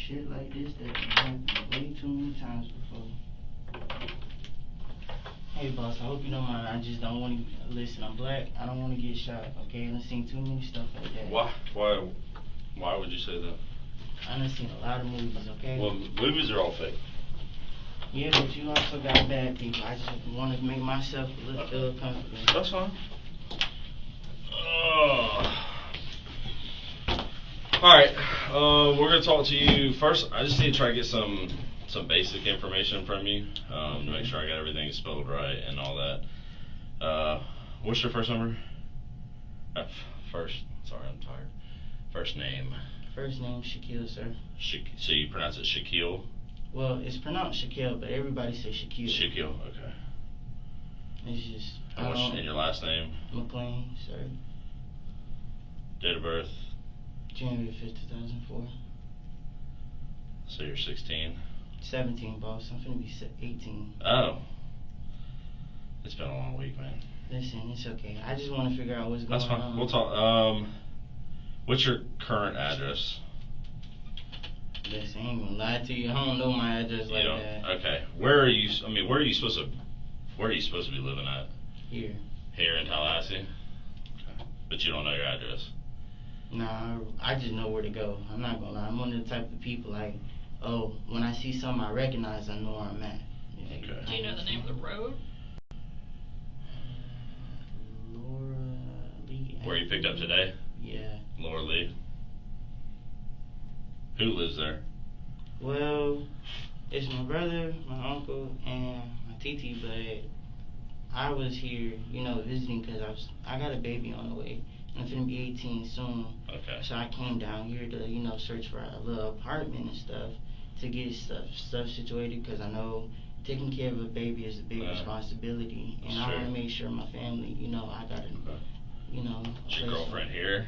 shit like this that happened way too many times before. Hey boss, I hope you don't mind. I just don't want to listen. I'm black. I don't want to get shot. Okay, I've seen too many stuff like that. Why would you say that? I've seen a lot of movies. Okay. Well, movies are all fake. Yeah, but you also got bad people. I just want to make myself feel comfortable. That's fine. Alright, we're going to talk to you. First, I just need to try to get some basic information from you to make sure I got everything spelled right and all that. What's your first number? Sorry, I'm tired. First name. First name, Shakel, sir. So you pronounce it Shakel? Well, it's pronounced Shakel, but everybody says Shakel. Shakel, okay. It's just... And your last name? McClain, sir. Date of birth? January 5th, 2004. So you're 16? 17, boss. I'm finna be 18. Oh. It's been a long week, man. Listen, it's okay. I just want to figure out what's going on. That's fine. We'll talk. What's your current address? Listen, I ain't gonna lie to you. I don't know my address like that. Okay. Where are you supposed to be living at? Here. Here in Tallahassee? Okay. But you don't know your address? Nah, I just know where to go. I'm not gonna lie. I'm one of the type of people like, oh, when I see something I recognize, I know where I'm at. Okay. Do you know the name of the road? Laura Lee. Where you picked up today? Yeah. Laura Lee. Who lives there? Well, it's my brother, my uncle, and my TT, but I was here, visiting because I got a baby on the way. I'm finna be 18 soon. Okay. So I came down here to, search for a little apartment and stuff to get stuff situated because I know taking care of a baby is a big responsibility, and I want to make sure my family, I got a, Is your girlfriend here?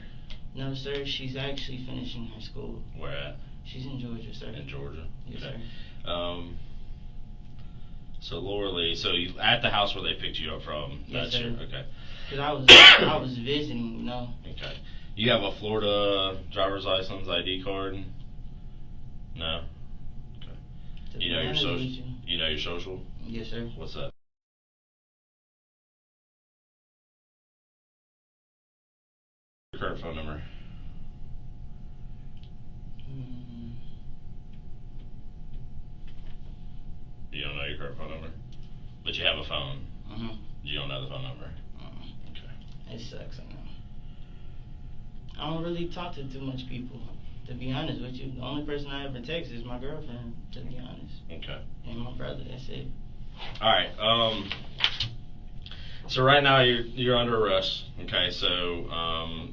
No, sir. She's actually finishing her school. Where at? She's in Georgia, sir. In Georgia. Yes, okay. Sir. So Laura Lee. So you at the house where they picked you up from? Yes, sir. Okay. Because I was visiting, Okay. You have a Florida driver's license ID card? No. Okay. You know your social? You know your social? Yes, sir. What's that? Your current phone number? You don't know your current phone number? But you have a phone? You don't know the phone number? Okay. It sucks, I know. I don't really talk to too much people, to be honest with you. The only person I ever text is my girlfriend, to be honest. Okay. And my brother, that's it. Alright, so right now you're under arrest, okay, so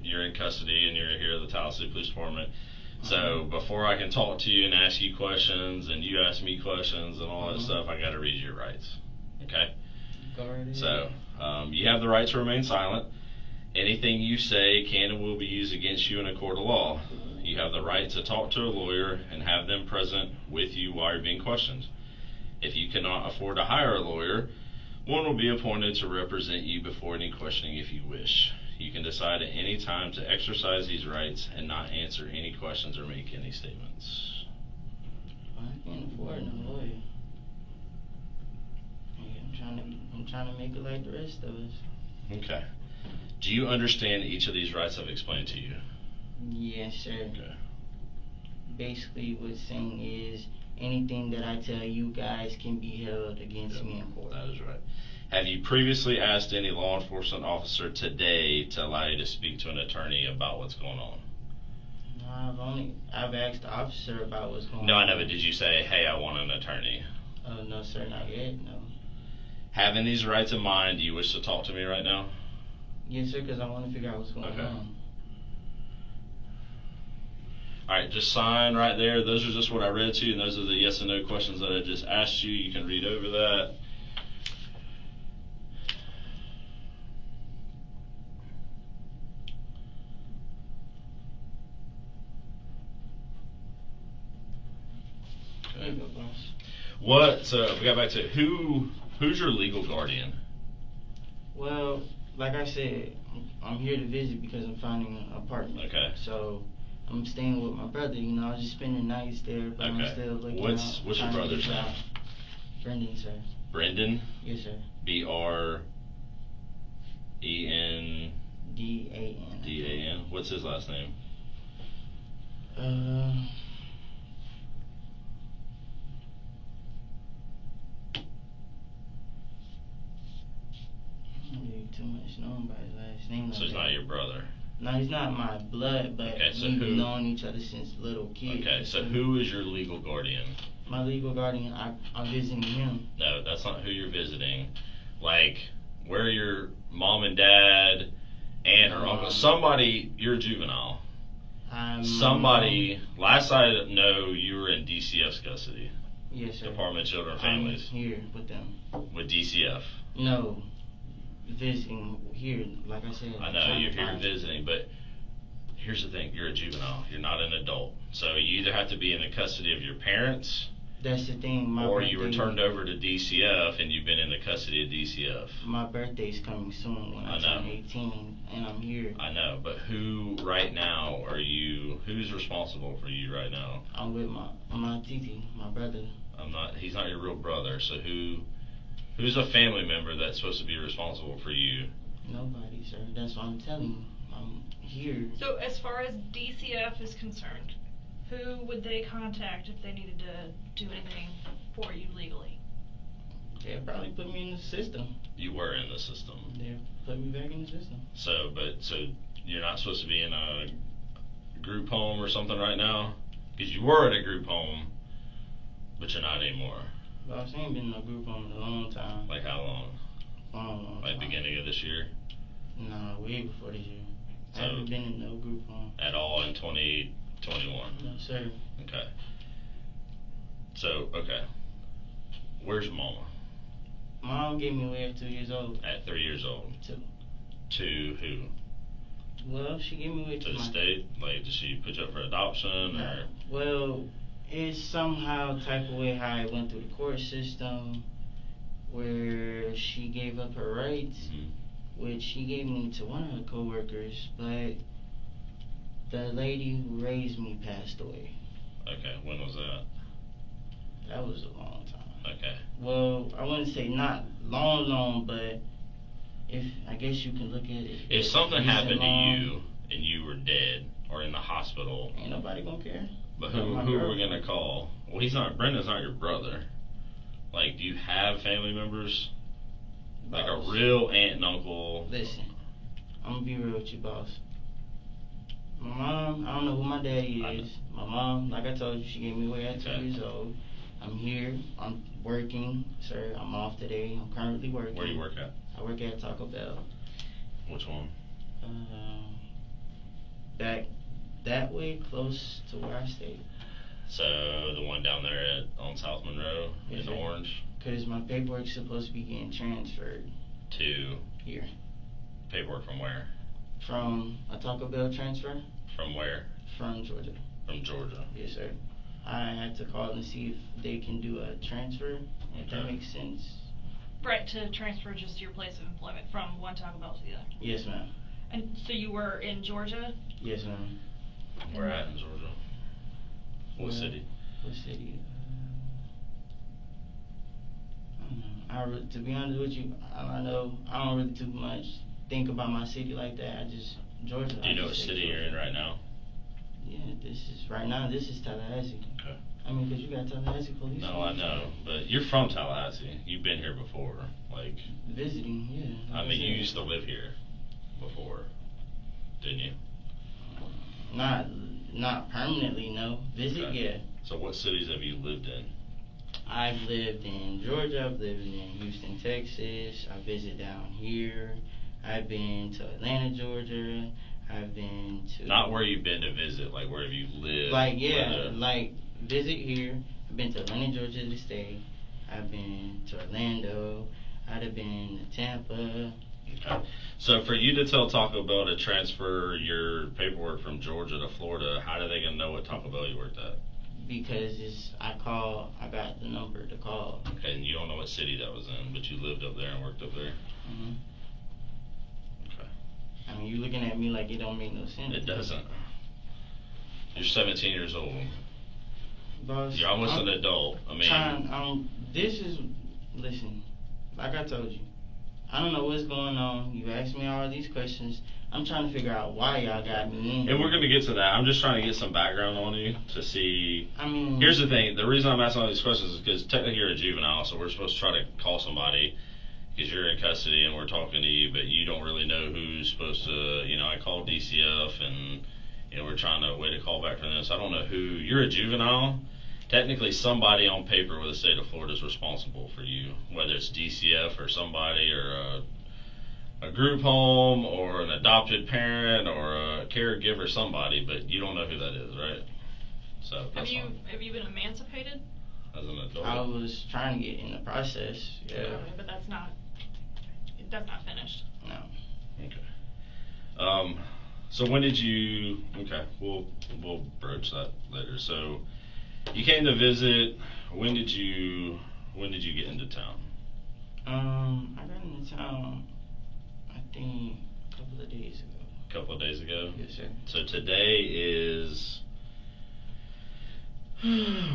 you're in custody and you're here at the Tallahassee Police Department. So before I can talk to you and ask you questions and you ask me questions and all that stuff, I gotta read your rights, okay? Go right ahead. So, you have the right to remain silent. Anything you say can and will be used against you in a court of law. You have the right to talk to a lawyer and have them present with you while you're being questioned. If you cannot afford to hire a lawyer, one will be appointed to represent you before any questioning if you wish. You can decide at any time to exercise these rights and not answer any questions or make any statements. I can't afford no lawyer. I'm trying to make it like the rest of us. Okay. Do you understand each of these rights I've explained to you? Yes, sir. Okay. Basically, what's saying is anything that I tell you guys can be held against me in court. That is right. Have you previously asked any law enforcement officer today to allow you to speak to an attorney about what's going on? No, I've asked the officer about what's going on. No, I know, but did you say, hey, I want an attorney? Oh, no, sir, not yet, no. Having these rights in mind, do you wish to talk to me right now? Yes, sir, because I want to figure out what's going on. Alright, just sign right there. Those are just what I read to you, and those are the yes and no questions that I just asked you. You can read over that. There you go, boss. So we got back to who's your legal guardian? Well, like I said, I'm here to visit because I'm finding an apartment. Okay. So I'm staying with my brother. You know, I was just spending nights there, but Okay. I'm still looking What's your brother's name? Brendan, sir. Brendan? Yes, sir. BRENDAN. DAN. What's his last name? I don't really too much known by his last name. So he's not your brother? No, he's not my blood, but okay, so we've known each other since little kids. Okay, so who is your legal guardian? My legal guardian, I'm visiting him. No, that's not who you're visiting. Like, where your mom and dad, aunt or uncle, somebody, you're a juvenile. Somebody, last I know, you were in DCF's custody. Yes, sir. Department of Children and Families. I'm here with them. With DCF? No, visiting here, like I said. I know, you're here visiting, but here's the thing, you're a juvenile. You're not an adult. So you either have to be in the custody of your parents. That's the thing. Or you were turned over to DCF and you've been in the custody of DCF. My birthday's coming soon when I turn 18 and I'm here. I know, but who right now who's responsible for you right now? I'm with my titi, my brother. He's not your real brother, so who's a family member that's supposed to be responsible for you? Nobody, sir. That's what I'm telling you. I'm here. So as far as DCF is concerned, who would they contact if they needed to do anything for you legally? They'll probably put me in the system. You were in the system. They'll put me back in the system. So you're not supposed to be in a group home or something right now? Because you were at a group home, but you're not anymore. Well, I ain't been in a group home in a long time. Like how long? Long like time. Beginning of this year? No, way before this year. So I haven't been in no group home. At all in 2021? No, sir. Okay. So, okay. Where's Mama? Mom gave me away at 2 years old. At 3 years old? 2. To who? Well, she gave me away to the state? Like, did she put you up for adoption? No. Or? Well, it's somehow type of way how it went through the court system where she gave up her rights, which she gave me to one of her coworkers, but the lady who raised me passed away. Okay, when was that? That was a long time. Okay. Well, I wouldn't say not long, but I guess you can look at it. If something happened to you and you were dead or in the hospital, ain't nobody gonna care. But who are we gonna call? Well, Brendan's not your brother. Like, do you have family members? Boss. Like a real aunt and uncle? Listen, I'm gonna be real with you, boss. My mom, I don't know who my daddy is. My mom, like I told you, she gave me away at 2 years old. I'm here. I'm working, sir. I'm off today. I'm currently working. Where do you work at? I work at Taco Bell. Which one? Back that way, close to where I stay. So the one down there on South Monroe in Orange? Because my paperwork's supposed to be getting transferred. To? Here. Paperwork from where? From a Taco Bell transfer. From where? From Georgia. From Georgia? Yes, sir. I had to call and see if they can do a transfer, if that makes sense. Right, to transfer just your place of employment from one Taco Bell to the other. Yes, ma'am. And so you were in Georgia? Yes, ma'am. Where at in Georgia? What city? What city? I don't know. To be honest with you, I don't really too much think about my city like that. Georgia. Do you know what city you're in right now? Yeah, this is Tallahassee. Okay. I mean, because you got Tallahassee police. No, I know, but you're from Tallahassee. You've been here before, like. Visiting, yeah. I mean, you used to live here before, didn't you? Not permanently, no. Visit, yeah. So what cities have you lived in? I've lived in Georgia. I've lived in Houston, Texas. I visit down here. I've been to Atlanta, Georgia. I've been to... Not where you've been to visit, like where have you lived? Like, yeah, like visit here. I've been to Atlanta, Georgia to stay. I've been to Orlando. I'd have been to Tampa. Okay. So for you to tell Taco Bell to transfer your paperwork from Georgia to Florida, how are they going to know what Taco Bell you worked at? Because I got the number to call. Okay, and you don't know what city that was in, but you lived up there and worked up there? Mm-hmm. Okay. I mean, you're looking at me like it don't make no sense. It doesn't. You're 17 years old. Boss, You're almost an adult. I mean, listen, like I told you, I don't know what's going on. You asked me all these questions. I'm trying to figure out why y'all got me in. And we're going to get to that. I'm just trying to get some background on you to see. I mean, here's the thing. The reason I'm asking all these questions is because technically you're a juvenile, so we're supposed to try to call somebody because you're in custody and we're talking to you, but you don't really know who's supposed to, I called DCF and, we're trying to wait a call back from them, so I don't know who. You're a juvenile. Technically, somebody on paper with the state of Florida is responsible for you, whether it's DCF or somebody or a group home or an adopted parent or a caregiver, somebody, but you don't know who that is, right? So have you been emancipated? As an adult? I was trying to get in the process, yeah. Okay, but that's not finished. No. Okay. So when did you? Okay, we'll broach that later. So you came to visit. When did you get into town? I got into town, I think, a couple of days ago. A couple of days ago? Yes, sir. So today is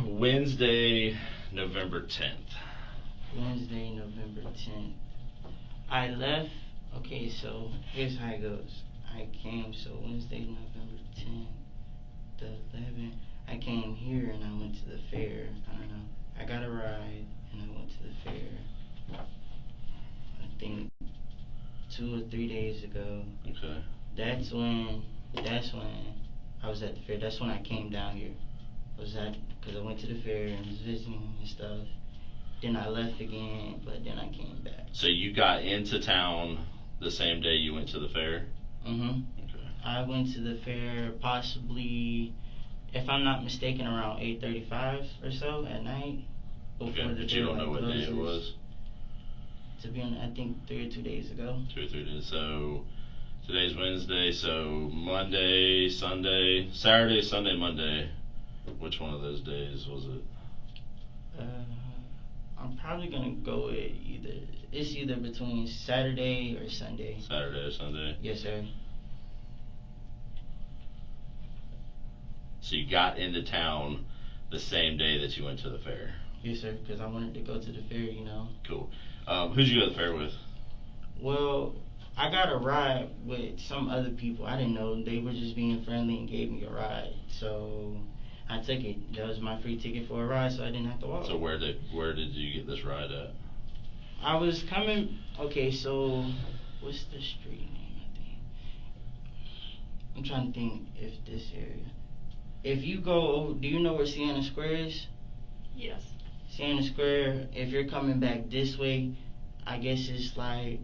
Wednesday, November 10th. Wednesday, November 10th. I left. Okay, so here's how it goes. I came, so Wednesday, November 10th, the 11th. I came here and I went to the fair. I don't know. I got a ride and I went to the fair. I think 2 or 3 days ago. Okay. That's when I was at the fair. That's when I came down here. Because I went to the fair and was visiting and stuff. Then I left again, but then I came back. So you got into town the same day you went to the fair? Mm-hmm. Okay. I went to the fair possibly, if I'm not mistaken, around 8:35 or so at night. Okay, but you don't know what day it was? To be honest, I think 3 or 2 days ago. 2 or 3 days. So today's Wednesday, so Monday, Sunday, Saturday, Sunday, Monday. Which one of those days was it? I'm probably gonna go with either between Saturday or Sunday. Saturday or Sunday? Yes, sir. So you got into town the same day that you went to the fair? Yes, sir, because I wanted to go to the fair, Cool. Who'd you go to the fair with? Well, I got a ride with some other people. I didn't know. They were just being friendly and gave me a ride. So I took it. That was my free ticket for a ride, so I didn't have to walk. So where did you get this ride at? I was coming. Okay, so what's the street name? I think I'm trying to think if this area. If you go, do you know where Sienna Square is? Yes. Sienna Square. If you're coming back this way, I guess it's like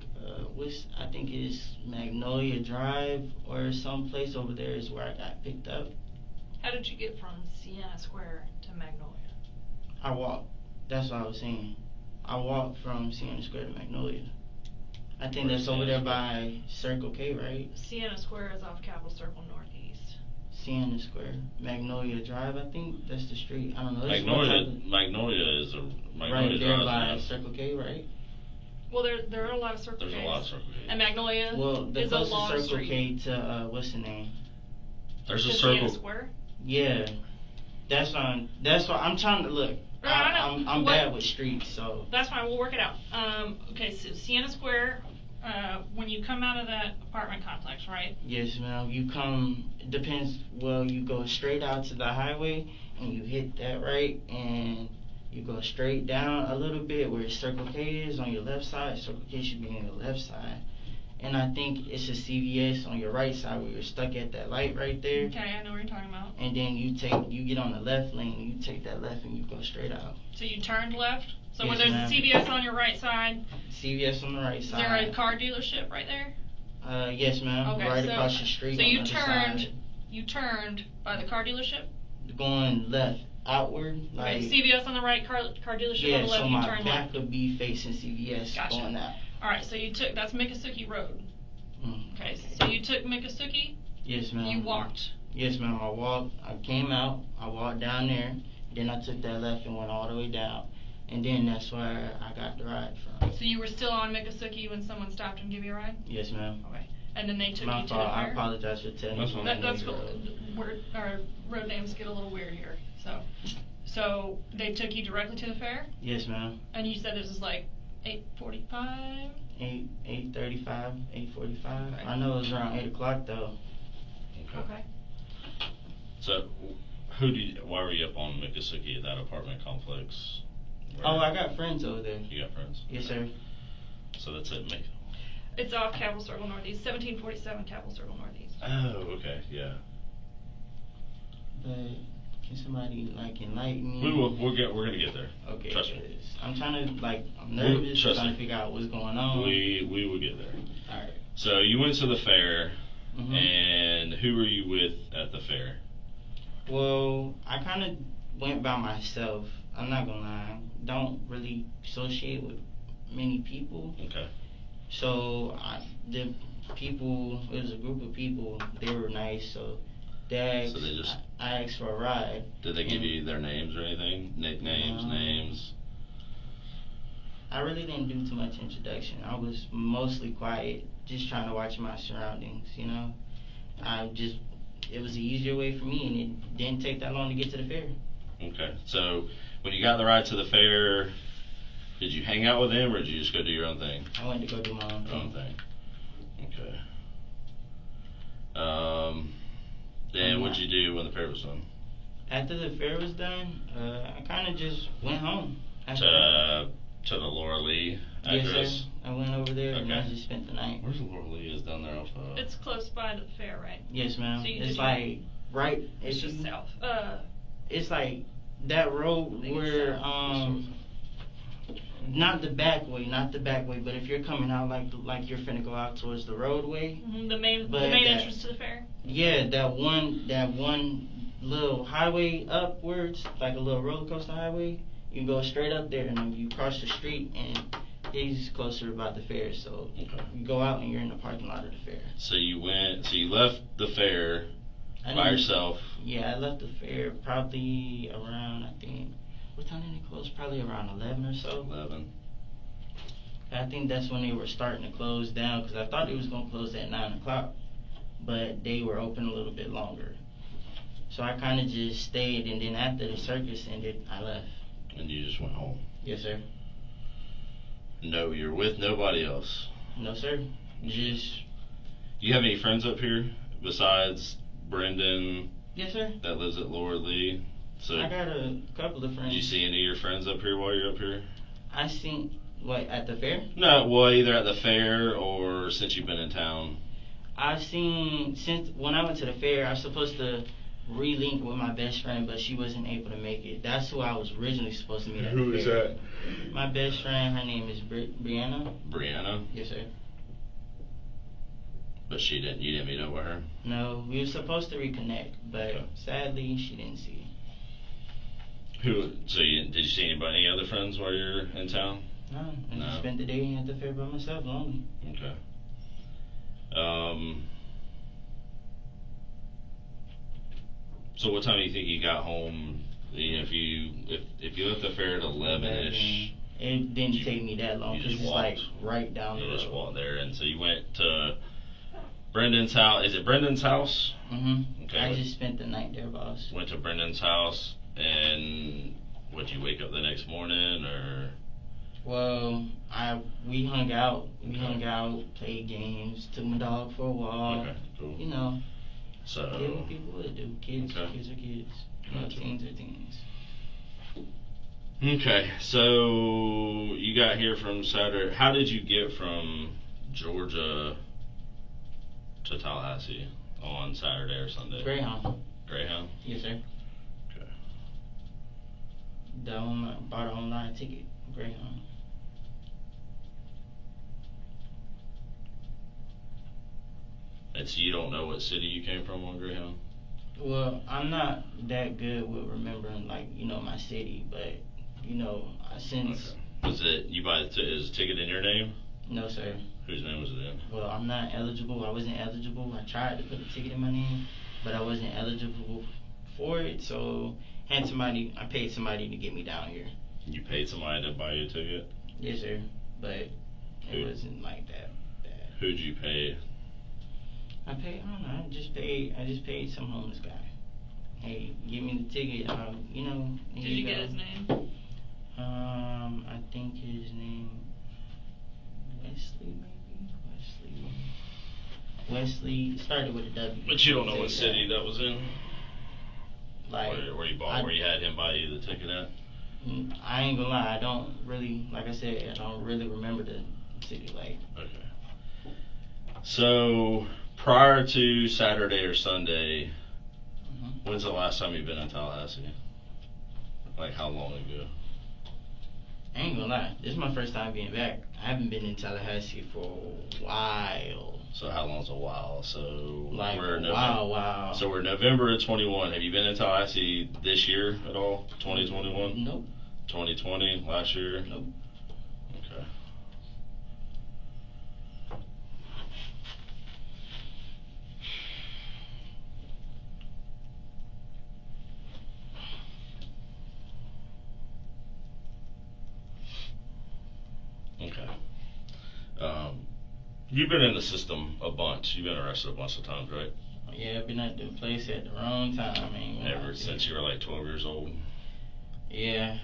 I think it's Magnolia Drive or someplace over there is where I got picked up. How did you get from Sienna Square to Magnolia? I walked. That's what I was saying. I walked from Sienna Square to Magnolia. I think Where's that's over there Sienna by Circle K, right? Sienna Square is off Capitol Circle Northeast. Sienna Square. Magnolia Drive, I think that's the street. I don't know. Magnolia is right there Drive, by yeah. Circle K, right? Well, there are a lot of Circle Ks. There's a lot of Circle Ks. And Magnolia Well, the is a closest long Circle street. K to what's the name? There's a To circle. Sienna Square? Yeah. That's why I'm trying to look. I'm bad with streets, so. That's fine, we'll work it out. Okay, so Sienna Square, when you come out of that apartment complex, right? Yes, ma'am. You come, it depends, well, you go straight out to the highway and you hit that right and you go straight down a little bit where Circle K is on your left side. Circle K should be on your left side. And I think it's a CVS on your right side where you're stuck at that light right there. Okay, I know what you're talking about. And then you get on the left lane and you take that left and you go straight out. So you turned left? So Yes, where there's ma'am. a CVS on your right side, CVS on the right is side. there a car dealership right there? Yes, ma'am. Okay, right so, across the street. So on you the other you turned by the car dealership? side. Going left, outward. Like, Okay, CVS on the right, car dealership yeah, on the left, so you my turn back left. would be facing CVS Gotcha. going out. Alright, so that's Miccosukee Road. Okay, so you took Miccosukee, Yes, ma'am. you walked. Yes, ma'am. I came out, I walked down there, then I took that left and went all the way down. And then that's where I got the ride from. So you were still on Miccosukee when someone stopped and gave you a ride? Yes, ma'am. Okay. And then they took My you to fault. the fair? I apologize for telling That's you. fine. That's cool. Our road names get a little weird here. So they took you directly to the fair? Yes, ma'am. And you said this is like 8:45? 8:35, 8:45. Right. I know it was around 8 o'clock though. Okay. So, why were you up on Miccosukee at that apartment complex? Oh, I got friends over there. You got friends? Yes, sir. So that's it, It's off Capitol Circle Northeast, 1747 Capitol Circle Northeast. Oh, okay, yeah. But can somebody like enlighten me? We're gonna get there. Okay. Trust me. I'm trying to I'm nervous. Trust trying me. to figure out what's going on. We will get there. All right. So you went to the fair, Mhm. and who were you with at the fair? Well, I kind of went by myself. I'm not gonna lie. Don't really associate with many people. Okay. So the people, it was a group of people. They were nice. So I asked for a ride. Did they give you their names or anything? Nicknames, names? I really didn't do too much introduction. I was mostly quiet, just trying to watch my surroundings, you know. It was the easier way for me, and it didn't take that long to get to the fair. Okay. So when you got the ride to the fair, did you hang out with them, or did you just go do your own thing? I went to go do my own thing. Okay. Then what'd you do when the fair was done? After the fair was done, I kind of just went home. To the Laura Lee Yes, address? sir. I went over there and I Okay. just spent the night. Where's the Laura Lee? Is down there off It's close by the fair, right? Yes, ma'am. So you It's did like right. It's just south. It's like that road Maybe where south. not the back way, but if you're coming out like you're finna go out towards the roadway. The main But entrance to the fair. Yeah, that one little highway upwards, like a little roller coaster highway. You go straight up there and then you cross the street and it's closer about the fair. So you go out and you're in the parking lot of the fair. So you left the fair by yourself. Yeah, I left the fair probably around, I think, what time did it close? Probably around 11 or so. 11. I think that's when they were starting to close down because I thought it was going to close at 9 o'clock, but they were open a little bit longer. So I kind of just stayed, and then after the circus ended, I left. And you just went home? Yes, sir. No, you're with nobody else? No, sir. Just... Do you have any friends up here besides Brendan? Yes, sir. That lives at Laura Lee? So I got a couple of friends. Did you see any of your friends up here while you're up here? I seen... What, at the fair? No, well, either at the fair or since you've been in town. I've seen... Since when I went to the fair, I was supposed to re-link with my best friend, but she wasn't able to make it. That's who I was originally supposed to meet at the fair. Who is that? My best friend, her name is Brianna. Brianna? Yes, sir. But you didn't meet up with her? No, we were supposed to reconnect, but sadly, she didn't see it. Did you see any other friends while you're in town? No, I just spent the day at the fair by myself, lonely. Okay. So what time do you think you got home? If you left the fair at 11ish. It didn't take me that long because it's like right down the road. You just walked there, and so you went to Brendan's house. Is it Brendan's house? Mm-hmm. Okay. I just spent the night there, boss. Went to Brendan's house, and would you wake up the next morning, or? Well, we hung out. We hung out, played games, took my dog for a walk. Okay, cool. You know. So. Did what people would do. Kids are kids. Gotcha. Teens are teens. Okay, so you got here from Saturday. How did you get from Georgia to Tallahassee on Saturday or Sunday? Greyhound. Greyhound? Yes, sir. Okay. Bought an online ticket. Greyhound. And so you don't know what city you came from on Greyhound? Well, I'm not that good with remembering, my city, but, since... Okay. Is the ticket in your name? No, sir. Whose name was it in? Well, I'm not eligible. I wasn't eligible. I tried to put the ticket in my name, but I wasn't eligible for it, so I paid somebody to get me down here. You paid somebody to buy you a ticket? Yes, sir, but it wasn't like that bad. Who'd you pay? I don't know, I just paid some homeless guy. Hey, give me the ticket. You know. Did you get his name? I think his name Wesley, maybe Wesley started with a W. But you don't know what city that was in? Like where you had him buy you the ticket at? I ain't gonna lie, I don't really, like I said, I don't really remember the city. Like. Okay. So prior to Saturday or Sunday, when's the last time you've been in Tallahassee? Like how long ago? I ain't gonna lie, this is my first time being back. I haven't been in Tallahassee for a while. So how long's a while? So like we're wow. So we're November of 21. Have you been in Tallahassee this year at all? 2021? Nope. 2020? Last year? Nope. Okay. Okay. You've been in the system a bunch. You've been arrested a bunch of times, right? Yeah, I've been at the place at the wrong time. Ever since you were like 12 years old? Yeah.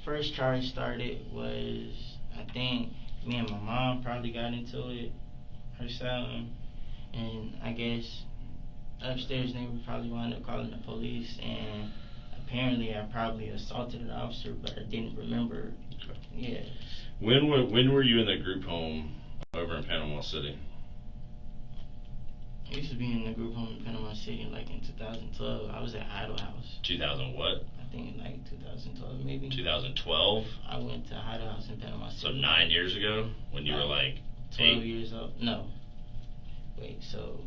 First charge started was, I think, me and my mom probably got into it herself. And I guess upstairs neighbor probably wound up calling the police. And apparently I probably assaulted an officer, but I didn't remember. Okay. Yeah. When were you in the group home over in Panama City? I used to be in the group home in Panama City like in 2012. I was at Idle House. 2000 what? I think like 2012 maybe. 2012? I went to Idle House in Panama City. So 9 years ago when you were like 12 8? years old. No. Wait, so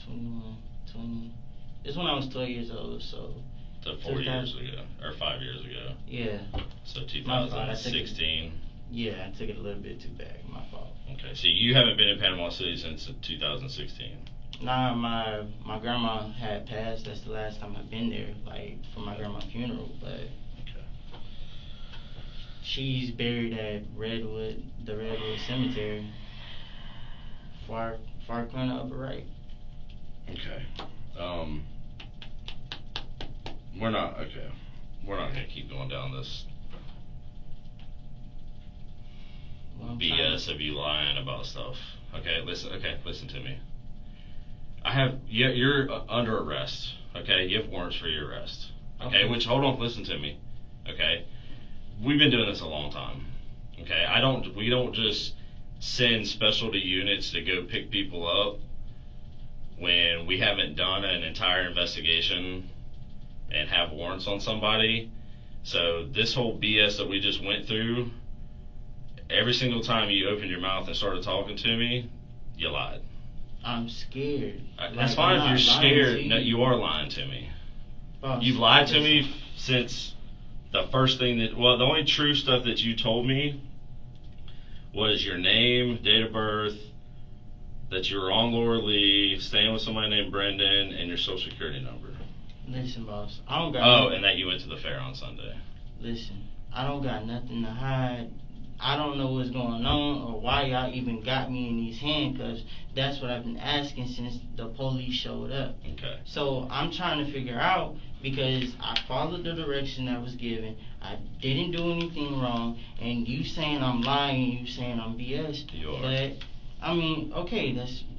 21, 20. This when I was 12 years old, so. So 4 years ago, or 5 years ago. Yeah. So 2016. Yeah, I took it a little bit too back. My fault. Okay, so you haven't been in Panama City since 2016. Nah, my grandma had passed. That's the last time I've been there, like for my grandma's funeral. But okay. She's buried at the Redwood Cemetery, far corner upper right. Okay. We're not gonna keep going down this BS of you lying about stuff. Okay, listen to me. You're under arrest. Okay, you have warrants for your arrest. Okay, which hold on, listen to me. Okay, we've been doing this a long time. Okay, we don't just send specialty units to go pick people up when we haven't done an entire investigation and have warrants on somebody. So this whole BS that we just went through, every single time you opened your mouth and started talking to me, you lied. I'm scared. That's fine if you're scared. No, you are lying to me. You've lied to me since the first thing the only true stuff that you told me was your name, date of birth, that you were on Laura Lee, staying with somebody named Brendan, and your social security number. Listen, boss, I don't got and that you went to the fair on Sunday. Listen, I don't got nothing to hide. I don't know what's going on or why y'all even got me in these handcuffs. That's what I've been asking since the police showed up. Okay. So I'm trying to figure out, because I followed the direction that was given. I didn't do anything wrong, and you saying I'm lying, you saying I'm BS. You are. But I mean, okay,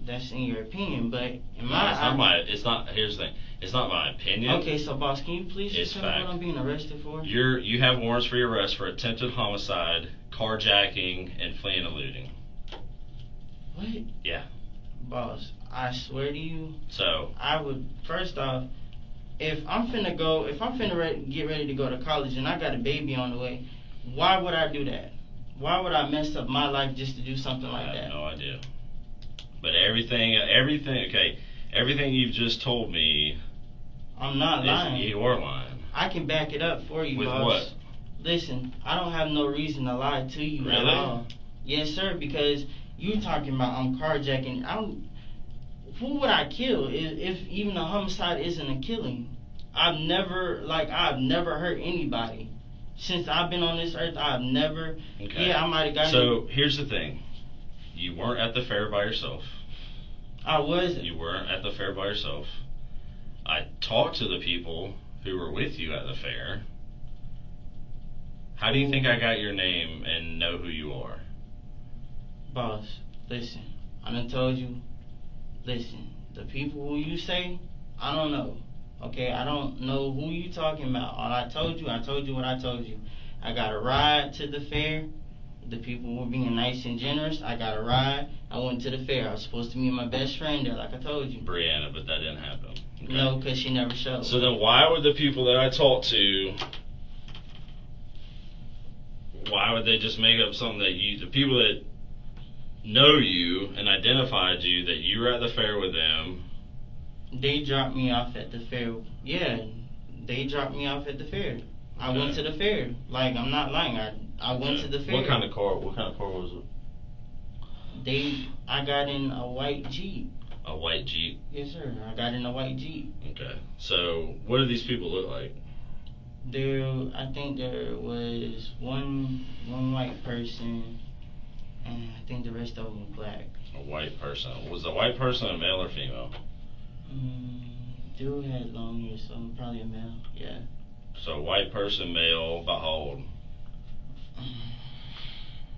that's in your opinion, but in it's not. Here's the thing. It's not my opinion. Okay, so boss, can you please just tell me what I'm being arrested for? You have warrants for your arrest for attempted homicide, carjacking, and fleeing and looting. What? Yeah. Boss, I swear to you. So I would, first off, if I'm finna get ready to go to college and I got a baby on the way, why would I do that? Why would I mess up my life just to do something like that? I have no idea. But everything, okay, everything you've just told me. I'm not lying. You are lying. I can back it up for you, with boss. What? Listen, I don't have no reason to lie to you really? at all. Yes, sir, because you talking about I'm carjacking. Who would I kill if even a homicide isn't a killing? I've never hurt anybody. Since I've been on this earth, I've never. Okay. Yeah, I might have gotten. So here's the thing: you weren't at the fair by yourself. I was. You weren't at the fair by yourself. I talked to the people who were with you at the fair. How do you think I got your name and know who you are? Boss, listen. I done told you. Listen, the people who you say, I don't know. Okay, I don't know who you talking about. All I told you what I told you. I got a ride to the fair. The people were being nice and generous. I got a ride. I went to the fair. I was supposed to meet my best friend there, like I told you. Brianna, but that didn't happen. Okay. No, because she never showed. So then why would the people that I talked to, why would they just make up something that the people that know you and identified you, that you were at the fair with them? They dropped me off at the fair. Yeah, they dropped me off at the fair. I went to the fair. Like, I'm not lying. I went to the fair. What kind of car was it? I got in a white Jeep. A white Jeep? Yes, sir. I got in a white Jeep. Okay. So, what do these people look like? I think there was one white person, and I think the rest of them were black. A white person. Was the white person a male or female? Dude had long hair, so probably a male. Yeah. So, white person, male, about how old?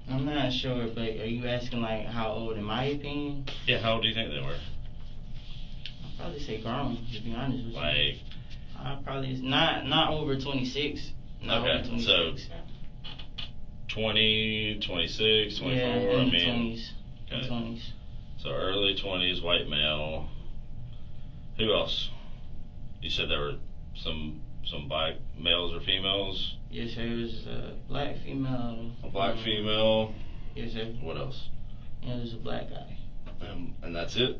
I'm not sure, but are you asking like how old in my opinion? Yeah, how old do you think they were? I'd probably say grown, to be honest with you. Like, I probably not over 26. Not okay, over 26. so 20, 26, 24, yeah, I in mean. 20s. Okay. 20s. So early 20s, white male. Who else? You said there were some black males or females? Yes, sir. It was a black female. A black female. Yes, sir. What else? And it was a black guy. And that's it?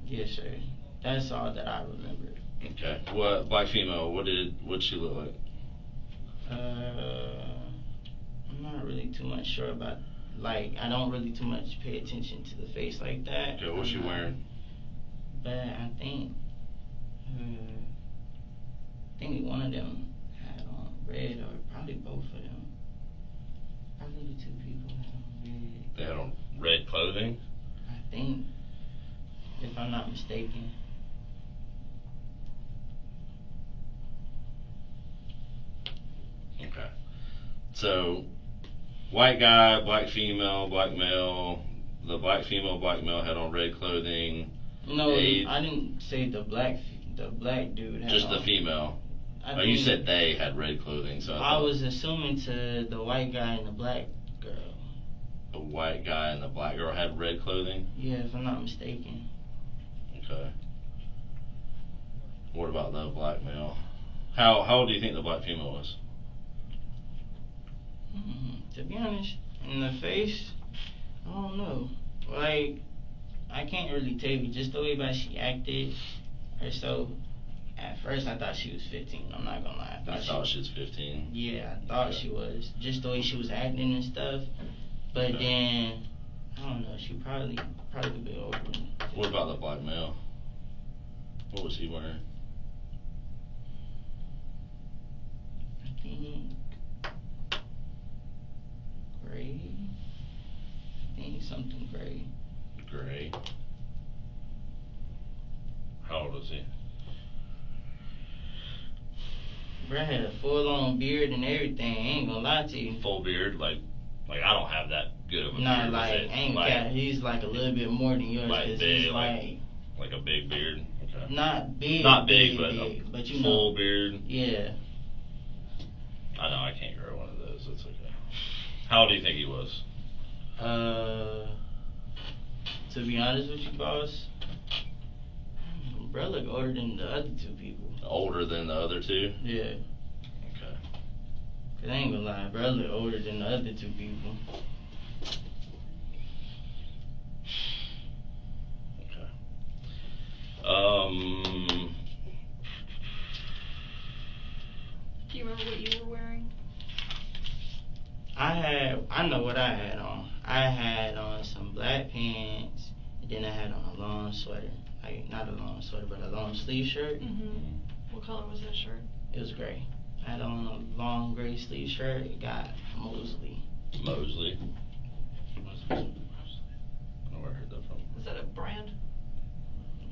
Yes, sir. That's all that I remember. Okay. What black female? What'd she look like? I'm not really too much sure about. Like, I don't really too much pay attention to the face like that. Okay. What's she wearing? But I think one of them had on red, or probably both of them. Probably the two people had on red. They had on red clothing? I think, if I'm not mistaken. Okay. So, white guy, black female, black male. The black female, black male had on red clothing. No, I didn't say the black dude had just on. the female. You said they had red clothing, so I was assuming to the white guy and the black girl. The white guy and the black girl had red clothing? Yeah, if I'm not mistaken. Okay. What about the black male? How old do you think the black female was? To be honest, in the face, I don't know. Like, I can't really tell you, just the way that she acted or so. At first, I thought she was 15. I'm not gonna lie. I thought she was 15. Yeah, I thought she was. Just the way she was acting and stuff. But then, I don't know. She probably a bit older. What about the black male? What was he wearing? I think gray. I think something gray. Gray. How old was he? Bro had a full-on beard and everything. I ain't gonna lie to you. Full beard, like I don't have that good of a nah, beard. like ain't cat. He's like a little bit more than yours. Like big, he's like a big beard. Okay. Not big. Not big, but you full know. beard. Yeah. I know I can't grow one of those. That's okay. How old do you think he was? To be honest with you, boss, bro look older than the other two people. Older than the other two? Yeah. Okay. Cause I ain't gonna lie, bro look older than the other two people. Okay. Do you remember what you were wearing? I know what I had on. I had on some black pants, and then I had on a long sweater. Like, not a long sweater, but a long sleeve shirt. Mm-hmm. What color was that shirt? It was gray. I had on a long gray sleeve shirt. It got Mosley. Mosley? I don't know where I heard that from. Was that a brand?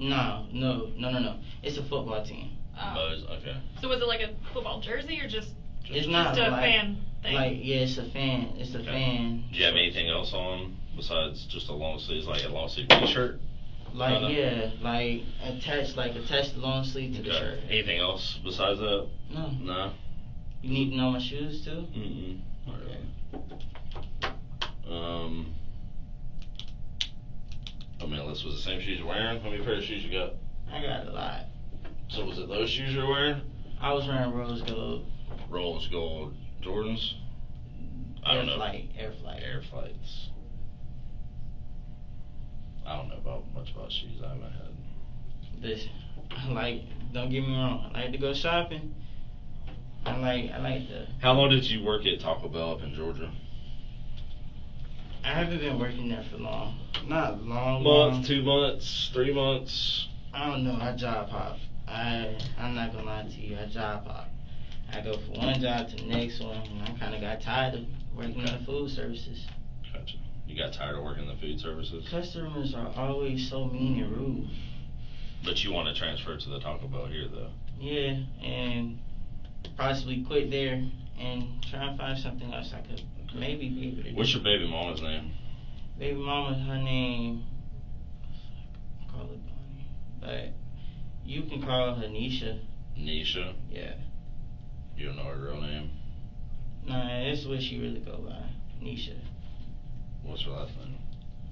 No. It's a football team. Buzz, okay. So was it like a football jersey or just It's not a like, fan thing? it's a fan. It's a fan. Do you have anything else on besides just a long sleeve, like a long sleeve T-shirt? Attach the long sleeve to the shirt. Anything else besides that? No. No. You need to know my shoes too? Not really. I mean, this was the same shoes you're wearing. How many pair of shoes you got? I got a lot. So was it those shoes you're wearing? I was wearing rose gold. Rose gold Jordans? I don't know. Air Flights. I don't know much about shoes. I haven't had. Listen, don't get me wrong, I like to go shopping. I like to. How long did you work at Taco Bell up in Georgia? I haven't been working there for long. Not long. Month, 2 months, 3 months. I don't know. I job hop. I'm not gonna lie to you. I job hop. I go from one job to the next one, and I kind of got tired of working in the food services. Gotcha. You got tired of working in the food services? Customers are always so mean and rude. But you want to transfer to the Taco Bell here, though? Yeah, and possibly quit there and try and find something else I could maybe be able to do. What's your baby mama's name? Baby mama, her name, call it Bonnie, but you can call her Nisha. Nisha? Yeah. You don't know her real name? Nah, that's what she really go by, Nisha. What's her last name?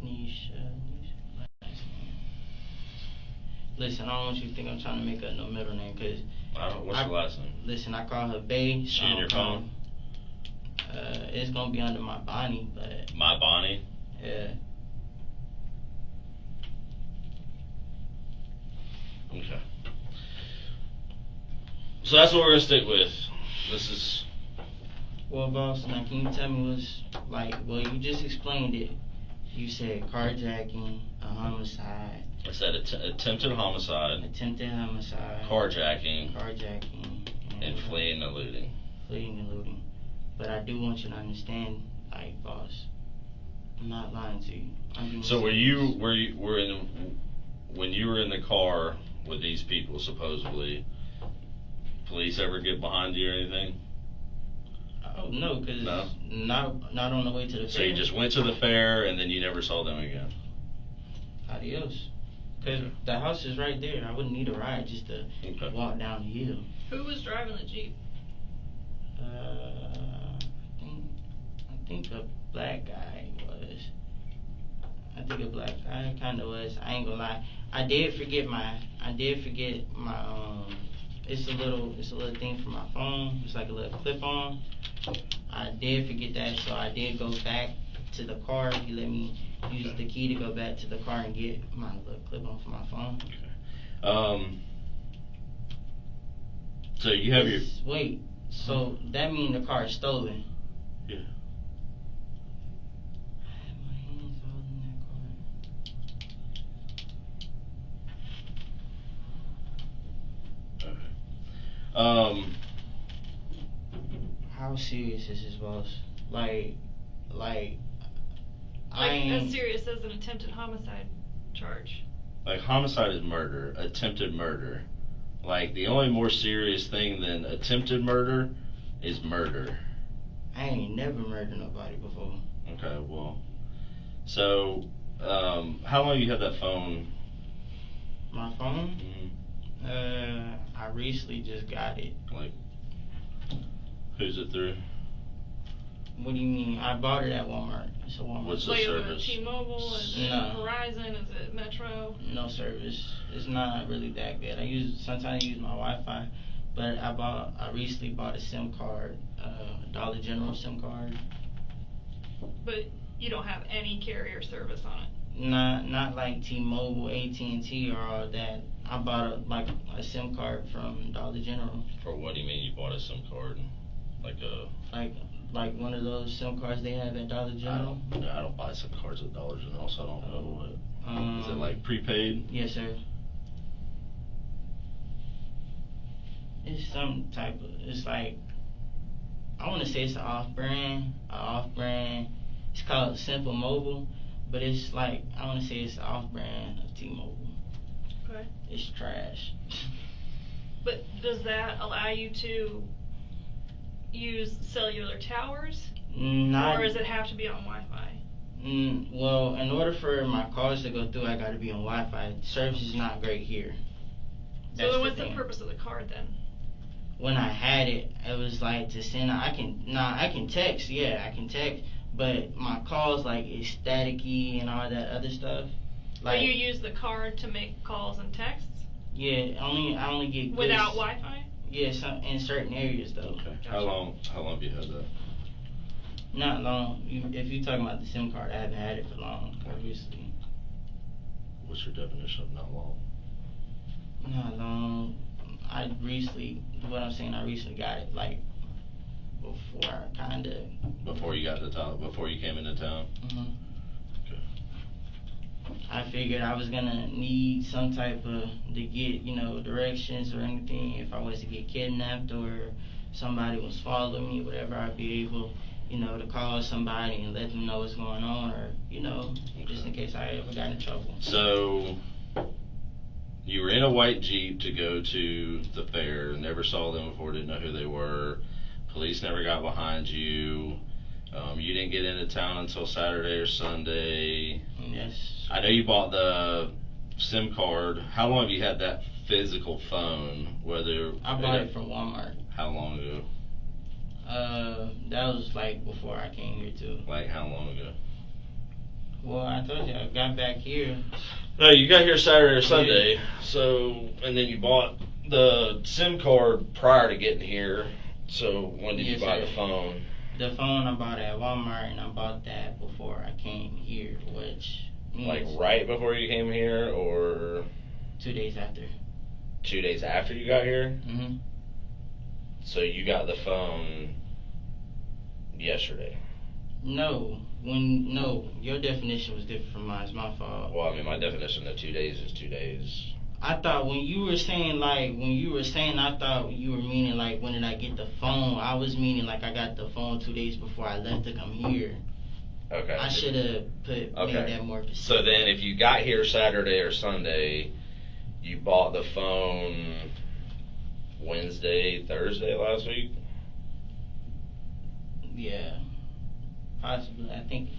Nisha, last name. Listen, I don't want you to think I'm trying to make up no middle name, cause what's her last name? Listen, I call her Bae. She in your phone? It's gonna be under my Bonnie, but. My Bonnie? Yeah. Okay. So that's what we're gonna stick with. This is. Well, boss, now can you tell me you just explained it. You said carjacking, a homicide. I said attempted homicide. Attempted homicide. Carjacking. And fleeing and looting. But I do want you to understand, boss, I'm not lying to you. So when you were in the car with these people, supposedly, police ever get behind you or anything? Oh no, because not on the way to the fair. So you just went to the fair and then you never saw them again? Adios. Because the house is right there. I wouldn't need a ride just to walk down the hill. Who was driving the Jeep? I think a black guy was. Kind of was. I ain't gonna lie. I did forget my. It's a little thing for my phone. It's like a little clip on. I did forget that, so I did go back to the car. He let me use the key to go back to the car and get my little clip on for my phone. Okay. So you have your. Wait. So that means the car is stolen. Yeah. I had my hands all in that car. Okay. How serious is this, boss? As serious as an attempted homicide charge. Like homicide is murder, attempted murder. Like the only more serious thing than attempted murder is murder. I ain't never murdered nobody before. Okay, well, so how long you had that phone? My phone? Mm-hmm. I recently just got it. Like, who's it through? What do you mean? I bought it at Walmart. It's a Walmart. What's the Is service? it T-Mobile? Is it Verizon? Is it Metro? No service. It's not really that good. Sometimes I use my Wi-Fi, but I recently bought a SIM card, Dollar General SIM card. But you don't have any carrier service on it? Not like T-Mobile, AT&T, or all that. I bought a SIM card from Dollar General. For what do you mean you bought a SIM card? Like one of those SIM cards they have at Dollar General? I don't buy SIM cards at Dollar General, so I don't know what. Is it like prepaid? Yes, sir. It's some type of. It's like. I want to say it's an off-brand. It's called Simple Mobile, but it's like I want to say it's an off-brand of T-Mobile. Okay. It's trash. But does that allow you to use cellular towers? Not, or does it have to be on Wi-Fi? Well, in order for my calls to go through, I got to be on Wi-Fi. Service is not great here. So then what's the purpose of the card then? When I had it, it was like to send. I can text. Yeah, I can text. But my calls, like, is staticky and all that other stuff. Like, but you use the card to make calls and texts? Yeah, I only get good. Without Wi-Fi? Yeah, in certain areas though. Okay. Gotcha. How long have you had that? Not long. If you're talking about the SIM card, I haven't had it for long, obviously. What's your definition of not long? Not long. I recently got it, like, before Before you got to town, before you came into town? Mhm. Okay. I figured I was gonna need some type of, to get, directions or anything. If I was to get kidnapped or somebody was following me, whatever, I'd be able, to call somebody and let them know what's going on, or, just in case I ever got in trouble. So, you were in a white Jeep to go to the fair, never saw them before, didn't know who they were. Police never got behind you. You didn't get into town until Saturday or Sunday. Yes. I know you bought the SIM card. How long have you had that physical phone? I bought it from Walmart. How long ago? That was like before I came here too. Like how long ago? Well, I told you, I got back here. No, you got here Saturday or Sunday. So, and then you bought the SIM card prior to getting here. So, when did you buy the phone? The phone I bought at Walmart, and I bought that before I came here, which means like right before you came here, or 2 days after. 2 days after you got here? Mhm. So you got the phone yesterday? No, your definition was different from mine. It's my fault. Well, I mean, my definition of 2 days is 2 days. I thought when you were saying, I thought you were meaning, like, when did I get the phone? I was meaning, like, I got the phone 2 days before I left to come here. Okay. I should have made that more specific. So then if you got here Saturday or Sunday, you bought the phone Wednesday, Thursday last week? Yeah. Possibly. I think,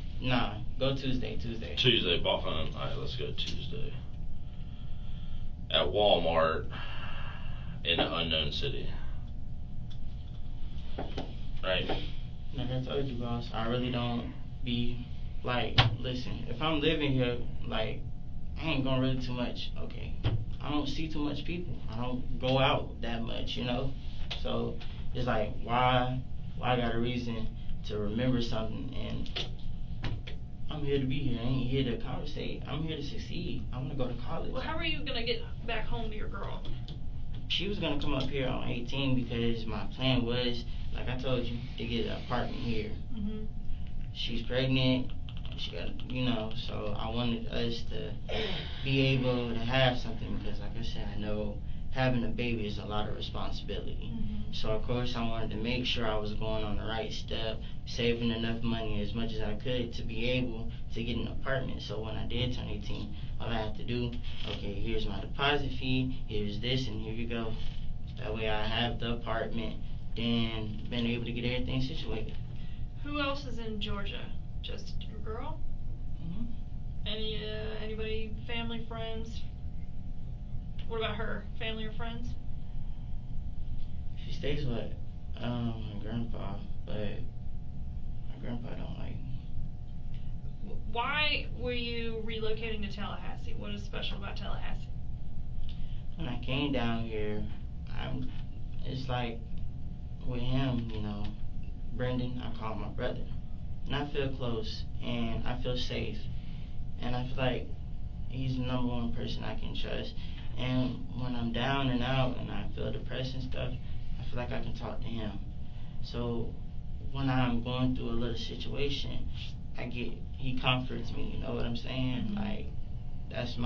go Tuesday. Tuesday, bought phone. Alright, let's go Tuesday. At Walmart in an unknown city. Right? Like I told you, boss, I really don't be, like, listen, if I'm living here, like, I ain't gonna really too much, okay. I don't see too much people. I don't go out that much, So, it's like, why I got a reason to remember something, and I'm here to be here. I ain't here to conversate. I'm here to succeed. I want to go to college. Well, how are you gonna get back home to your girl? She was gonna come up here on 18 because my plan was, like I told you, to get an apartment here. Mhm. She's pregnant. She got, so I wanted us to be able to have something because, like I said, I know having a baby is a lot of responsibility. Mhm. So, of course, I wanted to make sure I was going on the right step, saving enough money as much as I could to be able to get an apartment. So when I did turn 18, all I had to do, okay, here's my deposit fee, here's this, and here you go. That way I have the apartment, then been able to get everything situated. Who else is in Georgia? Just your girl? Mhm. Anybody, family, friends? What about her? Family or friends? She stays with my grandpa, but my grandpa don't like me. Why were you relocating to Tallahassee? What is special about Tallahassee? When I came down here, it's like with him, Brendan, I call him my brother. And I feel close, and I feel safe. And I feel like he's the number one person I can trust. And when I'm down and out and I feel depressed and stuff, I feel like I can talk to him. So when I'm going through a little situation, he comforts me, you know what I'm saying? Mm-hmm. Like, that's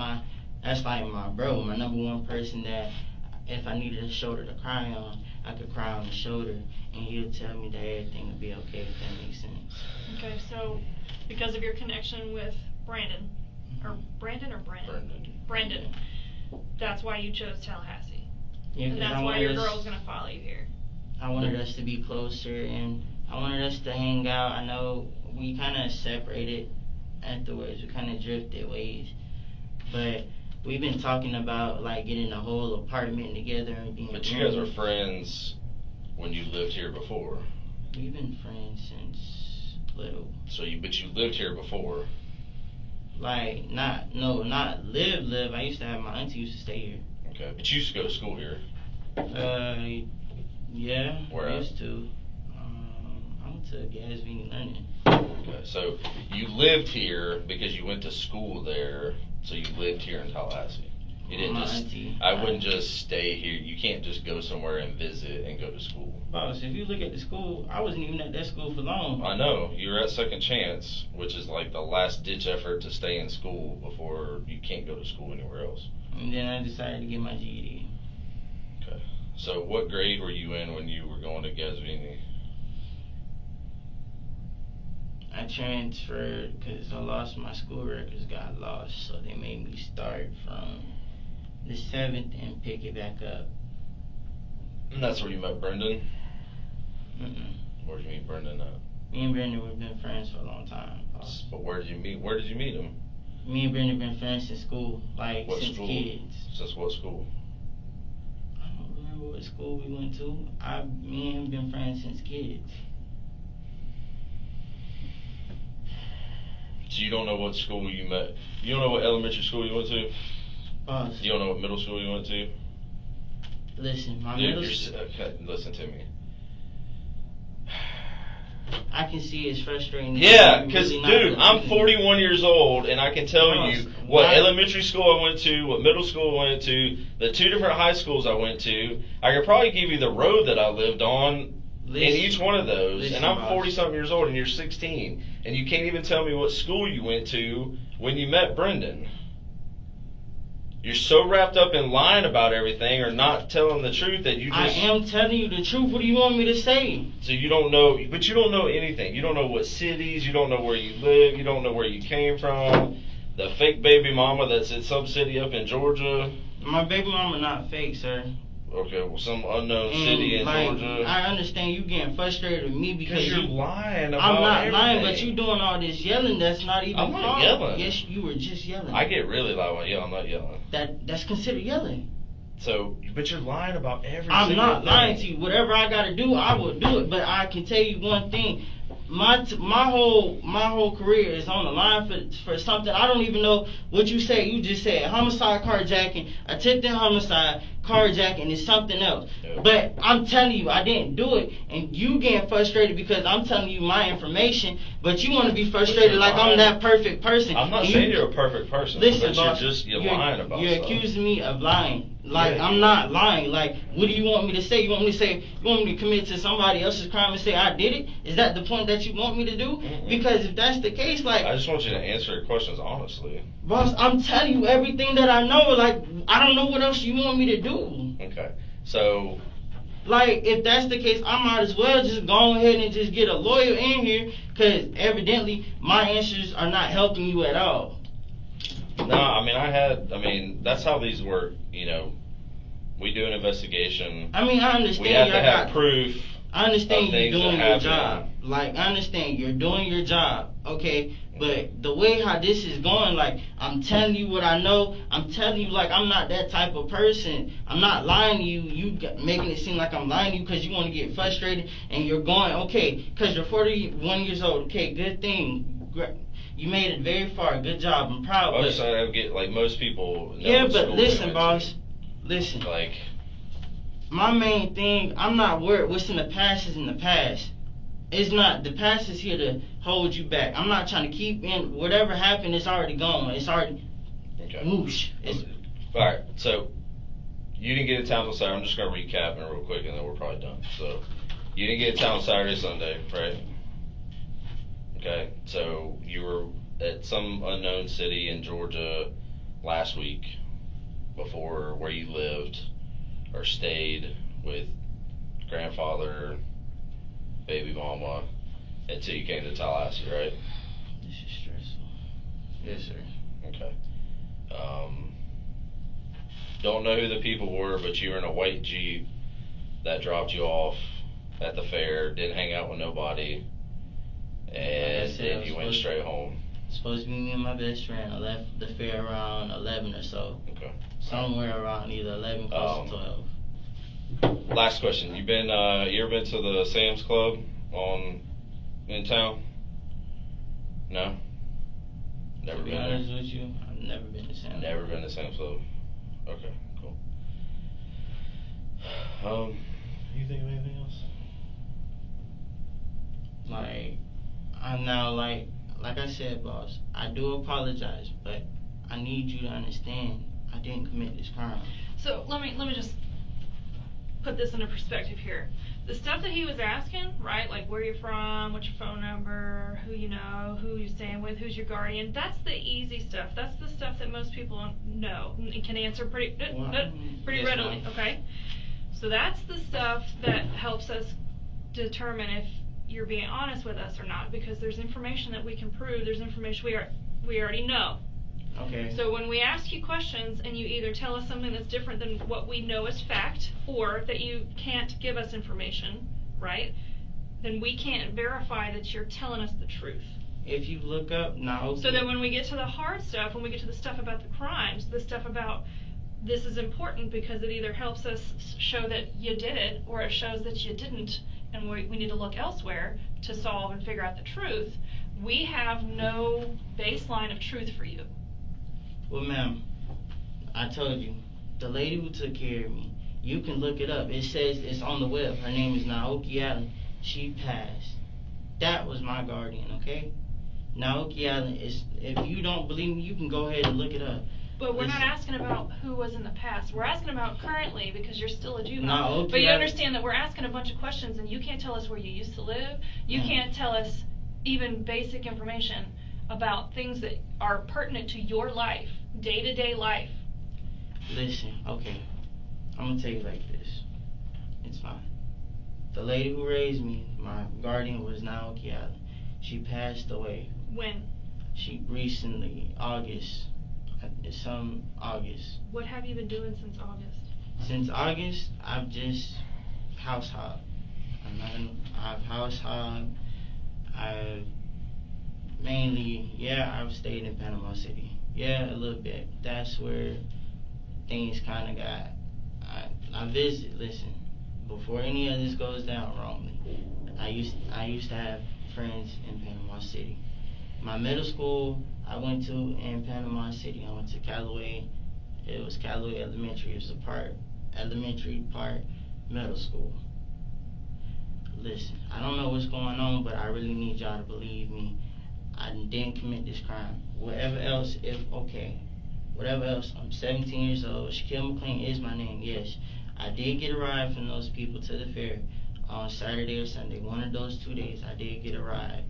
like my bro, my number one person that if I needed a shoulder to cry on, I could cry on the shoulder and he'll tell me that everything will be okay, if that makes sense. Okay, so because of your connection with Brandon, or Brandon or Brandon? Brendan. Brandon. that's why you chose Tallahassee. Yeah, And that's why your girl's gonna follow you here. I wanted us to be closer, and I wanted us to hang out. I know we kind of separated afterwards. We kind of drifted ways, but we've been talking about like getting a whole apartment together and being. But you guys were friends when you lived here before. We've been friends since little. But you lived here before. Like not live. I used to have my auntie used to stay here. Okay, but you used to go to school here. Yeah. Where I used to. I went to GANGSTER learning. Okay, so you lived here because you went to school there. So you lived here in Tallahassee. You didn't auntie. I wouldn't just stay here. You can't just go somewhere and visit and go to school. Boss, if you look at the school, I wasn't even at that school for long. I know. You were at Second Chance, which is like the last ditch effort to stay in school before you can't go to school anywhere else. And then I decided to get my GED. Okay. So what grade were you in when you were going to GANGSTER? I transferred because I lost my school records, got lost, so they made me start from the 7th and pick it back up. And that's where you met Brendan? Where did you meet Brendan at? Me and Brendan we've been friends for a long time. But where did you meet him? Me and Brendan been friends since school, like What since school? kids. Since what school? I don't remember what school we went to. Me and him been friends since kids. So you don't know what school you met? You don't know what elementary school you went to? Boss, You don't know what middle school you went to? listen, my Dude, middle school, okay, listen to me. I can see it's frustrating. Yeah, You're because, really not dude, I'm listening. 41 years old, and I can tell Boss, you what why- elementary school I went to, what middle school I went to, the 2 different high schools I went to. I could probably give you the road that I lived on in each one of those, Listen, and I'm boss. 40-something years old, and you're 16, and you can't even tell me what school you went to when you met Brendan. You're so wrapped up in lying about everything or not telling the truth that you just... I am telling you the truth. What do you want me to say? So you don't know, but you don't know anything. You don't know what cities, you don't know where you live, you don't know where you came from. The fake baby mama that's in some city up in Georgia. My baby mama not fake, sir. Okay, well, some unknown city in like, Georgia. I understand you getting frustrated with me because you're lying about I'm not everything. lying, but you doing all this yelling. That's not even. I'm not wrong. yelling. Yes, you were just yelling. I get really loud when I yell. I'm not yelling. That's considered yelling. So, but you're lying about everything. I'm not lying to you. Whatever I gotta do, I will do it. But I can tell you one thing. My whole career is on the line for something. I don't even know what you said. You just said homicide, carjacking, attempted homicide, carjacking is something else. Yeah. But I'm telling you, I didn't do it, and you getting frustrated because I'm telling you my information. But you want to be frustrated like I'm that perfect person. I'm not And saying you're a perfect person. Listen, but boss, you're lying about You're stuff. accusing me of lying. Like, Yeah, I'm not lying. Like, what do you want me to say? You want me to commit to somebody else's crime and say I did it? Is that the point that you want me to do? Mm-mm. Because if that's the case, like, I just want you to answer your questions honestly. boss, I'm telling you everything that I know. Like, I don't know what else you want me to do. Okay. So, Like, if that's the case, I might as well just go ahead and just get a lawyer in here, because evidently my answers are not helping you at all. no, I mean, that's how these work, you know. We do an investigation. I mean, I understand. We have to y'all have got- proof. I understand of you're things doing that your happen. job. Like, I understand you're doing your job, okay? But the way how this is going, like, I'm telling you what I know. I'm telling you, like, I'm not that type of person. I'm not lying to you. Making it seem like I'm lying to you because you want to get frustrated and you're going, okay, because you're 41 years old. Okay, good thing. You made it very far. Good job. I'm proud. Most I get, like most people. Know Yeah, what but school they listen, went boss. to. Listen. Like, My main thing, I'm not worried. What's in the past is in the past. It's not, the past is here to hold you back. I'm not trying to keep in, whatever happened, it's already gone. It's already, okay. whoosh. Alright, so you didn't get a town on Saturday. I'm just going to recap it real quick and then we're probably done. So, you didn't get a town Saturday, Sunday, right? Okay, so you were at some unknown city in Georgia last week before where you lived or stayed with grandfather, baby mama, until you came to Tallahassee, right? This is stressful. Yes, sir. Okay. don't know who the people were, but you were in a white Jeep that dropped you off at the fair, didn't hang out with nobody, and then you went straight home. Supposed to be me and my best friend. I left the fair around 11 or so. Okay. Somewhere around either 11 close to 12. Last question. You ever been to the Sam's Club in town? No? Never been there? To be honest with you, I've never been to Sam's. Never been to Sam's Club. Okay, cool. You think of anything else? Like, I'm now like I said, boss, I do apologize, but I need you to understand I didn't commit this crime. So let me just put this into perspective here. The stuff that he was asking, right, like where you're from, what's your phone number, who you know, who you're staying with, who's your guardian, that's the easy stuff. That's the stuff that most people know and can answer pretty readily, okay? So that's the stuff that helps us determine if you're being honest with us or not, because there's information that we can prove, there's information we already know. Okay. So when we ask you questions and you either tell us something that's different than what we know as fact, or that you can't give us information, right, then we can't verify that you're telling us the truth. If you look up now. So that when we get to the hard stuff, when we get to the stuff about the crimes, the stuff about this is important because it either helps us show that you did it or it shows that you didn't, and we need to look elsewhere to solve and figure out the truth, we have no baseline of truth for you. Well, ma'am, I told you, the lady who took care of me, you can look it up. It says it's on the web. Her name is Naoki Allen. She passed. That was my guardian, okay? Naoki Allen is, if you don't believe me, you can go ahead and look it up. But we're not asking about who was in the past. We're asking about currently because you're still a juvenile. But you understand that we're asking a bunch of questions and you can't tell us where you used to live. You can't tell us even basic information about things that are pertinent to your life, day-to-day life. Listen, okay, I'm gonna tell you like this. It's fine. The lady who raised me, my guardian, was Naoki Allen. She passed away. When? She recently, August. August. What have you been doing since August? Since August, I've just house hopped. I've house hopped. I've stayed in Panama City. Yeah, a little bit. That's where things kind of got. I visit. Listen, before any of this goes down wrongly, I used to have friends in Panama City. My middle school I went to in Panama City. I went to Callaway. It was Callaway Elementary. It was elementary part middle school. Listen, I don't know what's going on, but I really need y'all to believe me. I didn't commit this crime. Whatever else, I'm 17 years old. Shakel McClain is my name, yes. I did get a ride from those people to the fair on Saturday or Sunday. One of those 2 days, I did get a ride.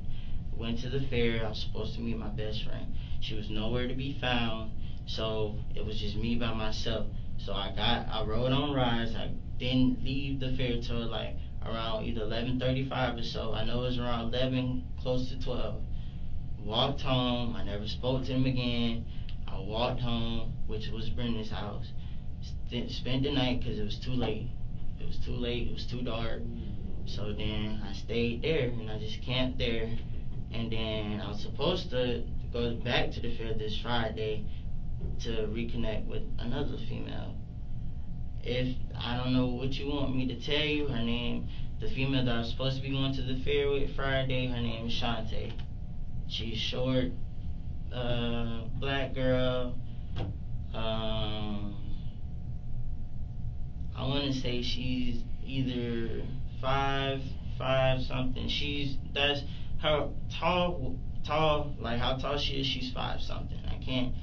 Went to the fair. I was supposed to meet my best friend. She was nowhere to be found, so it was just me by myself. So I rode on rides. I didn't leave the fair till like around either 11:35 or so. I know it was around 11, close to 12. Walked home. I never spoke to him again. I walked home, which was Brenda's house. Spent the night because it was too late. It was too late. It was too dark. So then I stayed there and I just camped there. And then I was supposed to go back to the fair this Friday to reconnect with another female. If I don't know what you want me to tell you, her name, the female that I was supposed to be going to the fair with Friday, her name is Shantae. She's short, black girl. I want to say she's either five something. That's her tall, like how tall she is. She's 5 something. I can't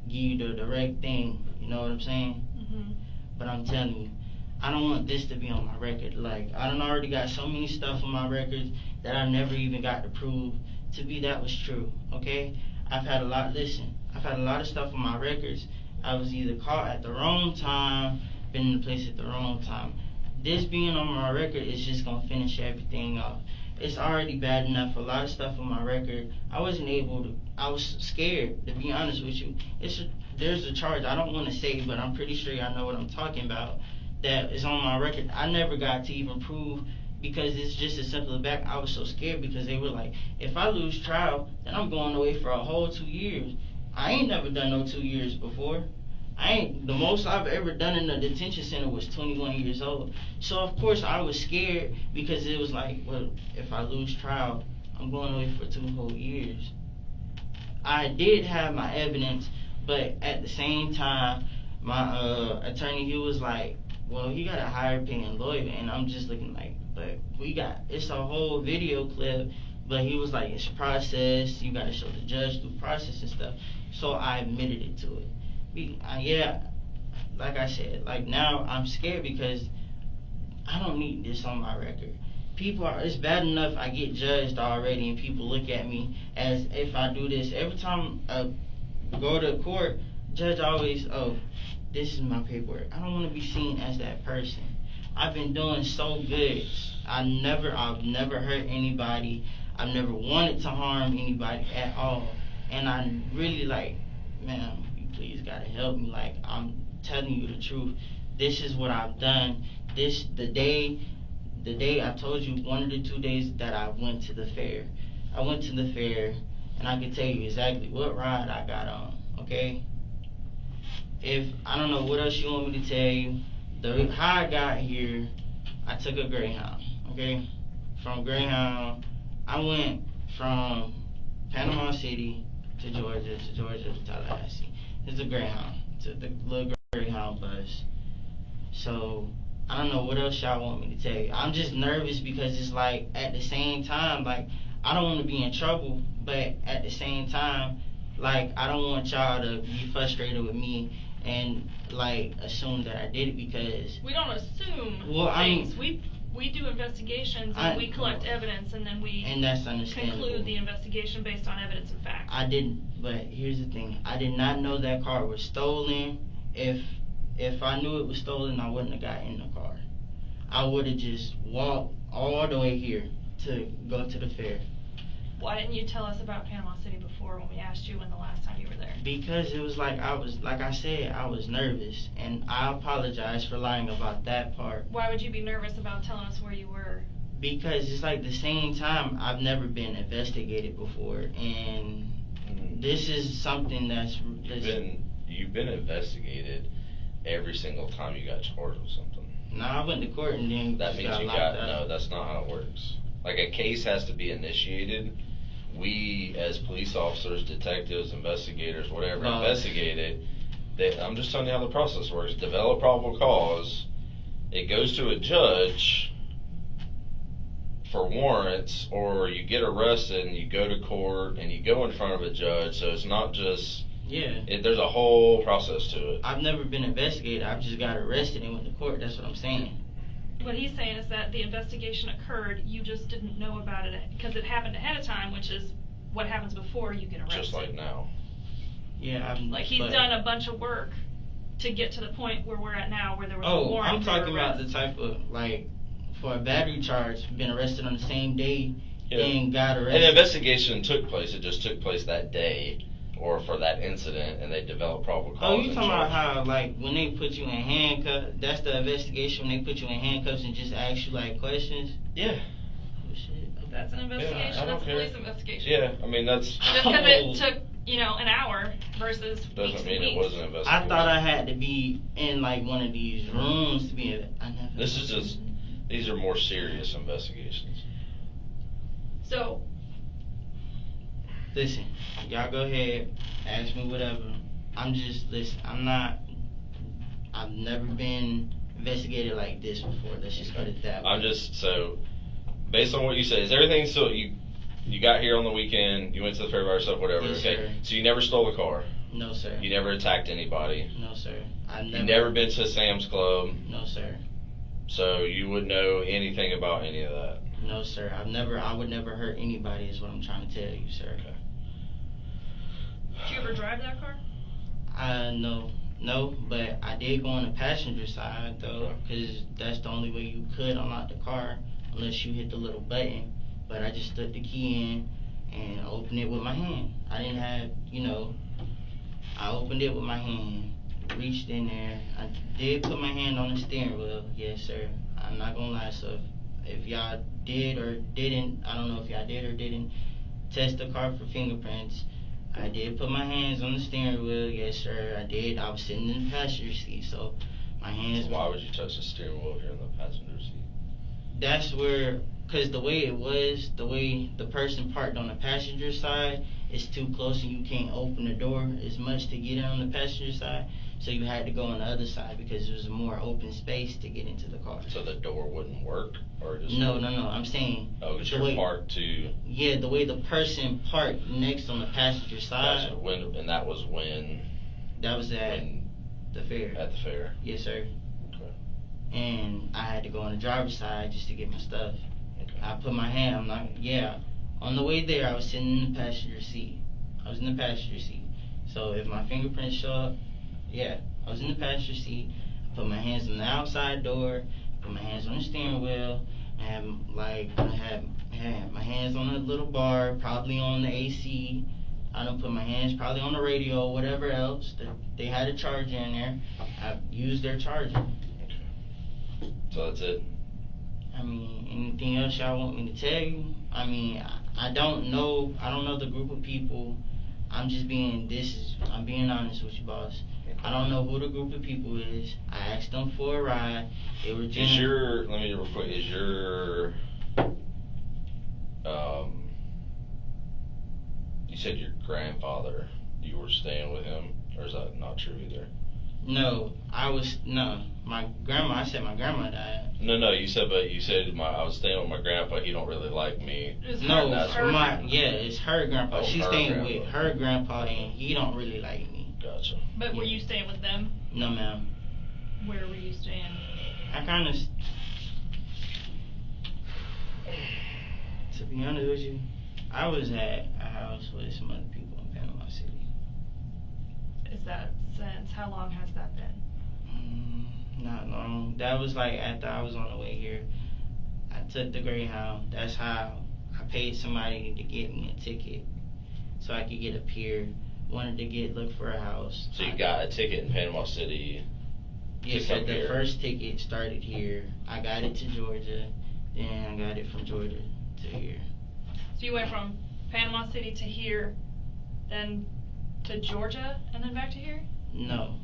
give you the direct thing. You know what I'm saying? Mm-hmm. But I'm telling you, I don't want this to be on my record. Like, I done already got so many stuff on my records that I never even got to prove to be that was true, okay? I've had a lot of stuff on my records. I was either caught at the wrong time, been in the place at the wrong time. This being on my record is just gonna finish everything off. It's already bad enough, a lot of stuff on my record. I was scared, to be honest with you. there's a charge, I don't want to say, but I'm pretty sure y'all know what I'm talking about, that is on my record. I never got to even prove, because it's just as simple as back. I was so scared because they were like, if I lose trial, then I'm going away for a whole 2 years. I ain't never done no 2 years before. The most I've ever done in a detention center was 21 years old. So of course I was scared, because it was like, well, if I lose trial, I'm going away for 2 whole years. I did have my evidence, but at the same time, my attorney, he was like, well, you got a higher paying lawyer, and I'm just looking like, but it's a whole video clip, but he was like, it's process, you gotta show the judge through process and stuff. So I admitted it to it. Yeah, like I said, like now I'm scared because I don't need this on my record. It's bad enough I get judged already and people look at me as if I do this. Every time I go to court, judge always, oh, this is my paperwork. I don't want to be seen as that person. I've been doing so good. I've never hurt anybody. I've never wanted to harm anybody at all. And I really like, man, you please gotta help me. Like, I'm telling you the truth. This is what I've done. The day I told you, one of the 2 days that I went to the fair. I went to the fair, and I can tell you exactly what ride I got on, okay? If, I don't know what else you want me to tell you. How I got here, I took a Greyhound, okay? From Greyhound, I went from Panama City to Georgia to Tallahassee. It's a Greyhound, it's the little Greyhound bus. So, I don't know what else y'all want me to tell you. I'm just nervous because it's like, at the same time, like, I don't want to be in trouble, but at the same time, like, I don't want y'all to be frustrated with me and, like, assume that I did it because... We don't assume things. We do investigations and we collect evidence and then we that's understandable. Conclude the investigation based on evidence and facts. I didn't, but here's the thing. I did not know that car was stolen. If I knew it was stolen, I wouldn't have got in the car. I would have just walked all the way here to go to the fair. Why didn't you tell us about Panama City before when we asked you when the last time you were there? Because it was like I said, I was nervous, and I apologize for lying about that part. Why would you be nervous about telling us where you were? Because it's like the same time I've never been investigated before, and this is something You've been investigated every single time you got charged with something. No, I went to court and then that means you got no. That's not how it works. Like, a case has to be initiated. We, as police officers, detectives, investigators, whatever, investigate it. I'm just telling you how the process works. Develop probable cause. It goes to a judge for warrants, or you get arrested and you go to court and you go in front of a judge. So it's not just... Yeah. There's a whole process to it. I've never been investigated. I've just got arrested and went to court. That's what I'm saying. What he's saying is that the investigation occurred, you just didn't know about it because it happened ahead of time, which is what happens before you get arrested. Just like now. Yeah, he's done a bunch of work to get to the point where we're at now, where there was a warrant. I'm talking about the type of, like, for a battery charge, been arrested on the same day and got arrested. An investigation took place. It just took place that day, or for that incident, and they developed probable cause. Oh, you talking about how, like, when they put you in handcuffs, that's the investigation, when they put you in handcuffs and just ask you, like, questions? Yeah. Oh, shit. That's an investigation. Yeah, that's a police investigation. Yeah, I mean, that's... Just because it took, an hour versus doesn't mean weeks. it wasn't an investigation. I thought I had to be in, like, one of these rooms to be This is just... These are more serious investigations. So... Listen, y'all go ahead, ask me whatever. I've never been investigated like this before. Let's just put it that way. So, based on what you say, is everything still, you got here on the weekend, you went to the fair by yourself, whatever, yes, okay? Sir. So you never stole a car? No, sir. You never attacked anybody? No, sir. You never been to Sam's Club? No, sir. So you wouldn't know anything about any of that? No, sir. I would never hurt anybody is what I'm trying to tell you, sir. Okay. Did you ever drive that car? No, but I did go on the passenger side though, because that's the only way you could unlock the car unless you hit the little button. But I just stuck the key in and opened it with my hand. I didn't have, I opened it with my hand, reached in there. I did put my hand on the steering wheel, yes sir. I'm not gonna lie, so if y'all did or didn't, I don't know if y'all did or didn't test the car for fingerprints. I did put my hands on the steering wheel, yes sir, I did. I was sitting in the passenger seat, so my hands. So why would you touch the steering wheel if you're in the passenger seat? That's where, cause the way it was, the way the person parked on the passenger side is too close and you can't open the door as much to get in on the passenger side. So you had to go on the other side because there was more open space to get into the car. So the door wouldn't work, or just No. I'm saying. Oh, because you're parked to. Yeah, the way the person parked next on the passenger side. Gotcha. And that was when. That was at the fair. At the fair. Yes, sir. Okay. And I had to go on the driver's side just to get my stuff. Okay. I put my hand. I'm not. Yeah. On the way there, I was sitting in the passenger seat. So if my fingerprints show up. Yeah, I was in the passenger seat. I put my hands on the outside door. Put my hands on the steering wheel. And I had my hands on a little bar, probably on the AC. I done put my hands probably on the radio, whatever else. They had a charger in there. I used their charger. Okay. So that's it. I mean, anything else y'all want me to tell you? I mean, I don't know. I don't know the group of people. I'm being honest with you, boss. I don't know who the group of people is. I asked them for a ride. They were let me real quick, is your, you said your grandfather, you were staying with him, or is that not true either? No, my grandma, I said my grandma died. No, you said I was staying with my grandpa, he don't really like me. It's her grandpa. She's staying with her grandpa and he don't really like me. Gotcha. But were you staying with them? No, ma'am. Where were you staying? I kind of, to be honest with you, I was at a house with some other people in Panama City. Is that since, how long has that been? Not long. That was like after I was on the way here. I took the Greyhound. That's how I paid somebody to get me a ticket so I could get up here. Wanted to look for a house. So you got a ticket in Panama City? Yes, so the first ticket started here. I got it to Georgia, then I got it from Georgia to here. So you went from Panama City to here, then to Georgia, and then back to here? No.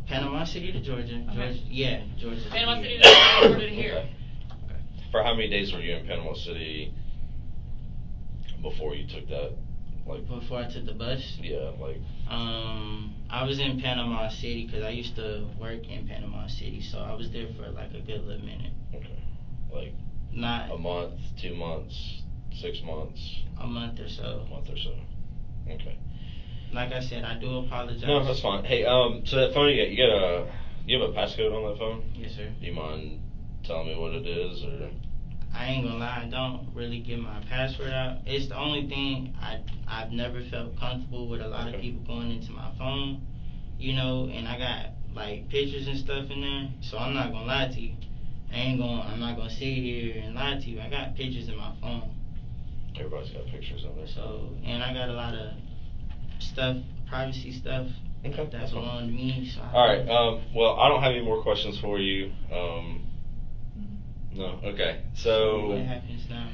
Panama City to Georgia. Okay. Georgia. Panama City to Georgia to here. Okay. For how many days were you in Panama City before you took that? Before I took the bus? Yeah, I was in Panama City because I used to work in Panama City, so I was there for like a good little minute. Okay. Not a month, 2 months, 6 months? A month or so. Okay. Like I said, I do apologize. No, that's fine. Hey, so that phone you have a passcode on that phone? Yes, sir. Do you mind telling me what it is, or? I ain't gonna lie, I don't really give my password out. It's the only thing I've never felt comfortable with a lot of people going into my phone, and I got like pictures and stuff in there, so I'm not gonna lie to you. I'm not gonna sit here and lie to you. I got pictures in my phone. Everybody's got pictures on there. So, and I got a lot of stuff, privacy stuff that belong to me. So Alright, well, I don't have any more questions for you. No, okay. So what happens now?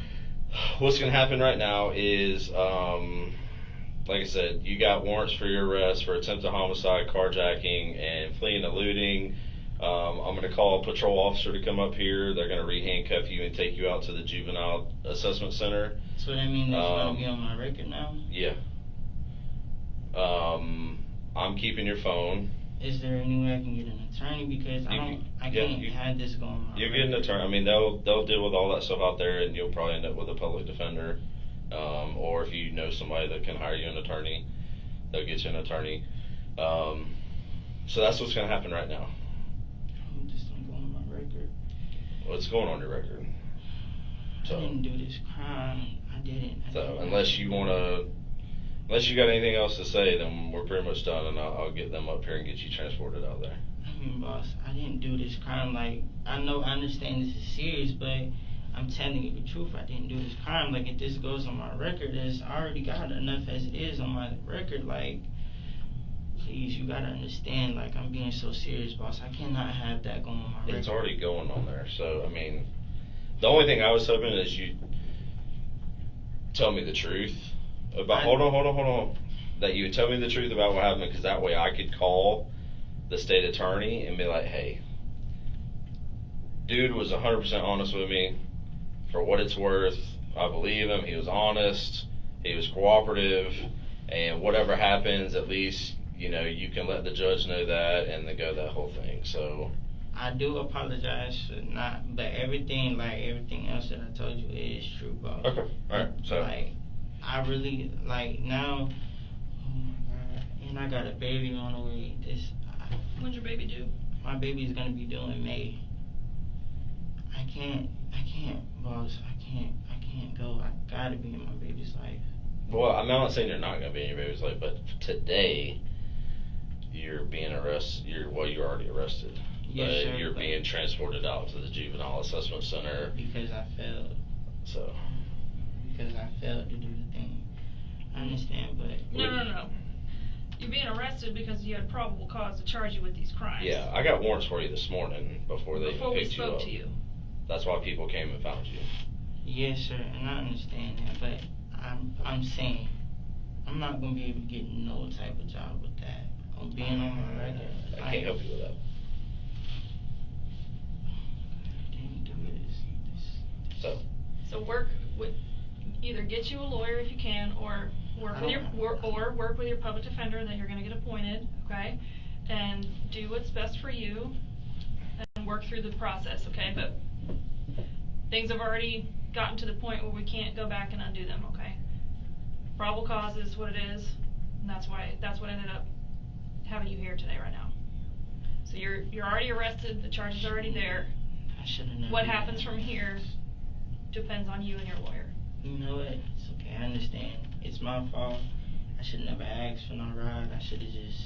What's going to happen right now is, like I said, you got warrants for your arrest for attempted homicide, carjacking, and fleeing and looting. I'm going to call a patrol officer to come up here. They're going to re-handcuff you and take you out to the juvenile assessment center. So that means that's going to be on my record now? Yeah. I'm keeping your phone. Is there any way I can get an attorney, because I can't have this going on? You get an attorney. I mean, they'll deal with all that stuff out there, and you'll probably end up with a public defender, or if you know somebody that can hire you an attorney, they'll get you an attorney. So that's what's going to happen right now. I'm just going to go on my record. What's going on your record? So, I didn't do this crime. I didn't. Unless you got anything else to say, then we're pretty much done, and I'll get them up here and get you transported out there. I mean, boss, I didn't do this crime. Like, I understand this is serious, but I'm telling you the truth. I didn't do this crime. Like, if this goes on my record, I already got enough as it is on my record. Like, please, you gotta understand, like, I'm being so serious, boss. I cannot have that going on my record. It's already going on there. So, I mean, the only thing I was hoping is you tell me the truth about. Hold on. That you would tell me the truth about what happened, because that way I could call the state attorney and be like, hey, dude was 100% honest with me. For what it's worth, I believe him. He was honest. He was cooperative. And whatever happens, at least, you know, you can let the judge know that and then go that whole thing. So I do apologize for not, but everything, like everything else that I told you is true, boss. okay, all right. So like, I really, like, now, oh my God, and I got a baby on the way. When's your baby due? My baby's gonna be due in May. I can't, boss. I can't go. I gotta be in my baby's life. well, I'm not saying you're not gonna be in your baby's life, but today you're being arrested. You're already arrested. Yes, but sir, you're but being transported out to the juvenile assessment center. because I failed. So Because I failed to do the thing. I understand, but No. You're being arrested because you had probable cause to charge you with these crimes. yeah, I got warrants for you this morning before they Before we picked you spoke up. to you. That's why people came and found you. yes, sir, and I understand that. But I'm saying, I'm not gonna be able to get no type of job with that. I'm being on my record. I can't help you with that. Didn't do this. So work with, either get you a lawyer if you can, or work with your public defender that you're going to get appointed, okay? And do what's best for you, and work through the process, okay? But things have already gotten to the point where we can't go back and undo them, okay? Probable cause is what it is, and that's what ended up having you here today right now. So you're already arrested, the charge is already there. I should have never. What happens from here depends on you and your lawyer. You know what? It's okay. I understand. It's my fault. I should never asked for no ride. I should have just.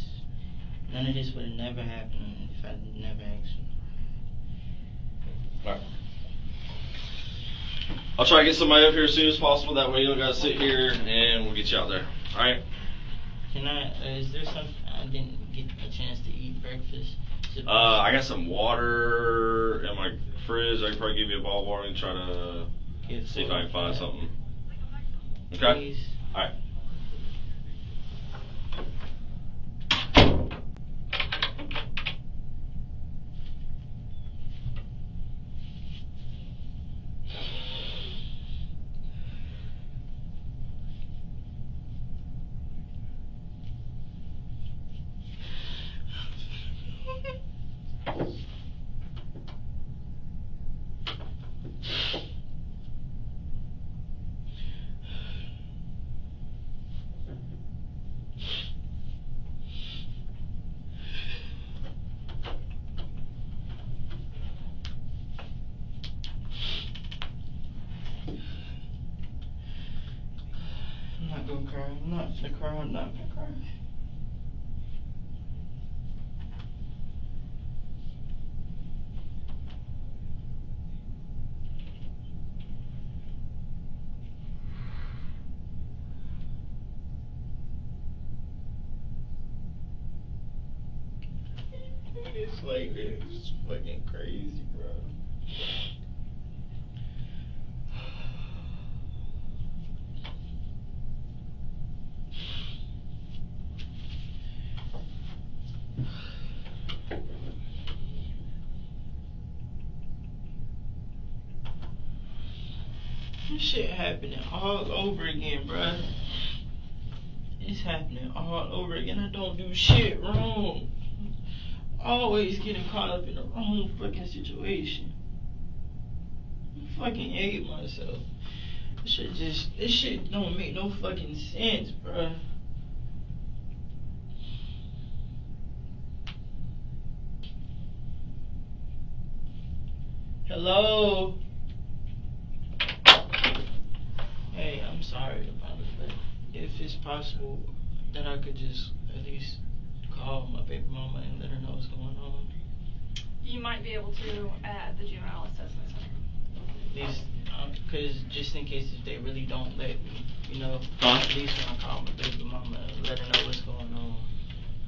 None of this would have never happened if I never asked for no ride. alright. I'll try to get somebody up here as soon as possible. That way you don't gotta sit here, and we'll get you out there. All right. Can I? Is there something I didn't get a chance to eat breakfast? I got some water in my fridge. I can probably give you a bottle of water and try to see if I can find something. Okay. Please. All right. I'm not gonna cry. I'm not gonna cry. I'm not gonna cry. It's like, it's fucking crazy, bro. This shit happening all over again, bruh. It's happening all over again. I don't do shit wrong. Always getting caught up in the wrong fucking situation. I fucking hate myself. This shit don't make no fucking sense, bruh. Hello? Hey, I'm sorry about it, but if it's possible that I could just at least call my baby mama and let her know what's going on. You might be able to at the juvenile assessment center. At least, because just in case if they really don't let me, you know, Huh? at least when I call my baby mama and let her know what's going on.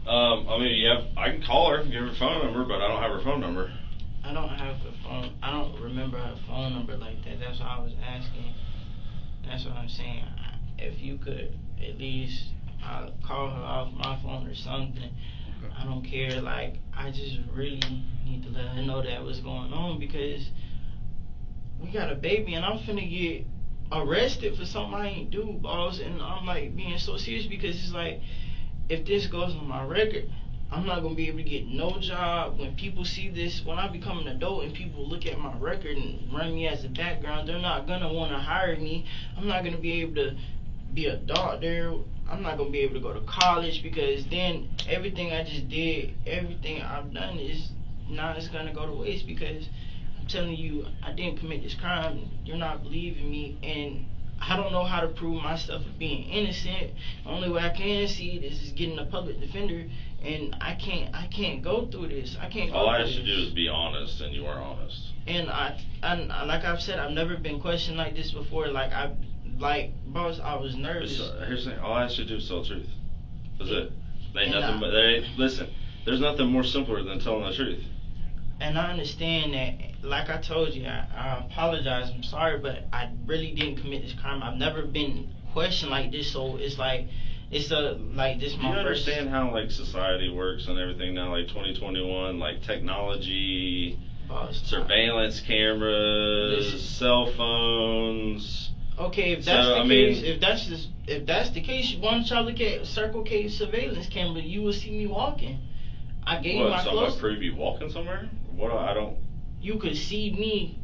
I mean, I can call her, give her phone number, but I don't have her phone number. I don't have the phone. I don't remember her phone number like that. That's why I was asking. That's what I'm saying. If you could at least call her off my phone or something. I don't care. Like, I just really need to let her know that what's going on, because we got a baby and I'm finna get arrested for something I ain't do, boss. And I'm like being so serious because it's like, if this goes on my record, I'm not gonna be able to get no job. When people see this, when I become an adult and people look at my record and run me as a background, they're not gonna want to hire me. I'm not gonna be able to be a doctor. I'm not gonna be able to go to college, because then everything I just did, everything I've done is now it's gonna go to waste, because I'm telling you I didn't commit this crime. You're not believing me, and I don't know how to prove myself of being innocent. The only way I can see it is getting a public defender, and I can't go through this. I can't go All I through asked you to this. do is be honest, and you weren't honest. And I like I've said, I've never been questioned like this before. Boss, I was nervous. Here's the thing. All I asked you to do is tell the truth. That's it. Listen, there's nothing more simpler than telling the truth. And I understand that, like I told you, I apologize, I'm sorry, but I really didn't commit this crime. I've never been questioned like this, so it's like, this my first. Do you understand how, like, society works and everything now, like 2021, like technology, surveillance cameras, cell phones? Okay, if that's the case, why don't y'all look at Circle K surveillance camera? You will see me walking. I gave my so clothes. I'm gonna prove you walking somewhere? I don't. You could see me.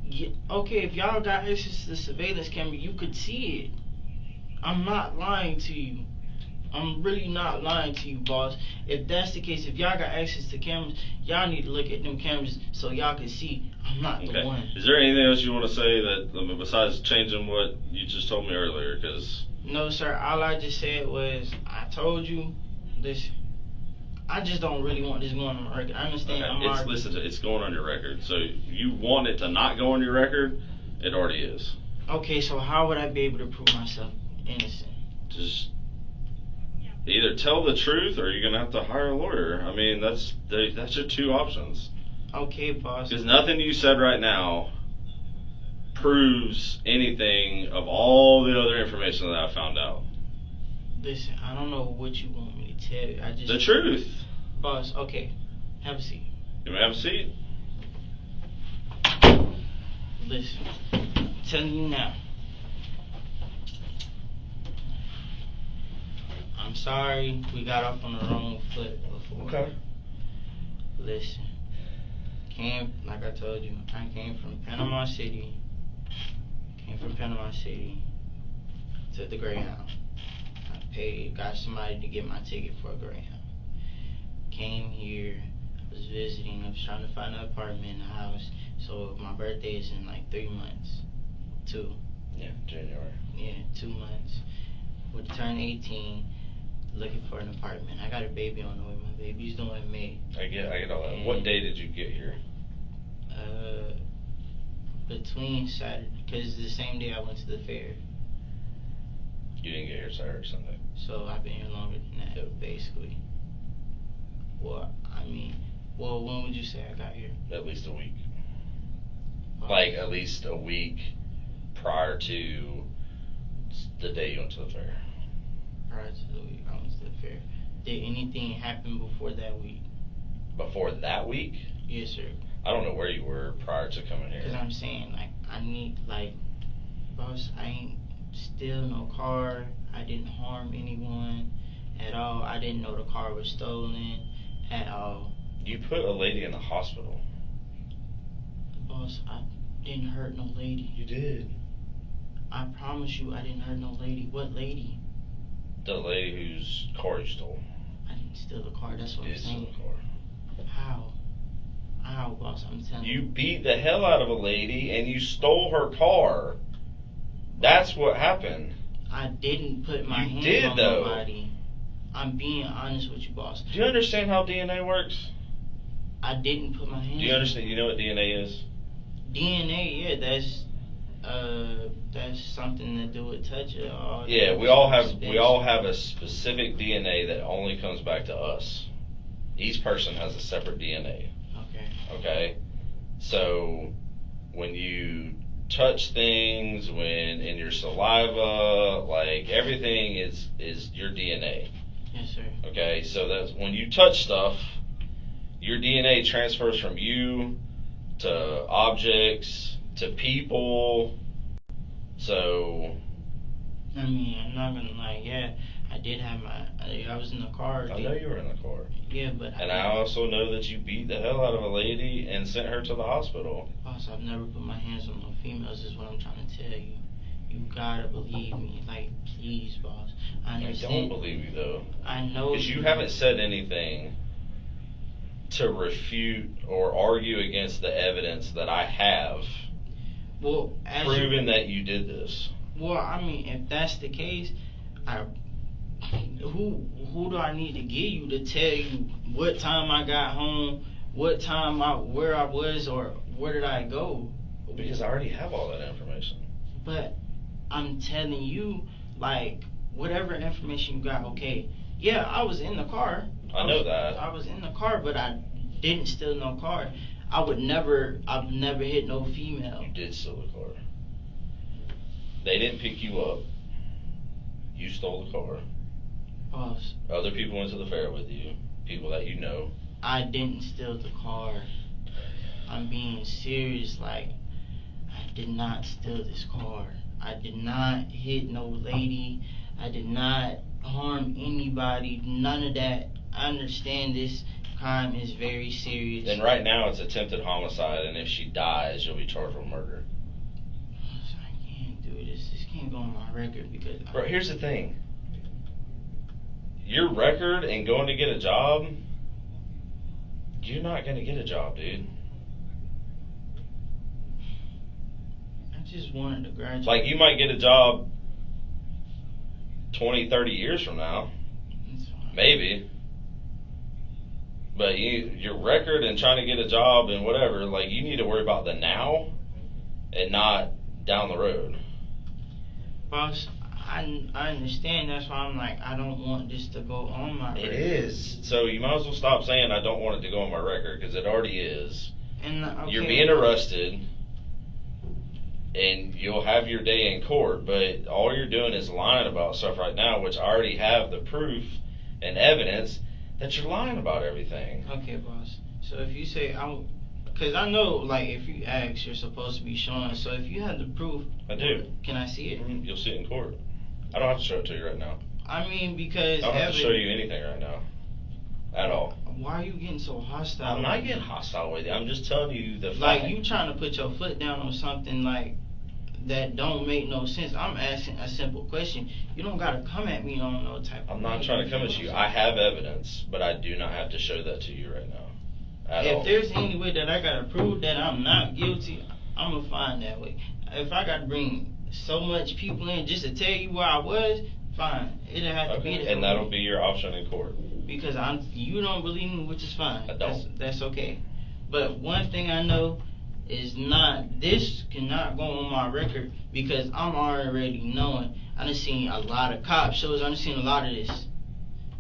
Okay, if y'all got access to the surveillance camera, you could see it. I'm not lying to you. I'm really not lying to you, boss. If that's the case, if y'all got access to cameras, y'all need to look at them cameras so y'all can see I'm not the one. Is there anything else you want to say that besides changing what you just told me earlier? Because no, sir. All I just said was I told you this. I just don't really want this going on my record. I understand. It's going on your record. So you want it to not go on your record? It already is. Okay, so how would I be able to prove myself innocent? Just either tell the truth, or you're gonna have to hire a lawyer. I mean, that's your two options. Okay, boss. Because nothing you said right now proves anything of all the other information that I found out. Listen, I don't know what you want me to tell you. The truth. Boss, okay. Have a seat. You want to have a seat? Listen, I'm telling you now. I'm sorry we got off on the wrong foot before. Okay. Listen. Like I told you, I came from Panama City. To the Greyhound. Got somebody to get my ticket for a Greyhound. Came here, was visiting, I was trying to find an apartment in the house. So my birthday is in like 3 months. 2. Yeah, January. Yeah, 2 months. Would turn 18, looking for an apartment. I got a baby on the way. My baby's due in May. I get all that. What day did you get here? Between Saturday, because it's the same day I went to the fair. You didn't get here Saturday or Sunday. So I've been here longer than that, basically. Well, when would you say I got here? At least a week. Like, at least a week prior to the day you went to the fair. Prior to the week I went to the fair. Did anything happen before that week? Before that week? Yes, sir. I don't know where you were prior to coming here. Because I'm saying, boss, I ain't steal no car. I didn't harm anyone at all. I didn't know the car was stolen at all. You put a lady in the hospital. Boss, I didn't hurt no lady. You did. I promise you I didn't hurt no lady. What lady? The lady whose car you stole. I didn't steal the car, that's what I'm saying. You did steal the car. How? How, boss? I'm telling you. You beat the hell out of a lady and you stole her car. That's what happened. I didn't put my hands on though. nobody. I'm being honest with you, boss. Do you understand how DNA works? I didn't put my hands on. Do you understand? You know what DNA is? DNA, yeah, that's something to do with touch it. Yeah, we all have a specific DNA that only comes back to us. Each person has a separate DNA. Okay. Okay? So, when you touch things, when in your saliva, like everything is your DNA. Yes, sir. Okay? So that's when you touch stuff, your DNA transfers from you to objects, to people. So, I mean, I'm not gonna lie. Yeah, I did have I was in the car. I know you were in the car. Yeah, but. And I also know that you beat the hell out of a lady and sent her to the hospital. Boss, I've never put my hands on no females, is what I'm trying to tell you. You gotta believe me. Like, please, boss. I understand. I don't believe you, though. I know. Because you haven't said anything to refute or argue against the evidence that I have. Well, proven that you did this. Well, I mean, if that's the case, who do I need to get you to tell you what time I got home, what time where I was, or where did I go? Because I already have all that information. But I'm telling you, like, whatever information you got, okay, yeah, I was in the car. I know that. I was in the car, but I didn't steal no car. I've never hit no female. You did steal the car. They didn't pick you up. You stole the car. Boss. Other people went to the fair with you. People that you know. I didn't steal the car. I'm being serious. Like, I did not steal this car. I did not hit no lady. I did not harm anybody. None of that. I understand this crime is very serious. Then right now it's attempted homicide, and if she dies, you'll be charged with murder. I can't do this. This can't go on my record because. Bro, here's the thing. Your record and going to get a job, you're not going to get a job, dude. I just wanted to graduate. Like, you might get a job 20, 30 years from now. That's fine. Maybe. But your record and trying to get a job and whatever, like, you need to worry about the now and not down the road. Boss, I understand. That's why I'm like, I don't want this to go on my record. It is. So you might as well stop saying I don't want it to go on my record, because it already is. And okay, you're being arrested, and you'll have your day in court, but all you're doing is lying about stuff right now, which I already have the proof and evidence that you're lying about everything. Okay, boss. So if you say because I know, like, if you ask, you're supposed to be showing. So if you have the proof, I do. Can I see it? You'll see it in court. I don't have to show it to you right now. I mean, because I don't have to show you anything right now, at all. Why are you getting so hostile? I'm not getting hostile with you. I'm just telling you the fact. Like, you trying to put your foot down on something like that don't make no sense. I'm asking a simple question. You don't gotta come at me on no type of. I'm not trying to come at you. I have evidence, but I do not have to show that to you right now. If there's any way that I gotta prove that I'm not guilty, I'm gonna find that way. If I gotta bring so much people in just to tell you where I was, fine. It'll have to be there. And that'll be your option in court. Because you don't believe me, which is fine. I don't. That's okay. But one thing I know is this cannot go on my record, because I'm already knowing. I done seen a lot of cop shows. I done seen a lot of this.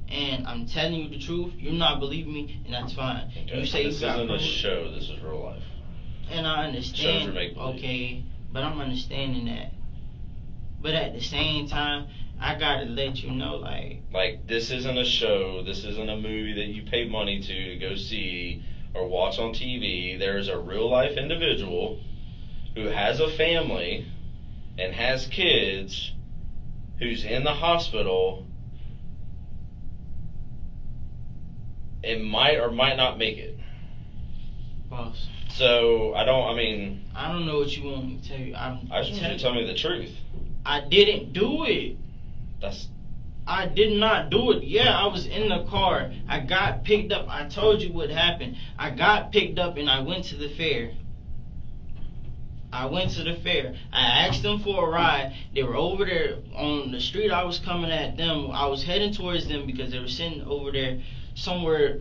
And I'm telling you the truth. You're not believing me, and that's fine. Okay. You say this you got isn't a proof. show. This is real life. And I understand. Shows are make-believe. Okay, but I'm understanding that. But at the same time, I gotta let you know, like, this isn't a show. This isn't a movie that you pay money to go see or watch on TV. There is a real life individual who has a family and has kids, who's in the hospital and might or might not make it. boss. So I don't know what you want me to tell you. I just want you to tell me the truth. I didn't do it. I did not do it. Yeah, I was in the car. I got picked up. I told you what happened. I got picked up and I went to the fair. I asked them for a ride. They were over there on the street. I was coming at them. I was heading towards them because they were sitting over there somewhere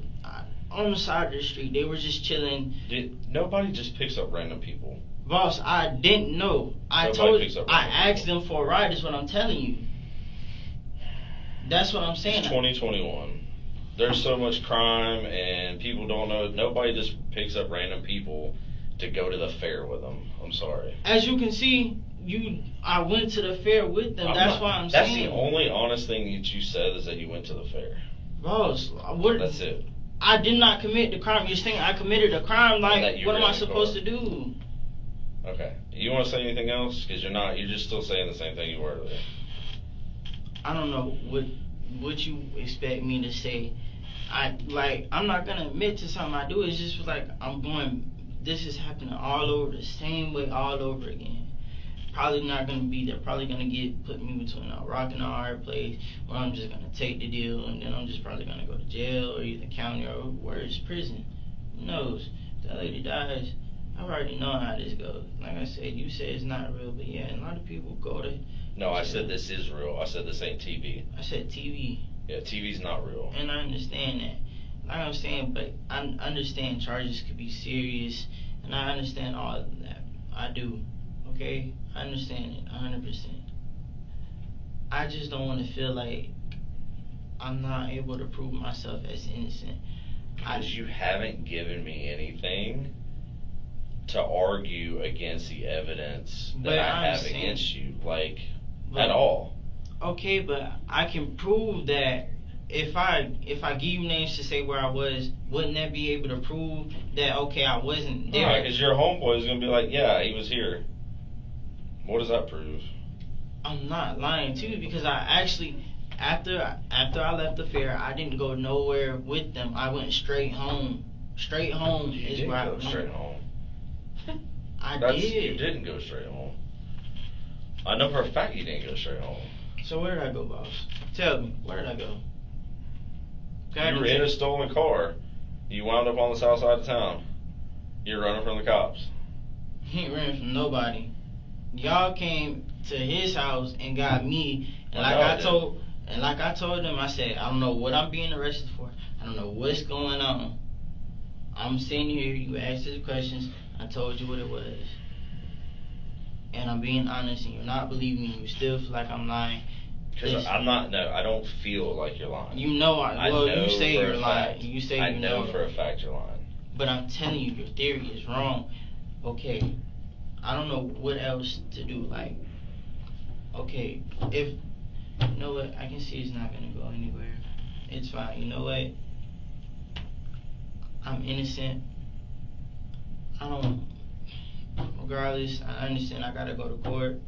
on the side of the street. They were just chilling. Nobody just picks up random people. Boss, I didn't know. I asked them for a ride, is what I'm telling you. That's what I'm saying. It's 2021. there's so much crime and people don't know. Nobody just picks up random people to go to the fair with them. I'm sorry. As you can see, I went to the fair with them. That's why I'm saying. That's the only honest thing that you said is that you went to the fair. Boss, what? That's it. I did not commit the crime. You're saying I committed a crime. Like, what am I supposed to do? Okay. You want to say anything else? Because you're not. You're just still saying the same thing you were earlier. I don't know what you expect me to say. I'm not gonna admit to something I do. It's just like this is happening all over the same way all over again. Probably not gonna be there. Probably gonna put me between a rock and a hard place where I'm just gonna take the deal and then I'm just probably gonna go to jail or either county or worse, prison. Who knows? If that lady dies, I already know how this goes. Like I said, you say it's not real, but yeah, a lot of people go to. No, I said this is real. I said this ain't TV. I said TV. Yeah, TV's not real. And I understand that. Like I'm saying, but I understand charges could be serious, and I understand all of that. I do. Okay? I understand it 100%. I just don't want to feel like I'm not able to prove myself as innocent. Because you haven't given me anything to argue against the evidence that I have against you, at all. Okay, but I can prove that if I give you names to say where I was, wouldn't that be able to prove that, okay, I wasn't there? Right, because your homeboy is going to be like, yeah, he was here. What does that prove? I'm not lying to you because I actually, after I left the fair, I didn't go nowhere with them. I went straight home. Straight home you is didn't where go I went. straight home. Did. You didn't go straight home. I know for a fact you didn't go straight home. So where did I go, boss? Tell me, where did I go? You were in a stolen car. You wound up on the south side of town. You're running from the cops. He ain't running from nobody. Y'all came to his house and got me, and like I told them, I said, I don't know what I'm being arrested for. I don't know what's going on. I'm sitting here, you asked the questions, I told you what it was. And I'm being honest, and you're not believing me. You still feel like I'm lying. Because I'm not. No, I don't feel like you're lying. You know, you say you're lying. Fact. You say I know for a fact you're lying. But I'm telling you, your theory is wrong. Okay, I don't know what else to do. Like, okay, if you know what, I can see it's not gonna go anywhere. It's fine. You know what? I'm innocent. Regardless, I understand I gotta go to court.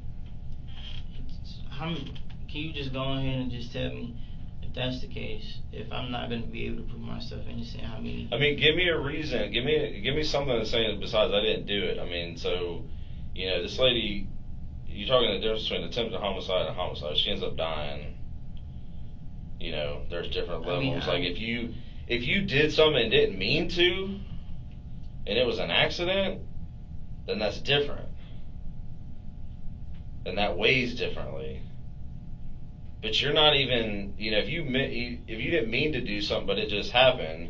Can you just go ahead and just tell me if that's the case? If I'm not gonna be able to prove myself innocent, how many? I mean, give me a reason. Give me something to say besides I didn't do it. I mean, so this lady, you're talking the difference between attempted homicide and homicide. She ends up dying. There's different levels. Like if you did something and didn't mean to, and it was an accident, then that's different. Then that weighs differently. But you're not even, if you didn't mean to do something but it just happened,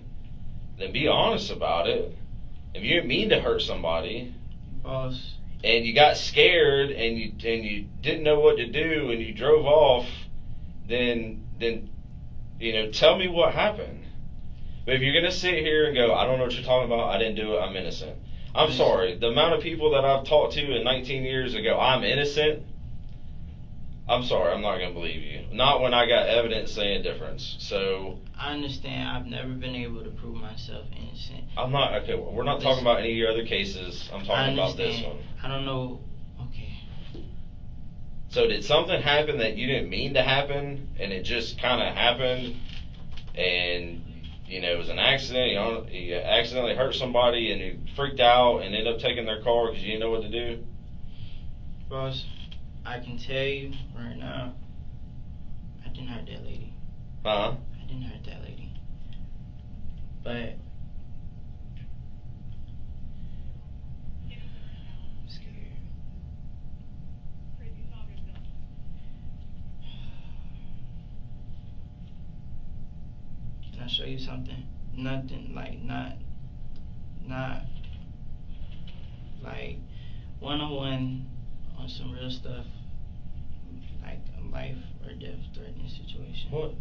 then be honest about it. If you didn't mean to hurt somebody, boss, and you got scared and you didn't know what to do and you drove off, then tell me what happened. But if you're gonna sit here and go, I don't know what you're talking about, I didn't do it, I'm innocent. I'm sorry. The amount of people that I've talked to in 19 years ago, I'm innocent. I'm sorry, I'm not going to believe you. Not when I got evidence saying difference. So I understand. I've never been able to prove myself innocent. I'm not. Okay, we're not talking about any of your other cases. I'm talking about this one. I don't know. Okay. So did something happen that you didn't mean to happen, and it just kind of happened, and it was an accident? You accidentally hurt somebody, and you freaked out and ended up taking their car because you didn't know what to do? Boss, I can tell you right now, I didn't hurt that lady. Huh? I didn't hurt that lady. But I'm scared. Can I show you something? Nothing, like not like one-on-one on some real stuff, like a life or death threatening situation. What?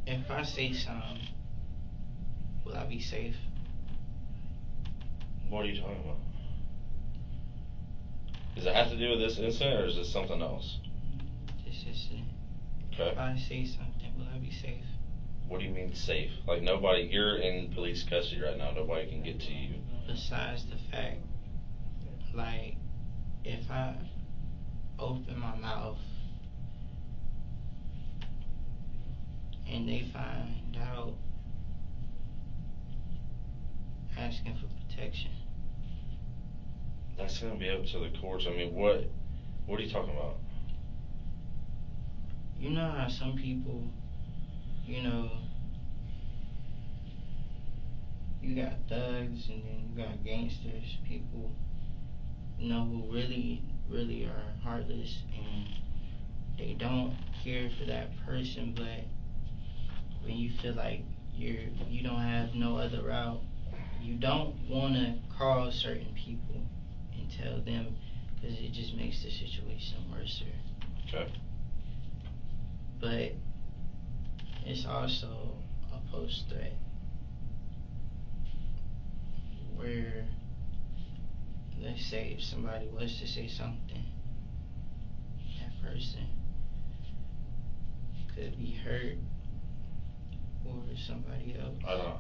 if I say something, will I be safe? What are you talking about? Does it have to do with this incident, or is this something else? This incident. Okay. If I say something, will I be safe? What do you mean safe? Like nobody, you're in police custody right now, nobody can get to you. Besides the fact, like, if I open my mouth and they find out asking for protection. That's gonna be up to the courts. I mean, what are you talking about? You know how some people, you know, you got thugs and then you got gangsters, people, you know, who really are heartless and they don't care for that person, but when you feel like you don't have no other route, you don't want to call certain people and tell them, because it just makes the situation worse. Okay. But it's also a post threat where, let's say if somebody was to say something, that person could be hurt, or somebody else.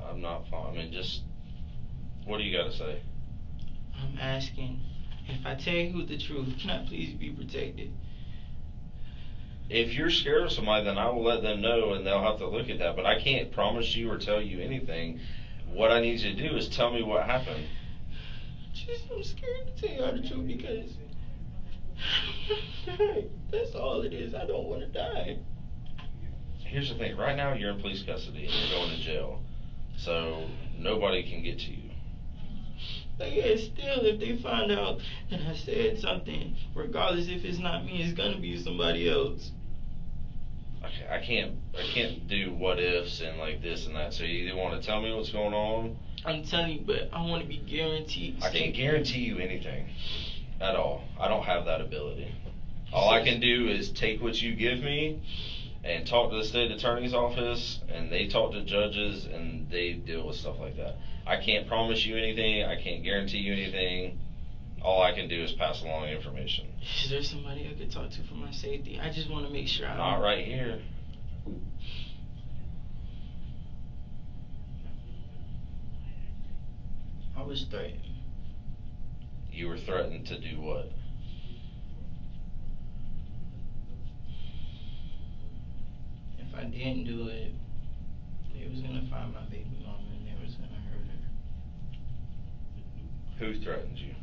I'm not following. I mean, just, what do you gotta say? I'm asking, if I tell you the truth, can I please be protected? If you're scared of somebody, then I will let them know and they'll have to look at that. But I can't promise you or tell you anything. What I need you to do is tell me what happened. I'm scared to tell you the truth because that's all it is. I don't want to die. Here's the thing. Right now, you're in police custody and you're going to jail. So nobody can get to you. Like, yeah, still, if they find out that I said something, regardless if it's not me, it's gonna be somebody else. Okay, I can't do what ifs and like this and that. So you either want to tell me what's going on. I'm telling you, but I want to be guaranteed. I can't guarantee you anything at all. I don't have that ability. All I can do is take what you give me and talk to the state attorney's office, and they talk to judges, and they deal with stuff like that. I can't promise you anything. I can't guarantee you anything. All I can do is pass along information. Is there somebody I could talk to for my safety? I just want to make sure Not right here. I was threatened. You were threatened to do what? If I didn't do it, they was gonna find my baby mama and they was gonna hurt her. Who threatened you?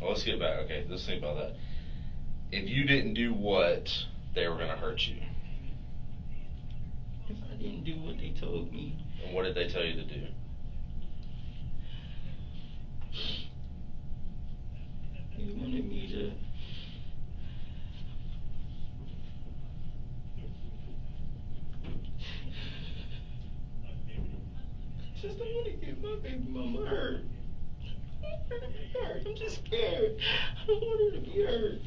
Well, let's get back. Okay, let's think about that. If you didn't do what, they were going to hurt you. If I didn't do what they told me. And what did they tell you to do? They wanted me to just don't want to get my baby mama hurt. I don't want her to be hurt. I'm just scared. I don't want her to be hurt.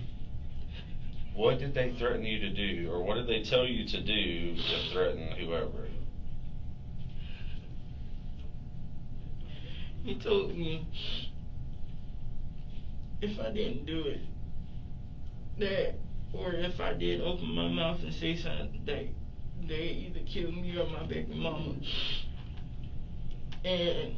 What did they threaten you to do, or what did they tell you to do to threaten whoever? He told me if I didn't do it, that, or if I did open my mouth and say something, they either kill me or my baby mama. And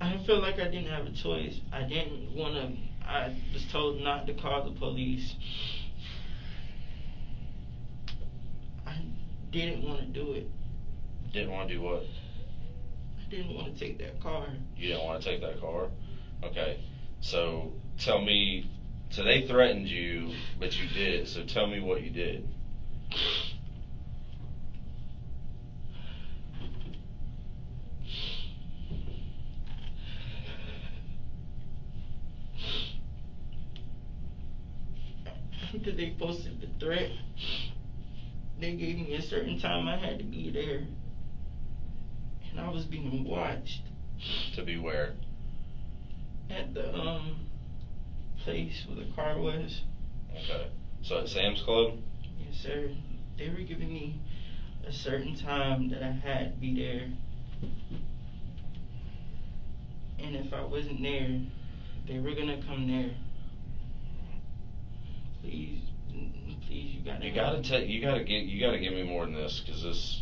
I felt like I didn't have a choice. I was told not to call the police. I didn't want to do it. Didn't want to do what? I didn't want to take that car. You didn't want to take that car? Okay. So tell me, so they threatened you, but you did. So tell me what you did. After they posted the threat, they gave me a certain time I had to be there, and I was being watched. To be where? At the place where the car was. Okay. So at Sam's Club? Yes, sir. They were giving me a certain time that I had to be there. And if I wasn't there, they were gonna come there. Please, you gotta. You gotta give me more than this, cause this.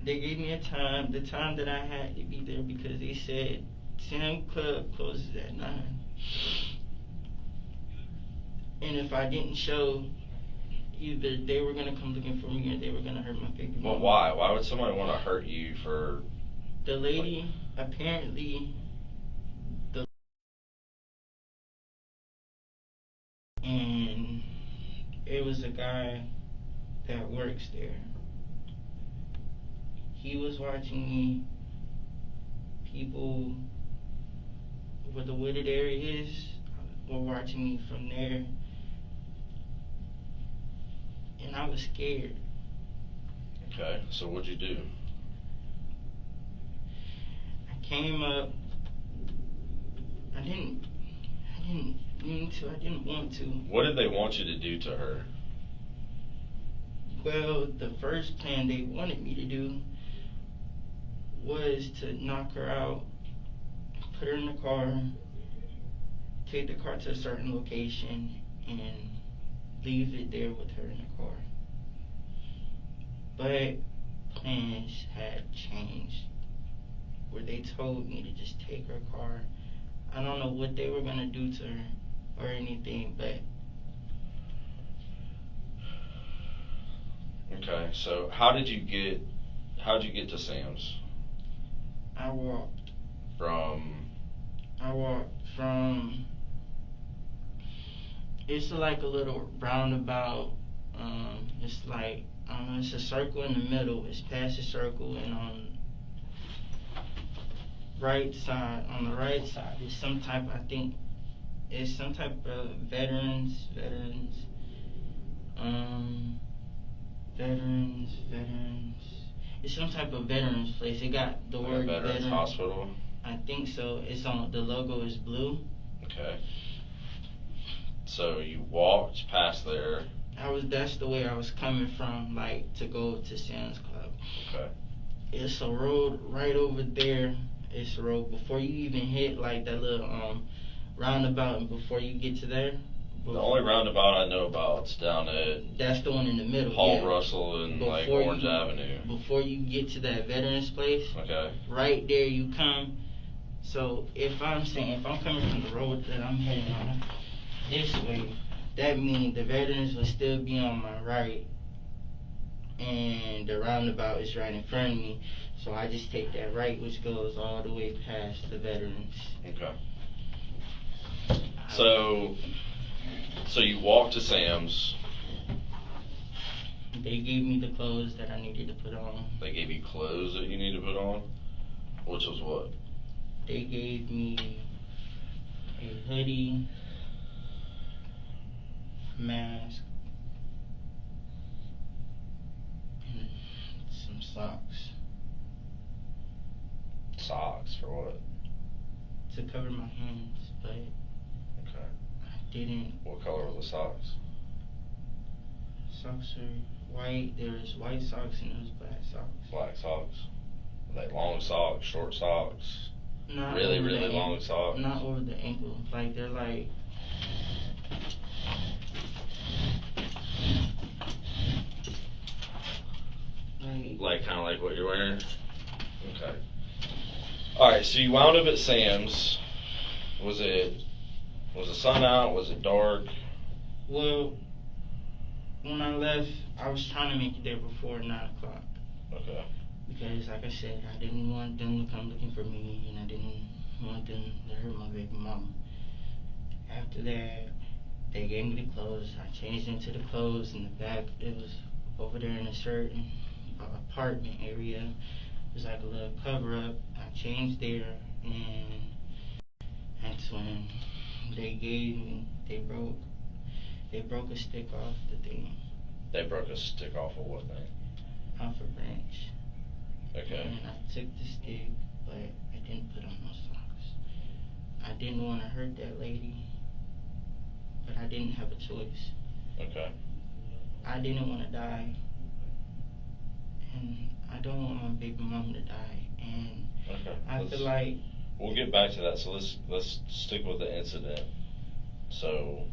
They gave me a time, the time that I had to be there, because they said Sam Club closes at 9. And if I didn't show, either they were gonna come looking for me or they were gonna hurt my baby mama. Well, why? Why would somebody want to hurt you for? The lady, apparently, and it was a guy that works there. He was watching me. People where the wooded area is were watching me from there. And I was scared. Okay, so what'd you do? I came up. I didn't mean to. I didn't want to. What did they want you to do to her? Well, the first plan they wanted me to do was to knock her out, put her in the car, take the car to a certain location, and leave it there with her in the car. But plans had changed, where they told me to just take her car. I don't know what they were gonna do to her or anything, but. Okay, so how did you get to Sam's? I walked from. It's like a little roundabout. It's like it's a circle in the middle. It's past the circle, and on the right side is some type. I think it's some type of veterans. It's some type of veterans place. It got the word veterans hospital. I think so. It's on, the logo is blue. Okay. So you walked past there. That's the way I was coming from, like, to go to Sam's Club. Okay. It's a road right over there. It's a road before you even hit like that little roundabout, and before you get to there. The only roundabout I know about is down at. That's the one in the middle. Paul Russell and like Orange Avenue. Before you get to that veterans place. Okay. Right there you come. So if I'm coming from the road that I'm heading on this way, that means the veterans will still be on my right, and the roundabout is right in front of me. So I just take that right, which goes all the way past the veterans. Okay. So you walked to Sam's. They gave me the clothes that I needed to put on. They gave you clothes that you need to put on? Which was what? They gave me a hoodie, mask, and some socks. Socks for what? To cover my hands, but okay. I didn't. What color were the socks? Socks are white. There's white socks and there's black socks. Black socks. Are they long socks, short socks? Not really long socks? Not over the ankle. Like, they're like. Like kind of like what you're wearing? Okay. Alright, so you wound up at Sam's. Was the sun out? Was it dark? Well, when I left, I was trying to make it there before 9 o'clock. Okay. Because, like I said, I didn't want them to come looking for me, and I didn't want them to hurt my baby mama. After that, they gave me the clothes. I changed into the clothes in the back. It was over there in a certain apartment area. It was like a little cover-up. I changed there, and that's when they broke a stick off the thing. They broke a stick off of what thing? Off a branch. Okay. And I took the stick, but I didn't put on no socks. I didn't want to hurt that lady, but I didn't have a choice. Okay. I didn't want to die, and I don't want my baby mom to die. And okay. I feel like we'll get back to that. So let's stick with the incident. So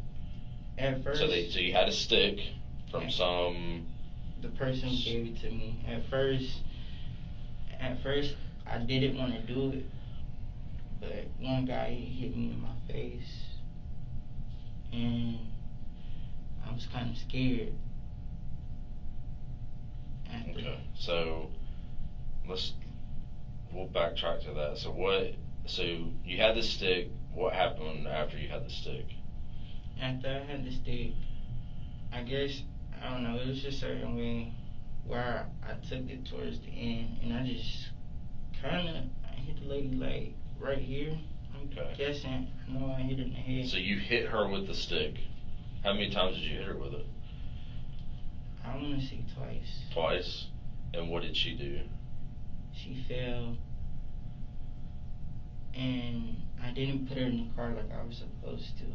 at first, so you had a stick from some. The person gave it to me. At first, I didn't want to do it, but one guy hit me in my face, and I was kind of scared. Okay, so we'll backtrack to that. So you had the stick. What happened after you had the stick? After I had the stick, I guess, I don't know, it was just a certain way where I took it towards the end, and I just I hit the lady like right here. I'm guessing. I know I hit her in the head. So you hit her with the stick. How many times did you hit her with it? I want to say twice. Twice? And what did she do? She fell, and I didn't put her in the car like I was supposed to.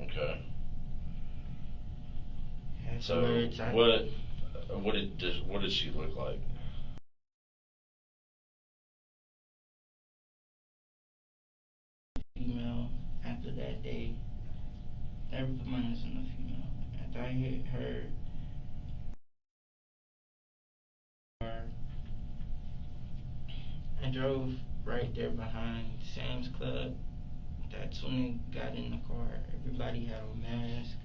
Okay. Afterwards, so what did she look like? Female. After that day, never put my hands on a female. After I hit her, I drove right there behind Sam's Club. That's when they got in the car. Everybody had a mask.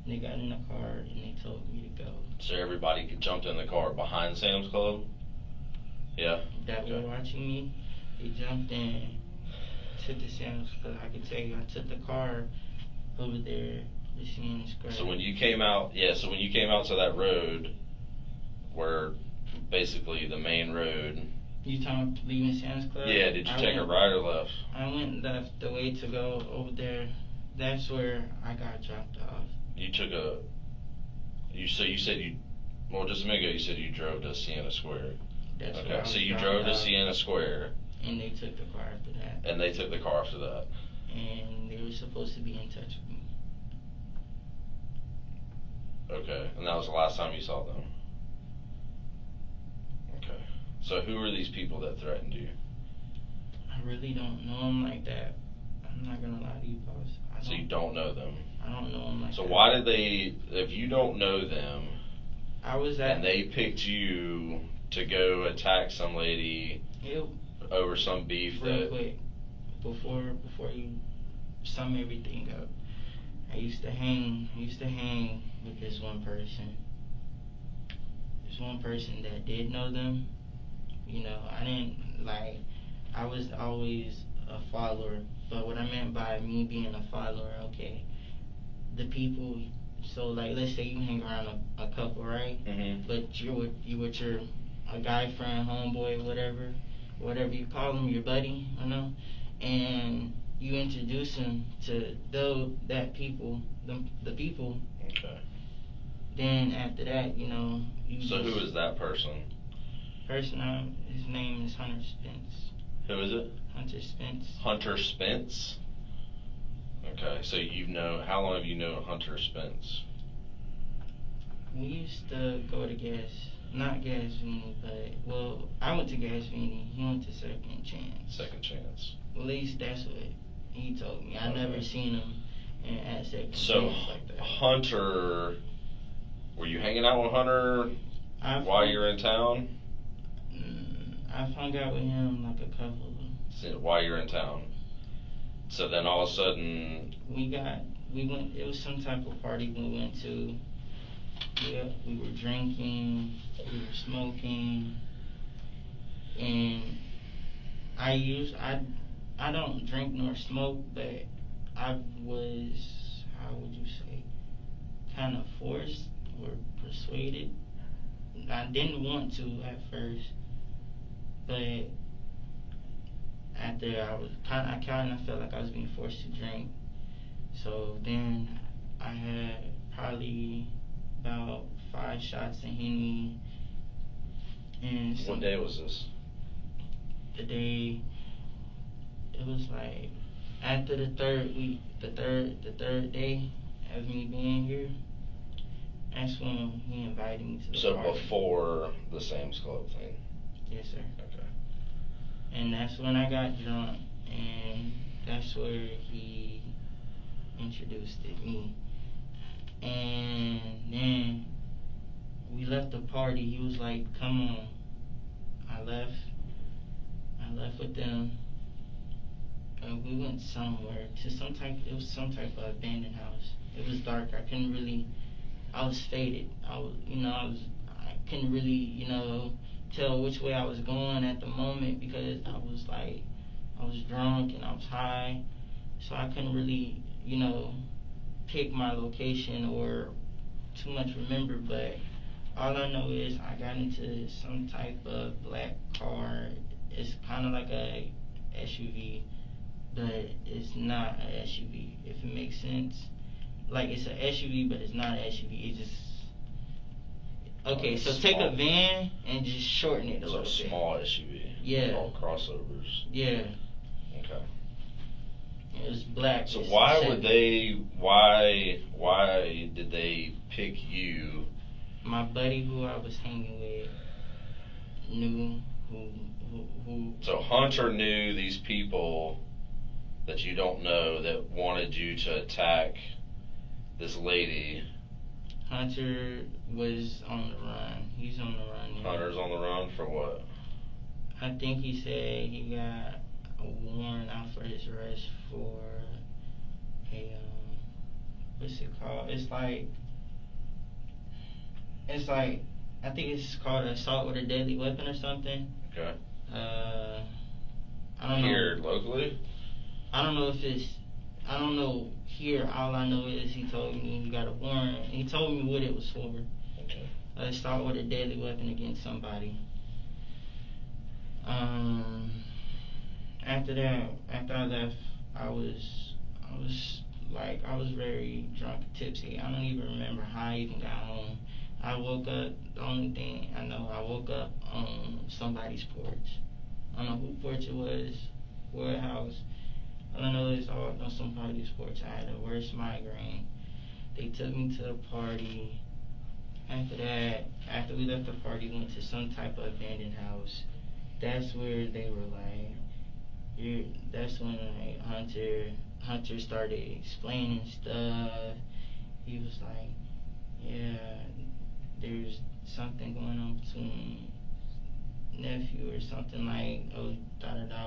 They got in the car and they told me to go. So everybody jumped in the car behind Sam's Club? Yeah. That were watching me. They jumped in, took the Sam's Club. I can tell you, I took the car over there to Sienna Square. So when you came out, to that road, where basically the main road. You talking about leaving Sam's Club? Yeah, did you take a right or left? I went left. The way to go over there, that's where I got dropped off. You took just a minute ago you said you drove to Sienna Square. That's okay, so you drove to Sienna Square. And they took the car after that. And they took the car after that. And they were supposed to be in touch with me. Okay, and that was the last time you saw them? Okay. So who are these people that threatened you? I really don't know them like that. I'm not gonna lie to you, boss. So you don't know them? I don't know them like that. So why did they, if you don't know them, and they picked you to go attack some lady over some beef real quick, before you sum everything up, I used to hang with this one person. This one person that did know them. You know, I was always a follower, but what I meant by me being a follower, okay, the people, so like let's say you hang around a couple, right? Mm-hmm. But you with your a guy friend, homeboy, whatever you call him, your buddy, you know, and you introduce him to the people. Okay. Then after that, you know. So who is that person? His name is Hunter Spence. Who is it? Hunter Spence. Hunter Spence? Okay, so how long have you known Hunter Spence? We used to go to not Gasvini, but, I went to Gasvini, he went to Second Chance. Second Chance. At least that's what he told me. I never seen him at Second Chance like that. Hunter, were you hanging out with Hunter while you're in town? I've hung out with him like a couple of them. So, while you're in town. So then all of a sudden... it was some type of party we went to. Yeah, we were drinking, we were smoking, and I don't drink nor smoke, but I was, how would you say, kind of forced or persuaded. I didn't want to at first, but after I kind of felt like I was being forced to drink. So then I had probably about 5 shots of Henny. And what day was this? The day, it was like after the third week, the third day of me being here. That's when he invited me to the So party. before the Sam's Club thing? Yes, sir. Okay. And that's when I got drunk, and that's where he introduced me. And then we left the party. He was like, "Come on." I left with them, and we went somewhere to it was some type of abandoned house. It was dark. I was faded. I couldn't really, tell which way I was going at the moment because I was drunk and I was high, so I couldn't really, pick my location or too much remember. But all I know is I got into some type of black car. It's kind of like a SUV, but it's not a SUV, if it makes sense. Like, it's an SUV, but it's not an SUV. It's just... Okay, so take a van and just shorten it a little bit. So a small SUV. Yeah. All crossovers. Yeah. Okay. It was black. So why did they pick you? My buddy who I was hanging with knew who. So Hunter knew these people that you don't know that wanted you to attack this lady. Hunter was on the run. He's on the run now. Hunter's on the run for what? I think he said he got a warrant out for his arrest for a what's it called? It's like I think it's called assault with a deadly weapon or something. Okay. I don't know. Here locally? I don't know here. All I know is he told me he got a warrant. He told me what it was for. Okay. Assault with a deadly weapon against somebody. After that, after I left, I was very drunk, tipsy. I don't even remember how I even got home. I woke up, the only thing I know, I woke up on somebody's porch. I don't know who porch it was, what house. All I know is I walked on somebody's porch. I had the worst migraine. They took me to the party. After that, after we left the party, we went to some type of abandoned house. That's where they were like, that's when like Hunter started explaining stuff. He was like, yeah, there's something going on between nephew or something like,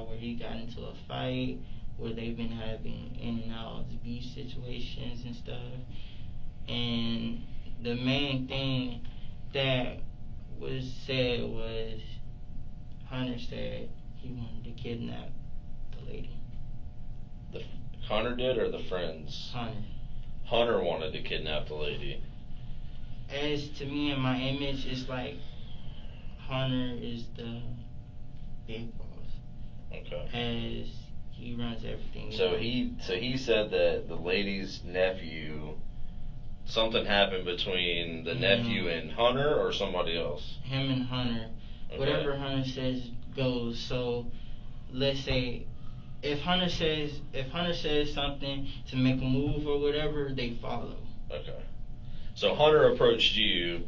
where he got into a fight, where they've been having in and out beef situations and stuff. And the main thing that was said was Hunter said he wanted to kidnap the lady. Hunter did, or the friends? Hunter. Hunter wanted to kidnap the lady. As to me and my image, it's like Hunter is the big boss. Okay. As he runs everything. So he said that the lady's nephew, something happened between the nephew and Hunter or somebody else? Him and Hunter. Okay. Whatever Hunter says goes. So let's say if Hunter says something to make a move or whatever, they follow. Okay. So Hunter approached you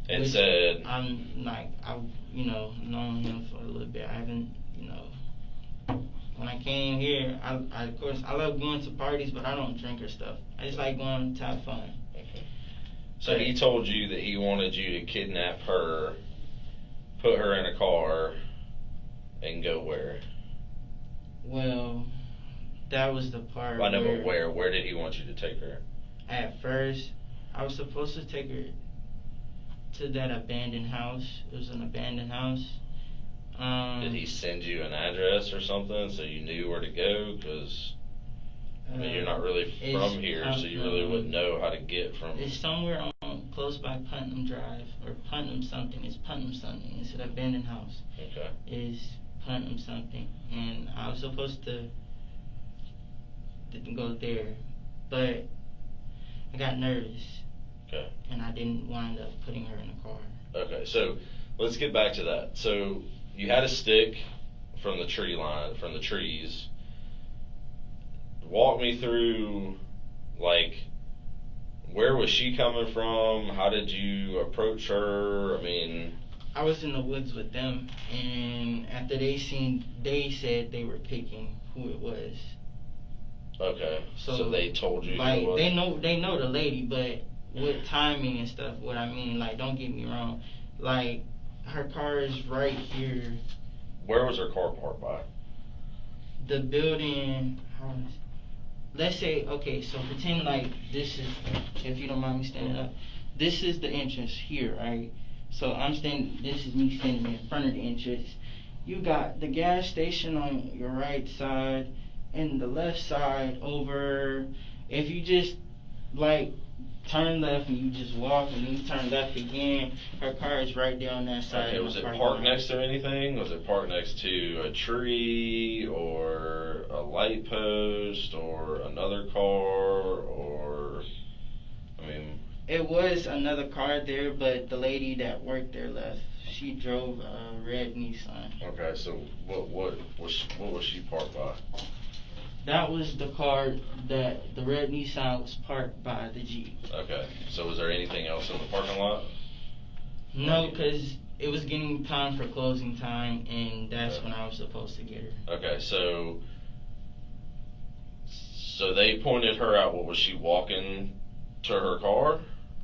and said, I'm like, I've known him for a little bit. I haven't, when I came here, I of course I love going to parties, but I don't drink or stuff. I just like going to have fun. Okay. So he told you that he wanted you to kidnap her, put her in a car, and go where? Well, that was the part. I know, but where? Where did he want you to take her? At first, I was supposed to take her to that abandoned house. It was an abandoned house. Did he send you an address or something so you knew where to go? Because you're not really from here, so you really wouldn't know how to get from. It's somewhere close by Putnam Drive or Putnam something. It's Putnam something. It's an abandoned house. Okay. It's Putnam something, and I was supposed to go there, but I got nervous. Okay. And I didn't wind up putting her in the car. Okay, so let's get back to that. So you had a stick from the tree line, from the trees. Walk me through, like, where was she coming from? How did you approach her? I mean, I was in the woods with them, and after they said they were picking who it was. Okay. So they told you like, who it was? they know the lady, but with timing and stuff, what I mean, like, don't get me wrong, like, her car is right here. Where was her car parked by? The building, let's say, okay, so pretend like this is, if you don't mind me standing up, this is the entrance here, right? So this is me standing in front of the entrance. You got the gas station on your right side, and the left side over, if you just, like, turn left and you just walk and then you turn left again, her car is right there on that side. Okay, was it parked next to anything? Was it parked next to a tree or a light post or another car or, I mean... It was another car there, but the lady that worked there left. She drove a red Nissan. Okay, so what was she parked by? That was the car that the red Nissan was parked by the Jeep. Okay, so was there anything else in the parking lot? No, because it was getting time for closing time, and that's when I was supposed to get her. Okay, so they pointed her out. What was she walking to her car?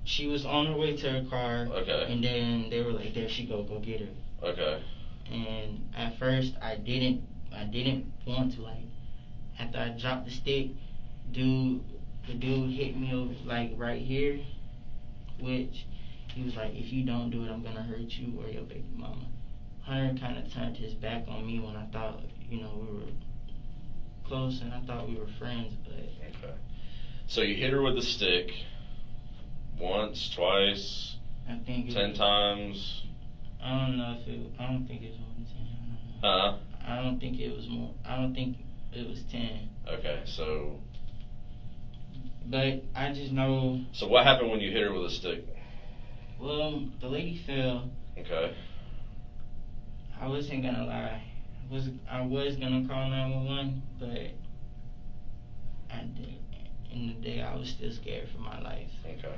She was on her way to her car. Okay. And then they were like, "There she go get her." Okay. And at first I didn't want to, like, after I dropped the stick, the dude hit me over, like, right here, which he was like, "If you don't do it, I'm gonna hurt you or your baby mama." Hunter kind of turned his back on me when I thought, we were close and I thought we were friends, but... Okay. So you hit her with a stick once, twice, I think 10 times? I don't know if I don't think it was more than 10. I don't know. Huh? I don't think it was more. I don't think it was 10. Okay, so... But I just know... So what happened when you hit her with a stick? Well, the lady fell. Okay. I wasn't gonna lie. I was gonna call 911, but I did. In the day, I was still scared for my life. Okay.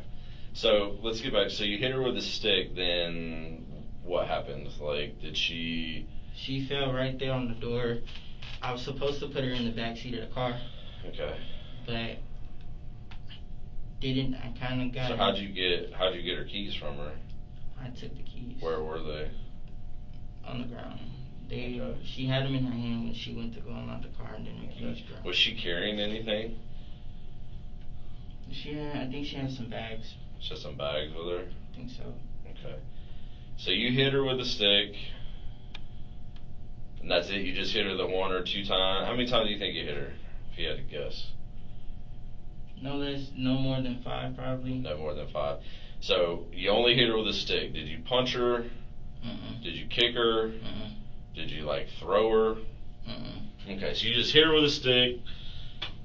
So let's get back. So you hit her with a stick. Then what happened? Like, did she? She fell right there on the door. I was supposed to put her in the back seat of the car. Okay. But didn't. I kind of got. So how'd you get her keys from her? I took the keys. Where were they? On the ground. Okay. She had them in her hand when she went to go out the car, and then the keys dropped. Was she carrying anything? I think she had some bags. Just some bags with her? I think so. Okay. So you hit her with a stick, and that's it? You just hit her the one or two times? How many times do you think you hit her, if you had to guess? No more than 5, probably. No more than 5. So you only hit her with a stick. Did you punch her? Did you kick her? Did you, like, throw her? Okay, so you just hit her with a stick.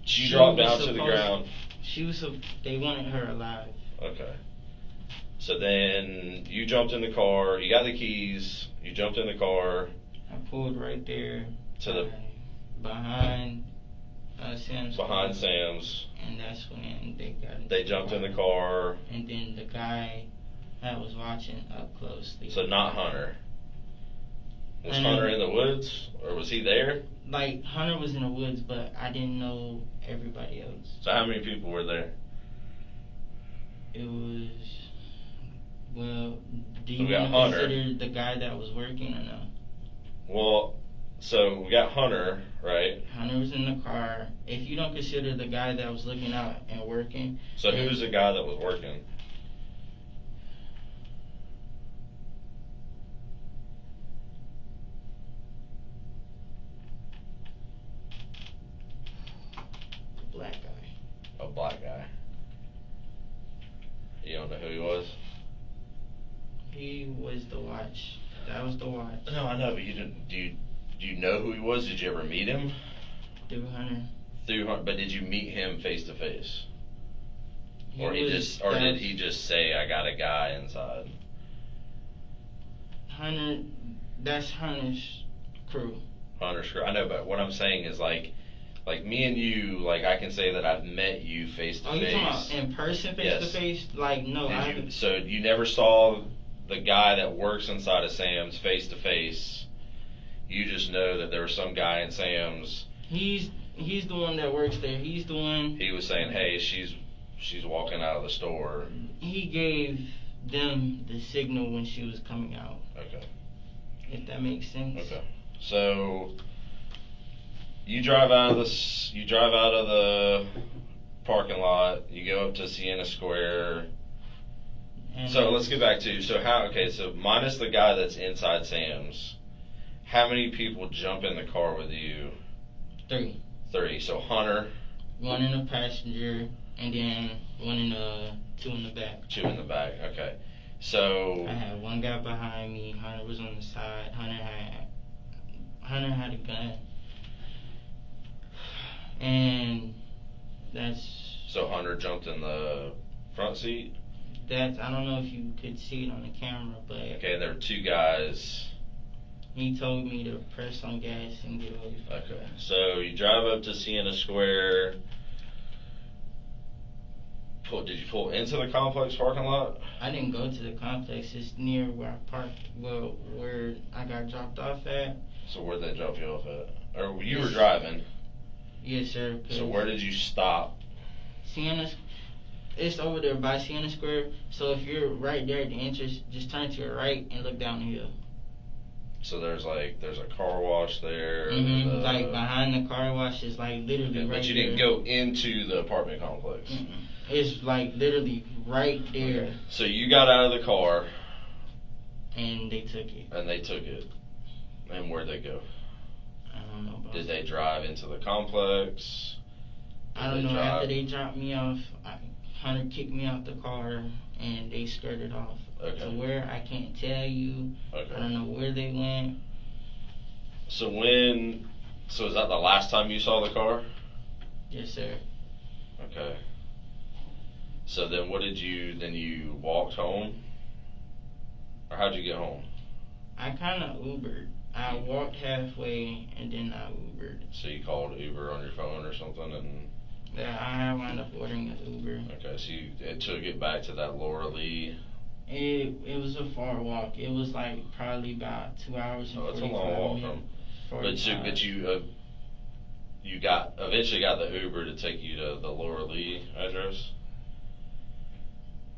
She dropped down to the ground. They wanted her alive. Okay. So then you jumped in the car. You got the keys. You jumped in the car. I pulled right there. To behind Sam's. Behind Sam's. And that's when they jumped in the car. And then the guy that was watching up closely. So not Hunter. Was Hunter in the woods, or was he there? Like, Hunter was in the woods, but I didn't know everybody else. So how many people were there? It was, well, do So you we got want to Hunter. consider the guy that was working or no? Well, so we got Hunter, right? Hunter was in the car. If you don't consider the guy that was looking out and working. So who's the guy that was working? Black guy. A black guy. You don't know who he was? He was the watch. That was the watch. No, I know, but you didn't. Do you know who he was? Did you ever meet him? Through Hunter. Through Hunter, but did you meet him face to face? Or did he just say, I got a guy inside? Hunter, that's Hunter's crew. Hunter's crew. I know, but what I'm saying is like me and you, like I can say that I've met you face to face. Oh, you talking about in person, face to face? Like, no, I haven't. So you never saw the guy that works inside of Sam's face to face. You just know that there was some guy in Sam's. He's the one that works there. He's the one. He was saying, hey, she's walking out of the store. He gave them the signal when she was coming out. Okay. If that makes sense. Okay. So you drive out of the parking lot. You go up to Sienna Square. And so let's get back to so minus the guy that's inside Sam's, how many people jump in the car with you? 3. 3. So Hunter. 1 in the passenger, and then 2 in the back. 2 in the back. Okay. So I had 1 guy behind me. Hunter was on the side. Hunter had a gun. And that's. So Hunter jumped in the front seat? I don't know if you could see it on the camera, but. Okay, and there were 2 guys. He told me to press on gas and get away from Okay, so you drive up to Sienna Square. Did you pull into the complex parking lot? I didn't go to the complex. It's near where I parked, where I got dropped off at. So where'd they drop you off at? Or you were driving? Yes, sir. So where did you stop? It's over there by Sienna Square. So if you're right there at the entrance, just turn to your right and look down the hill. So there's a car wash there. Mm-hmm. Like behind the car wash is like literally right there. But you didn't go into the apartment complex. Mm-mm. It's like literally right there. Okay. So you got out of the car. And they took it. And where'd they go? I don't know. Did they drive into the complex? I don't know. After they dropped me off, Hunter kicked me out the car and they skirted off. Okay. To where I can't tell you. Okay. I don't know where they went. So is that the last time you saw the car? Yes, sir. Okay. So then you walked home? Or how'd you get home? I kind of Ubered. I walked halfway and then I Ubered. So you called Uber on your phone or something and... Yeah, I wound up ordering an Uber. Okay, so it took it back to that Laura Lee... It was a far walk. It was like probably about 2 hours and 45 minutes. That's a long walk but you eventually got the Uber to take you to the Laura Lee address?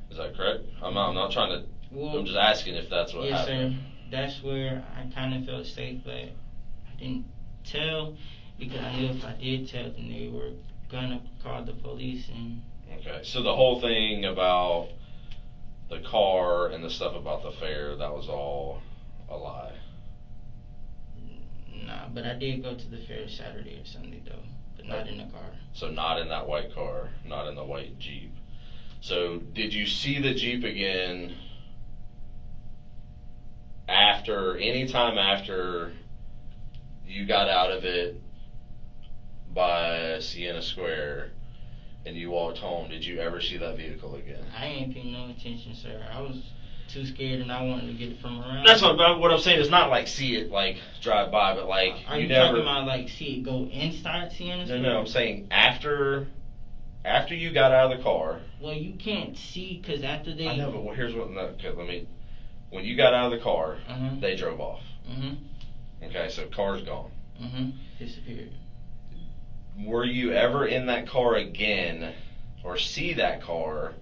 Is that correct? I'm not trying to... I'm just asking if that's what happened. Yes, sir. That's where I kind of felt safe, but I didn't tell because I knew if I did tell, then they were gonna call the police and... Okay, so the whole thing about the car and the stuff about the fare, that was all a lie? Nah, but I did go to the fair Saturday or Sunday though, but not in the car. So not in that white car, not in the white Jeep. So did you see the Jeep again anytime after you got out of it by Sienna Square and you walked home? Did you ever see that vehicle again? I ain't paying no attention, sir. I was too scared and I wanted to get it from around. That's what I'm saying. It's not like see it like drive by, but like are you never... talking about like see it go inside Sienna Square? No, I'm saying after you got out of the car. Well, you can't see because after they... I know, but here's what... Okay, when you got out of the car, they drove off. Okay, so car's gone. Disappeared. Were you ever in that car again or see that car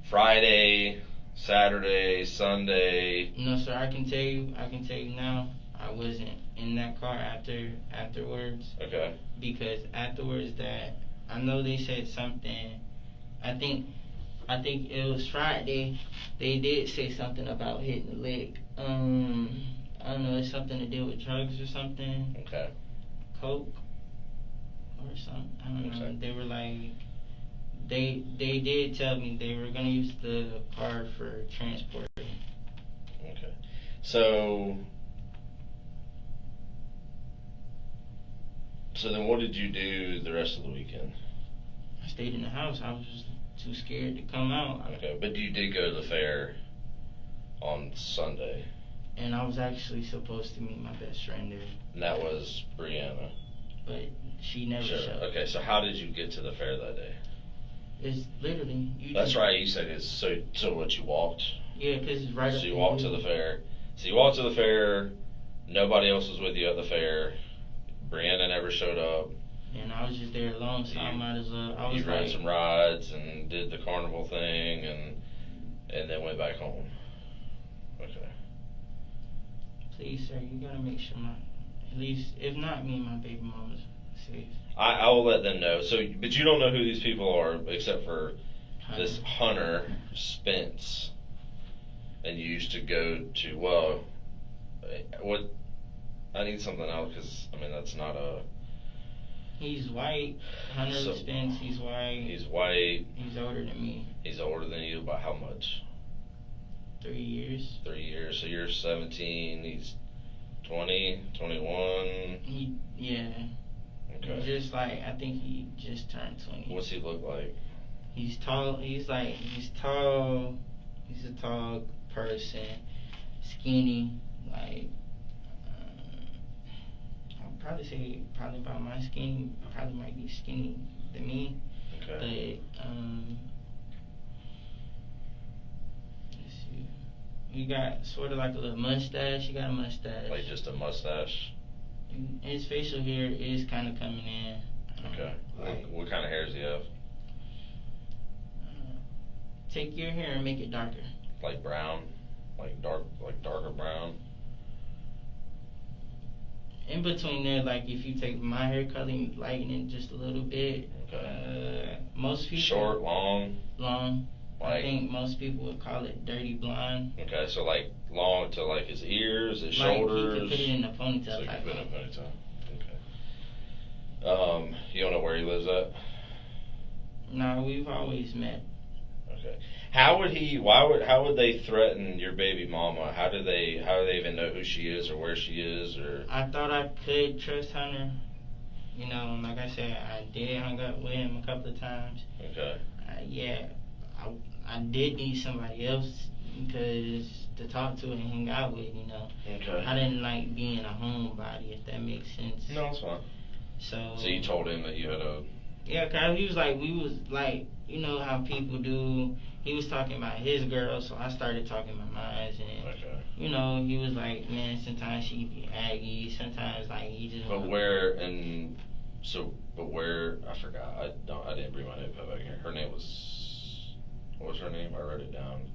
Friday, Saturday, Sunday? No, sir. I can tell you now. I wasn't in that car afterwards. Okay. Because afterwards, I know they said something. I think it was Friday. They did say something about hitting the lick. I don't know. It's something to do with drugs or something. Okay. Coke or something. I don't know. Okay. They were like. They did tell me they were gonna use the car for transport. Okay. So then what did you do the rest of the weekend? I stayed in the house. I was too scared to come out. Okay, but you did go to the fair on Sunday. And I was actually supposed to meet my best friend there. And that was Brianna. But she never showed. Okay, so how did you get to the fair that day? It's literally. That's right, you said it's so what, you walked? Yeah, because it's right up. So you walked to the fair. So you walked to the fair, nobody else was with you at the fair. Brianna never showed up. And I was just there alone, so I might as well. You rode some rides and did the carnival thing and then went back home. Okay. Please, sir, you gotta make sure at least, if not me, my baby mama's safe. I will let them know. So, but you don't know who these people are except for this Hunter Spence. And you used to go to, well, what, I need something else because, I mean, that's not a... He's white. Hunter Spence, he's white. He's white. He's older than me. He's older than you by how much? 3 years. 3 years. So you're 17, he's 20, 21. Yeah. Okay. Just like, I think he just turned 20. What's he look like? He's tall. He's tall. He's a tall person. Skinny. Like, I'll probably say about my skin. Probably might be skinny than me. Okay. But, let's see. He got sort of like a little mustache. He got a mustache. Like just a mustache? And his facial hair is kind of coming in. Okay. What kind of hair does he have? Take your hair and make it darker. Like brown? Like darker brown? In between there, like if you take my hair color and lighten it just a little bit. Okay. Most people. Short, long? Long. Like, I think most people would call it dirty blonde. Okay, so like long to like his ears, his like shoulders. He could put it in a ponytail. So you type could put it in a thing. ponytail. Okay. You don't know where he lives at? No, we've always met. Okay. How would they threaten your baby mama? How do they even know who she is or where she is or? I thought I could trust Hunter. You know, like I said, I did hang up with him a couple of times. Okay. Yeah, I did need somebody else because to talk to and hang out with, you know. Okay. I didn't like being a homebody, if that makes sense. No, it's fine. So you told him that you had a... Yeah, cause he was like, we was like, you know how people do. He was talking about his girl, so I started talking about mine, and Okay. you know, he was like, man, sometimes she be aggy, sometimes like he just. But where I forgot. I didn't bring my notepad back here. Her name was, what was her name? I wrote it down.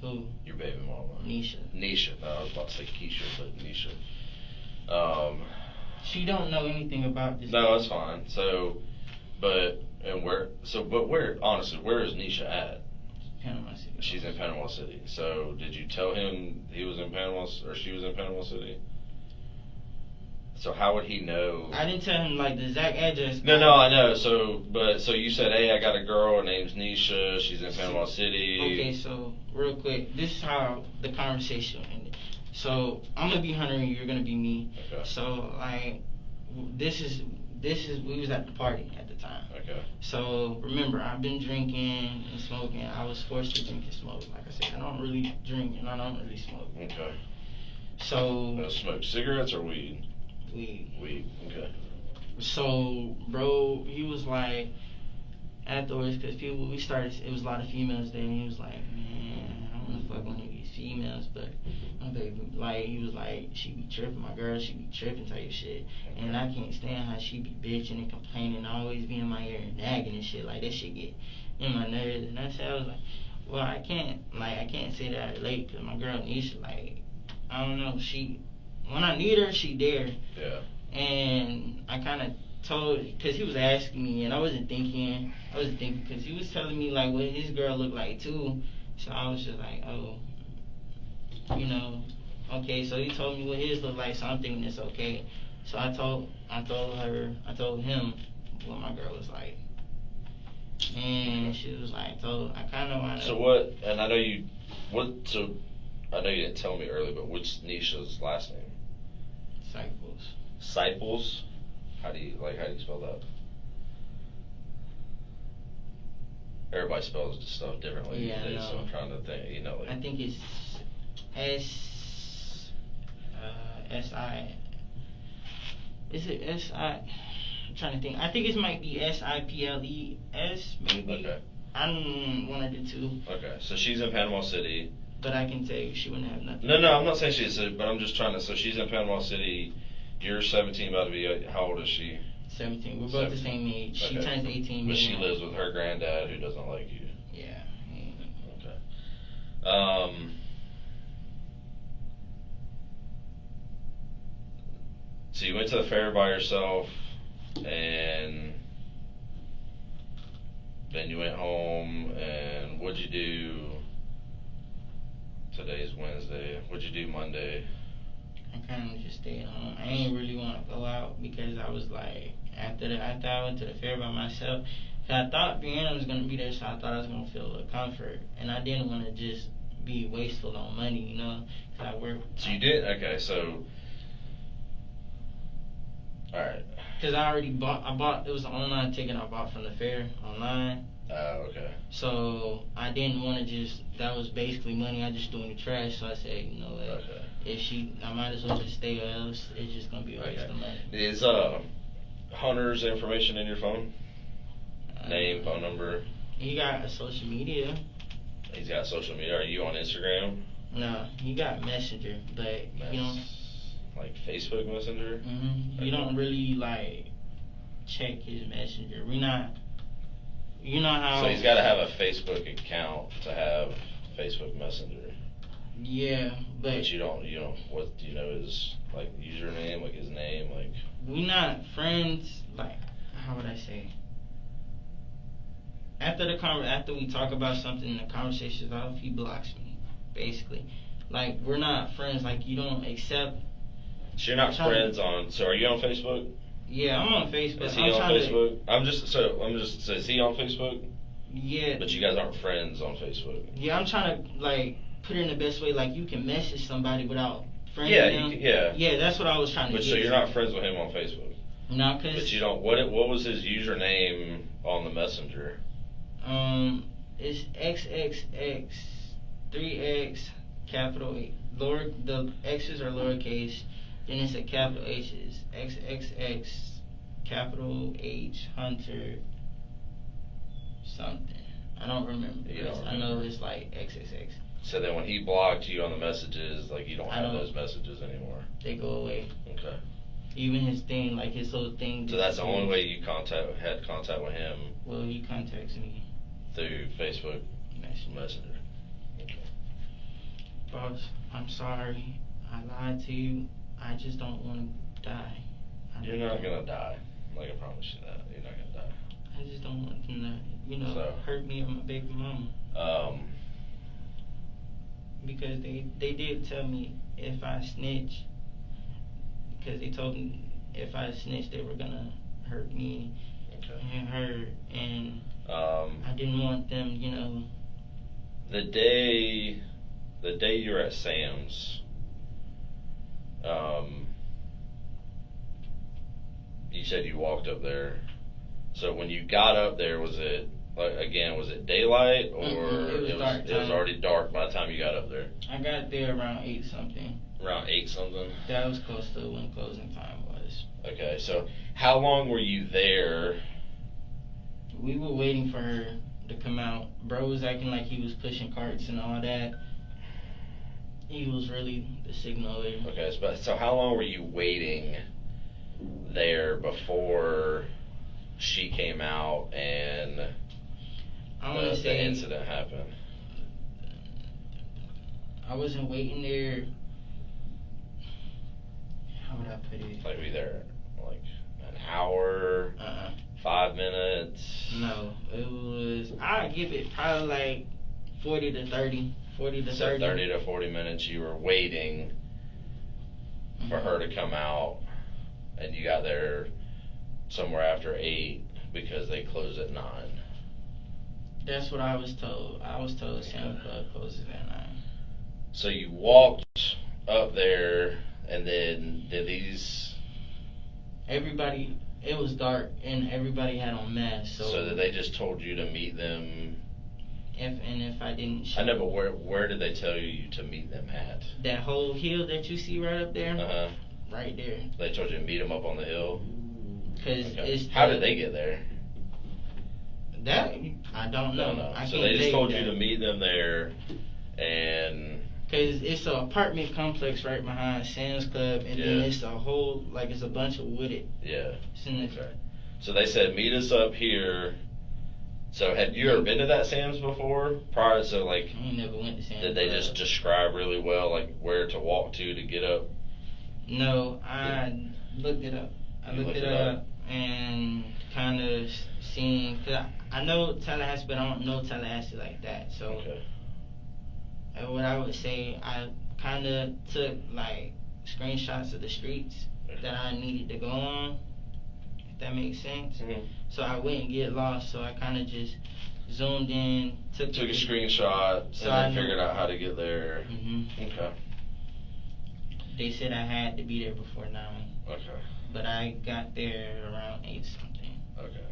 Who? Your baby mama. Nisha. No, I was about to say Keisha, but Nisha. She don't know anything about this. No, that's fine. So, where honestly, where is Nisha at? Panama City. She's in Panama City. So, did you tell him he was in Panama, or she was in Panama City? So how would he know? I didn't tell him like the exact address. No, I know. So you said, hey, I got a girl. Her name's Nisha. She's in Panama City. Okay, so real quick, this is how the conversation ended. So I'm gonna be Hunter and you're gonna be me. Okay. So like, this is we was at the party at the time. Okay. So remember, I've been drinking and smoking. I was forced to drink and smoke. Like I said, I don't really drink and I don't really smoke. Okay. So. Smoke cigarettes or weed? Weed. Okay. So, bro, he was like, afterwards, because it was a lot of females there, and he was like, man, I don't want to fuck one of these females, but my baby, like, he was like, she be tripping, my girl, she be tripping type shit, and I can't stand how she be bitching and complaining, always be in my ear and nagging and shit, like, that shit get in my nerves, and I was like, well, I can't say that I relate, because my girl Nisha, like, I don't know, when I need her, she there. Yeah. And I kind of told, because he was asking me, and I wasn't thinking, because he was telling me, like, what his girl looked like, too. So I was just like, oh, you know, okay. So he told me what his looked like, so I'm thinking it's okay. So I told him what my girl was like. And she was like, I kind of want to. So what, and I know you didn't tell me earlier, but what's Nisha's last name? Siples? How do you spell that? Everybody spells stuff differently these Yeah, I days, know. so I'm trying to think, you know, like. I think it's S-I. Is it S-I? I'm trying to think. I think it might be S-I-P-L-E-S, maybe. Okay. I'm one of the two. Okay, so she's in Panama City. But I can tell you she wouldn't have nothing. No, I'm not saying she's, but I'm just trying to, so she's in Panama City. You're 17, about to be, how old is she? 17. We're both the same age. She Okay. turns 18. But she lives with her granddad who doesn't like you. Yeah. Okay. So you went to the fair by yourself, and then you went home, and what'd you do? Today's Wednesday. What'd you do Monday? I kind of just stayed home. I ain't really want to go out because I was like, after I went to the fair by myself, I thought Brianna was going to be there, so I thought I was going to feel a comfort. And I didn't want to just be wasteful on money, you know, because I work. So you did? Okay, so. Alright. Because I already bought, it was an online ticket I bought from the fair online. Oh, okay. So I didn't want to just, that was basically money I just threw in the trash, so I said, you know what, Okay. I might as well just stay, or else it's just going to be a waste of money. Is Hunter's information in your phone? Name, phone number? He got a social media. He's got social media. Are you on Instagram? No, he got Messenger, but you know, like Facebook Messenger? You don't really like check his Messenger. We not, you know how. So he's got to have a Facebook account to have Facebook Messenger. Yeah, but you don't. What do you know his like username, like his name, like. We not friends. Like, how would I say? After we talk about something in the conversation's off, he blocks me, basically. Like, we're not friends. Like, you don't accept. So you're not friends on. So are you on Facebook? Yeah, I'm on Facebook. Is he on Facebook? So is he on Facebook? Yeah. But you guys aren't friends on Facebook. Yeah, I'm trying to like put it in the best way. Like, you can message somebody without friending them. Yeah. Yeah, that's what I was trying to But get so you're to. not friends with him on Facebook. No, cause. But you don't. What was his username on the Messenger? It's XXX, 3X, capital A. The X's are lowercase, then it's a capital H's. XXX, capital H, Hunter, something. I don't remember the rest. I know it's like XXX. So then when he blocked you on the messages, like you don't have those messages anymore? They go away. Okay. Even his thing, like his whole thing. So that's the only way you had contact with him? Well, he contacts me. Through Facebook Messenger. Okay. Boss, I'm sorry. I lied to you. I just don't want to die. You're not going to die. I can promise you that. You're not going to die. I just don't want them to, hurt me and my baby mama. Because they did tell me if I snitch, because they told me if I snitch they were going to hurt me and her, and I didn't want them, The day you were at Sam's, you said you walked up there. So when you got up there, was it daylight or it was already dark by the time you got up there? I got there around 8 something. Around 8 something? That was close to when closing time was. Okay, so how long were you there? We were waiting for her to come out. Bro was acting like he was pushing carts and all that. He was really the signaler. Okay, so how long were you waiting there before she came out and the incident happened? I wasn't waiting there. How would I put it? Like, were you there like an hour? 5 minutes? No, it was. I'd give it probably like 40 to 30. 40 to 30. So 30 to 40 minutes you were waiting for her to come out, and you got there somewhere after 8 because they closed at 9. That's what I was told. I was told Sam Club closes at 9. So you walked up there, and then did these... Everybody It was dark and everybody had on masks. So that they just told you to meet them. If I didn't show I know, but where did they tell you to meet them at? that whole hill that you see right up there, Uh-huh. right there. They told you to meet them up on the hill? Cause Okay. it's How did they get there? That I don't know. No. I So can't they just tell told you that. to meet them there, and Cause it's an apartment complex right behind Sam's Club, and then Yeah. it's a whole it's a bunch of wooded. yeah. It's in the, Okay. So they said meet us up here. So had you ever been to that Sam's before? Prior, so I ain't never went to Sam's did they Club. just describe really well where to walk to get up? No, I looked it up. I You looked it up and kind of seen. Cause I know Tallahassee, but I don't know Tallahassee like that. So Okay. what I would say, I kind of took screenshots of the streets that I needed to go on. If that makes sense. Mm-hmm. So I wouldn't get lost. So I kind of just zoomed in, took Took a screenshot, So and I then know- figured out how to get there. Hmm. Okay. They said I had to be there before 9, Okay. but I got there around 8 something. Okay.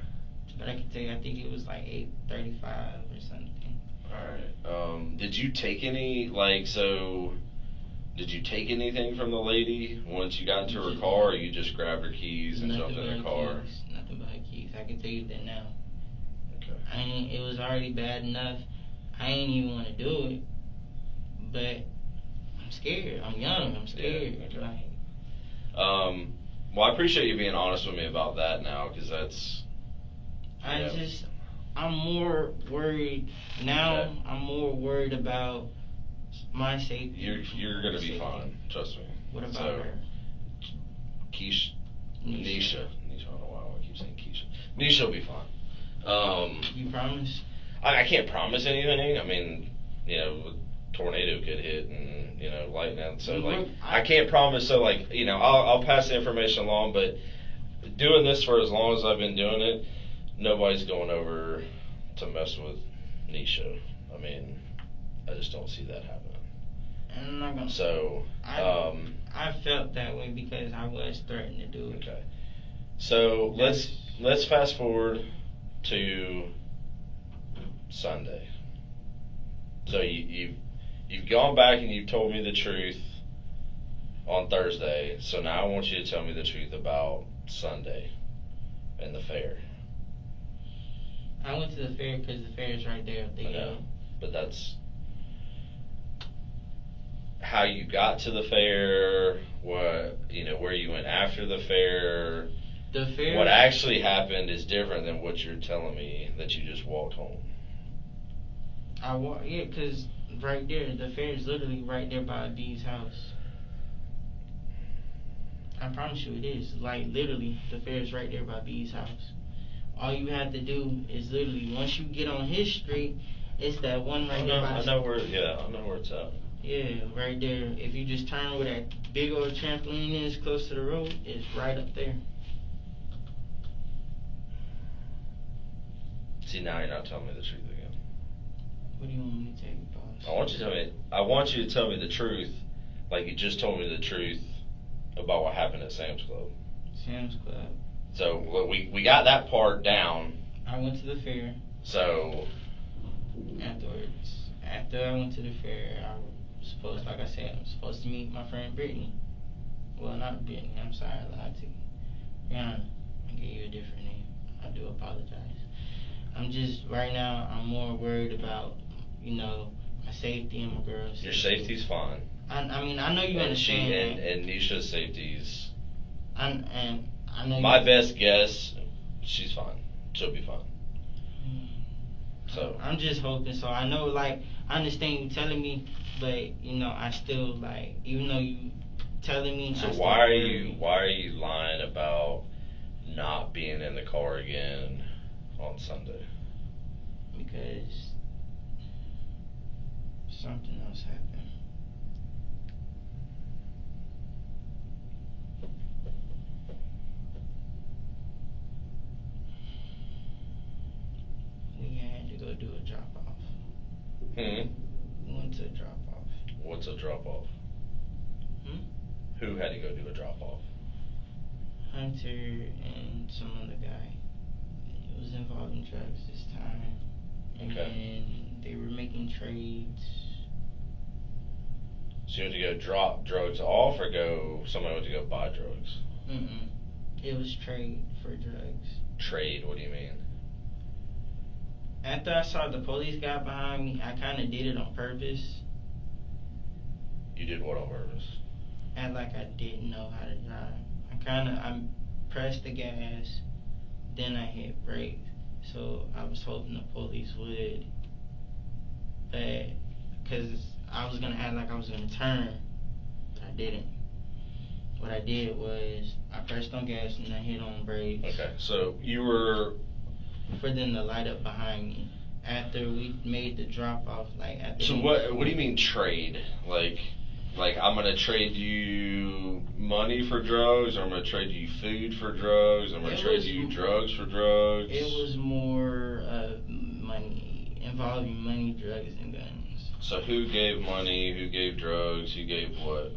But I can tell you, I think it was 8:35 or something. All right. Did you take any Did you take anything from the lady once you got into her car, or you just grabbed her keys and Nothing jumped in but the car? keys. Nothing but her keys. I can tell you that now. Okay. It was already bad enough. I ain't even want to do it, but I'm scared. I'm young. I'm scared. Yeah, okay. Well, I appreciate you being honest with me about that now, because that's. I'm more worried now. Okay. I'm more worried about my safety. You're gonna be Safety. fine. Trust me. What about So, her? Nisha. I don't know why I keep saying Keisha. Nisha will be fine. You promise? I can't promise anything. I mean, a tornado could hit and, lightning. So, I can't promise. So, I'll pass the information along, but doing this for as long as I've been doing it, nobody's going over to mess with Nisha. I mean, I just don't see that happening. And I'm not gonna. So, I felt that way because I was threatened to do it. okay. So let's fast forward to Sunday. So you've gone back and you've told me the truth on Thursday. So now I want you to tell me the truth about Sunday and the fair. I went to the fair because the fair is right there at the I know, but that's how you got to the fair. Where you went after the fair. The fair. What actually happened is different than what you're telling me that you just walked home. Yeah, because right there, the fair is literally right there by B's house. I promise you it is. Literally, the fair is right there by B's house. All you have to do is literally, once you get on his street, it's that one right there by I know where it's at. Yeah, right there. If you just turn where that big old trampoline is close to the road, it's right up there. See, now you're not telling me the truth again. What do you want me to tell you, boss? I want you to tell me the truth, like you just told me the truth about what happened at Sam's Club. Sam's Club. So we got that part down. I went to the fair. So After I went to the fair, I was supposed to meet my friend Brittany. Well, not Brittany. I'm sorry, I lied to you. Rihanna, I gave you a different name. I do apologize. Right now, I'm more worried about, my safety and my girl's. your safety's fine. I know you understand that. And Nisha's safety's. I know. My best guess, she's fine. She'll be fine. So I'm just hoping. So I know, I understand you telling me, but I still even though you telling me. So why are you lying about not being in the car again on Sunday? Because something else happened. We had to go do a drop off. We went to a drop off. What's a drop off? Who had to go do a drop off? Hunter and some other guy. It was involving drugs this time. Okay. And they were making trades. So you went to go drop drugs off, or somebody went to go buy drugs? It was trade for drugs. Trade? What do you mean? After I saw the police guy behind me, I kind of did it on purpose. You did what on purpose? Act like I didn't know how to drive. I pressed the gas, then I hit brake. So I was hoping the police would, but because I was gonna act like I was gonna turn, but I didn't. What I did was I pressed on gas and I hit on brakes. Okay, so you were for them to light up behind me after we made the drop off. Like after. So what do you mean trade? Like I'm gonna trade you money for drugs, or I'm gonna trade you food for drugs, or I'm gonna trade you drugs for drugs? It was more money, involving money, drugs, and guns. So who gave money, who gave drugs, who gave what?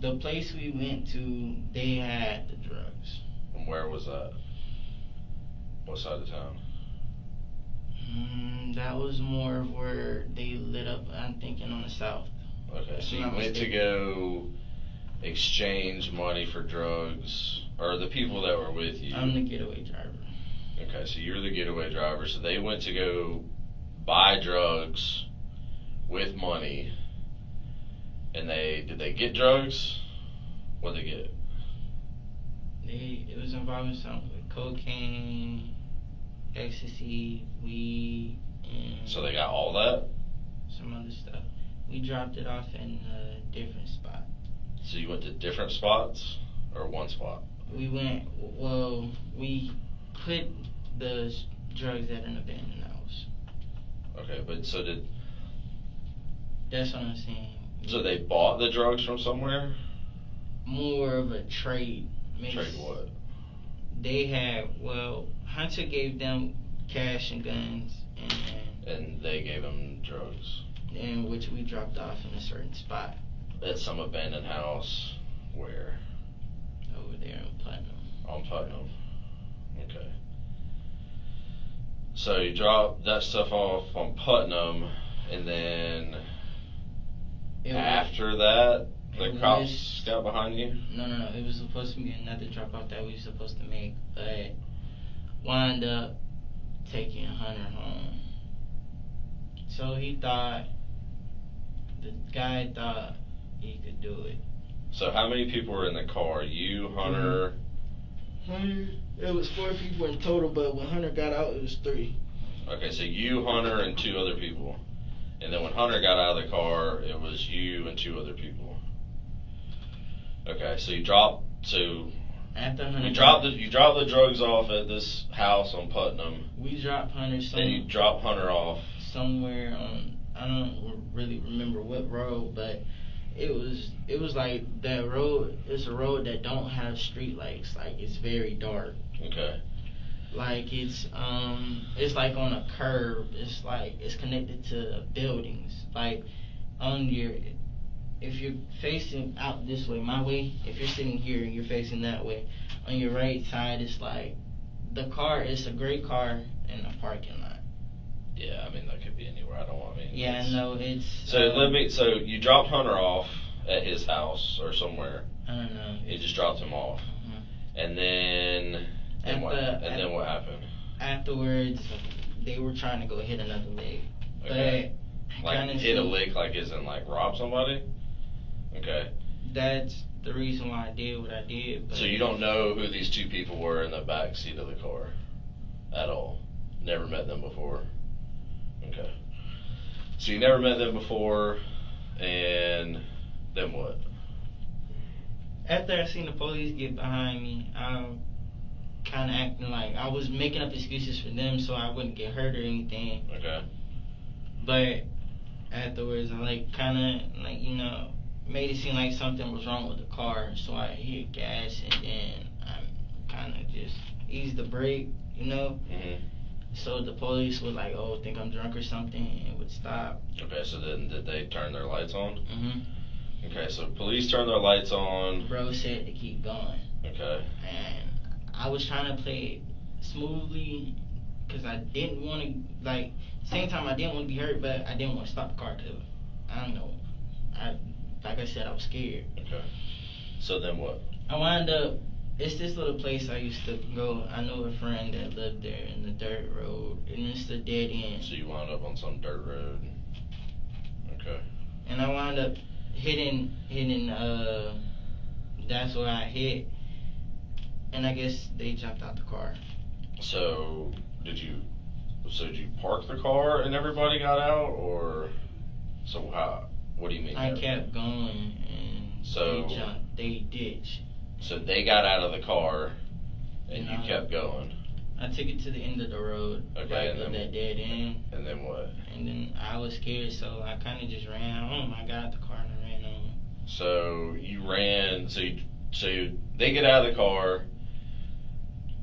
The place we went to, they had the drugs. And where was that? What side of town? That was more of where they lit up, I'm thinking on the south. Okay, so you went to go exchange money for drugs, or the people that were with you? I'm the getaway driver. Okay, so you're the getaway driver. So they went to go buy drugs with money, and did they get drugs? What did they get? It was involving something with cocaine, ecstasy, weed, and so they got all that? Some other stuff. We dropped it off in a different spot. So you went to different spots, or one spot? We put the drugs at an abandoned house. Okay, but that's what I'm saying. So they bought the drugs from somewhere? More of a trade. Trade what? They had, Hunter gave them cash and guns, and they gave them drugs. In which we dropped off in a certain spot. At some abandoned house, where? Over there in Putnam. On Putnam. Okay. So you dropped that stuff off on Putnam, and then after that, the cops got behind you? No. It was supposed to be another drop off that we were supposed to make, but wound up taking Hunter home. So the guy thought he could do it. So how many people were in the car? You, Hunter? It was 4 people in total, but when Hunter got out, it was 3. Okay, so you, Hunter, and 2 other people. And then when Hunter got out of the car, it was you and 2 other people. Okay, so you dropped the drugs off at this house on Putnam. We dropped Hunter somewhere. Then you dropped Hunter off somewhere on, I don't really remember what road, but it was like that road. It's a road that don't have street lights. Like it's very dark. Okay. Like it's like on a curve. It's like it's connected to buildings. Like if you're facing out this way, my way, if you're sitting here and you're facing that way, on your right side, it's like it's a gray car in a parking lot. Yeah, I mean, that could be anywhere. Yeah, no, it's... So you dropped Hunter off at his house or somewhere. I don't know. You just dropped him off. And then what happened? Afterwards, they were trying to go hit another lick. Okay. Like hit a lick, like as in like rob somebody? Okay. That's the reason why I did what I did. But so you don't know who these 2 people were in the back seat of the car at all? Never met them before? Okay. So you never met them before, and then what? After I seen the police get behind me, I'm kind of acting like I was making up excuses for them so I wouldn't get hurt or anything. Okay. But afterwards, I made it seem like something was wrong with the car, so I hit gas and then I kind of just eased the brake, Mm-hmm. So the police would think I'm drunk or something, and would stop. Okay, so then did they turn their lights on? Mm-hmm. Okay, so police turn their lights on. Bro said to keep going. Okay. And I was trying to play it smoothly because I didn't want to, like, same time I didn't want to be hurt, but I didn't want to stop the car because, I don't know, like I said, I was scared. Okay. So then what? I wound up, it's this little place I used to go. I know a friend that lived there in the dirt road, and it's a dead end. So you wound up on some dirt road. Okay. And I wound up hitting, that's where I hit, and I guess they jumped out the car. So did you park the car and everybody got out, or so how? What do you mean? I kept going, and So they jumped, they ditched. So they got out of the car, and you kept going. I took it to the end of the road, Okay, right and of then that dead end. And then what? And then I was scared, so I kind of just ran home. I got out the car and I ran home. So you ran. So they get out of the car.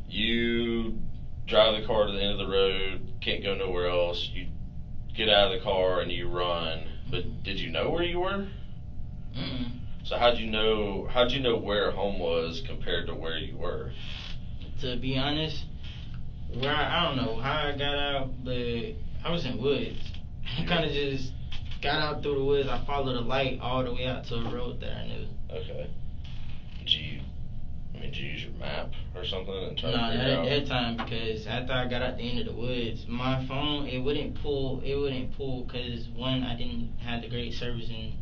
You drive the car to the end of the road. Can't go nowhere else. You get out of the car and you run. But did you know where you were? Mm-mm. So how'd you know where home was compared to where you were? To be honest, I don't know how I got out, but I was in woods. I kind of just got out through the woods. I followed the light all the way out to a road that I knew. Okay. Did you use your map or something and try No, to figure out? that time, because after I got out the end of the woods, my phone it wouldn't pull because one, I didn't have the great service in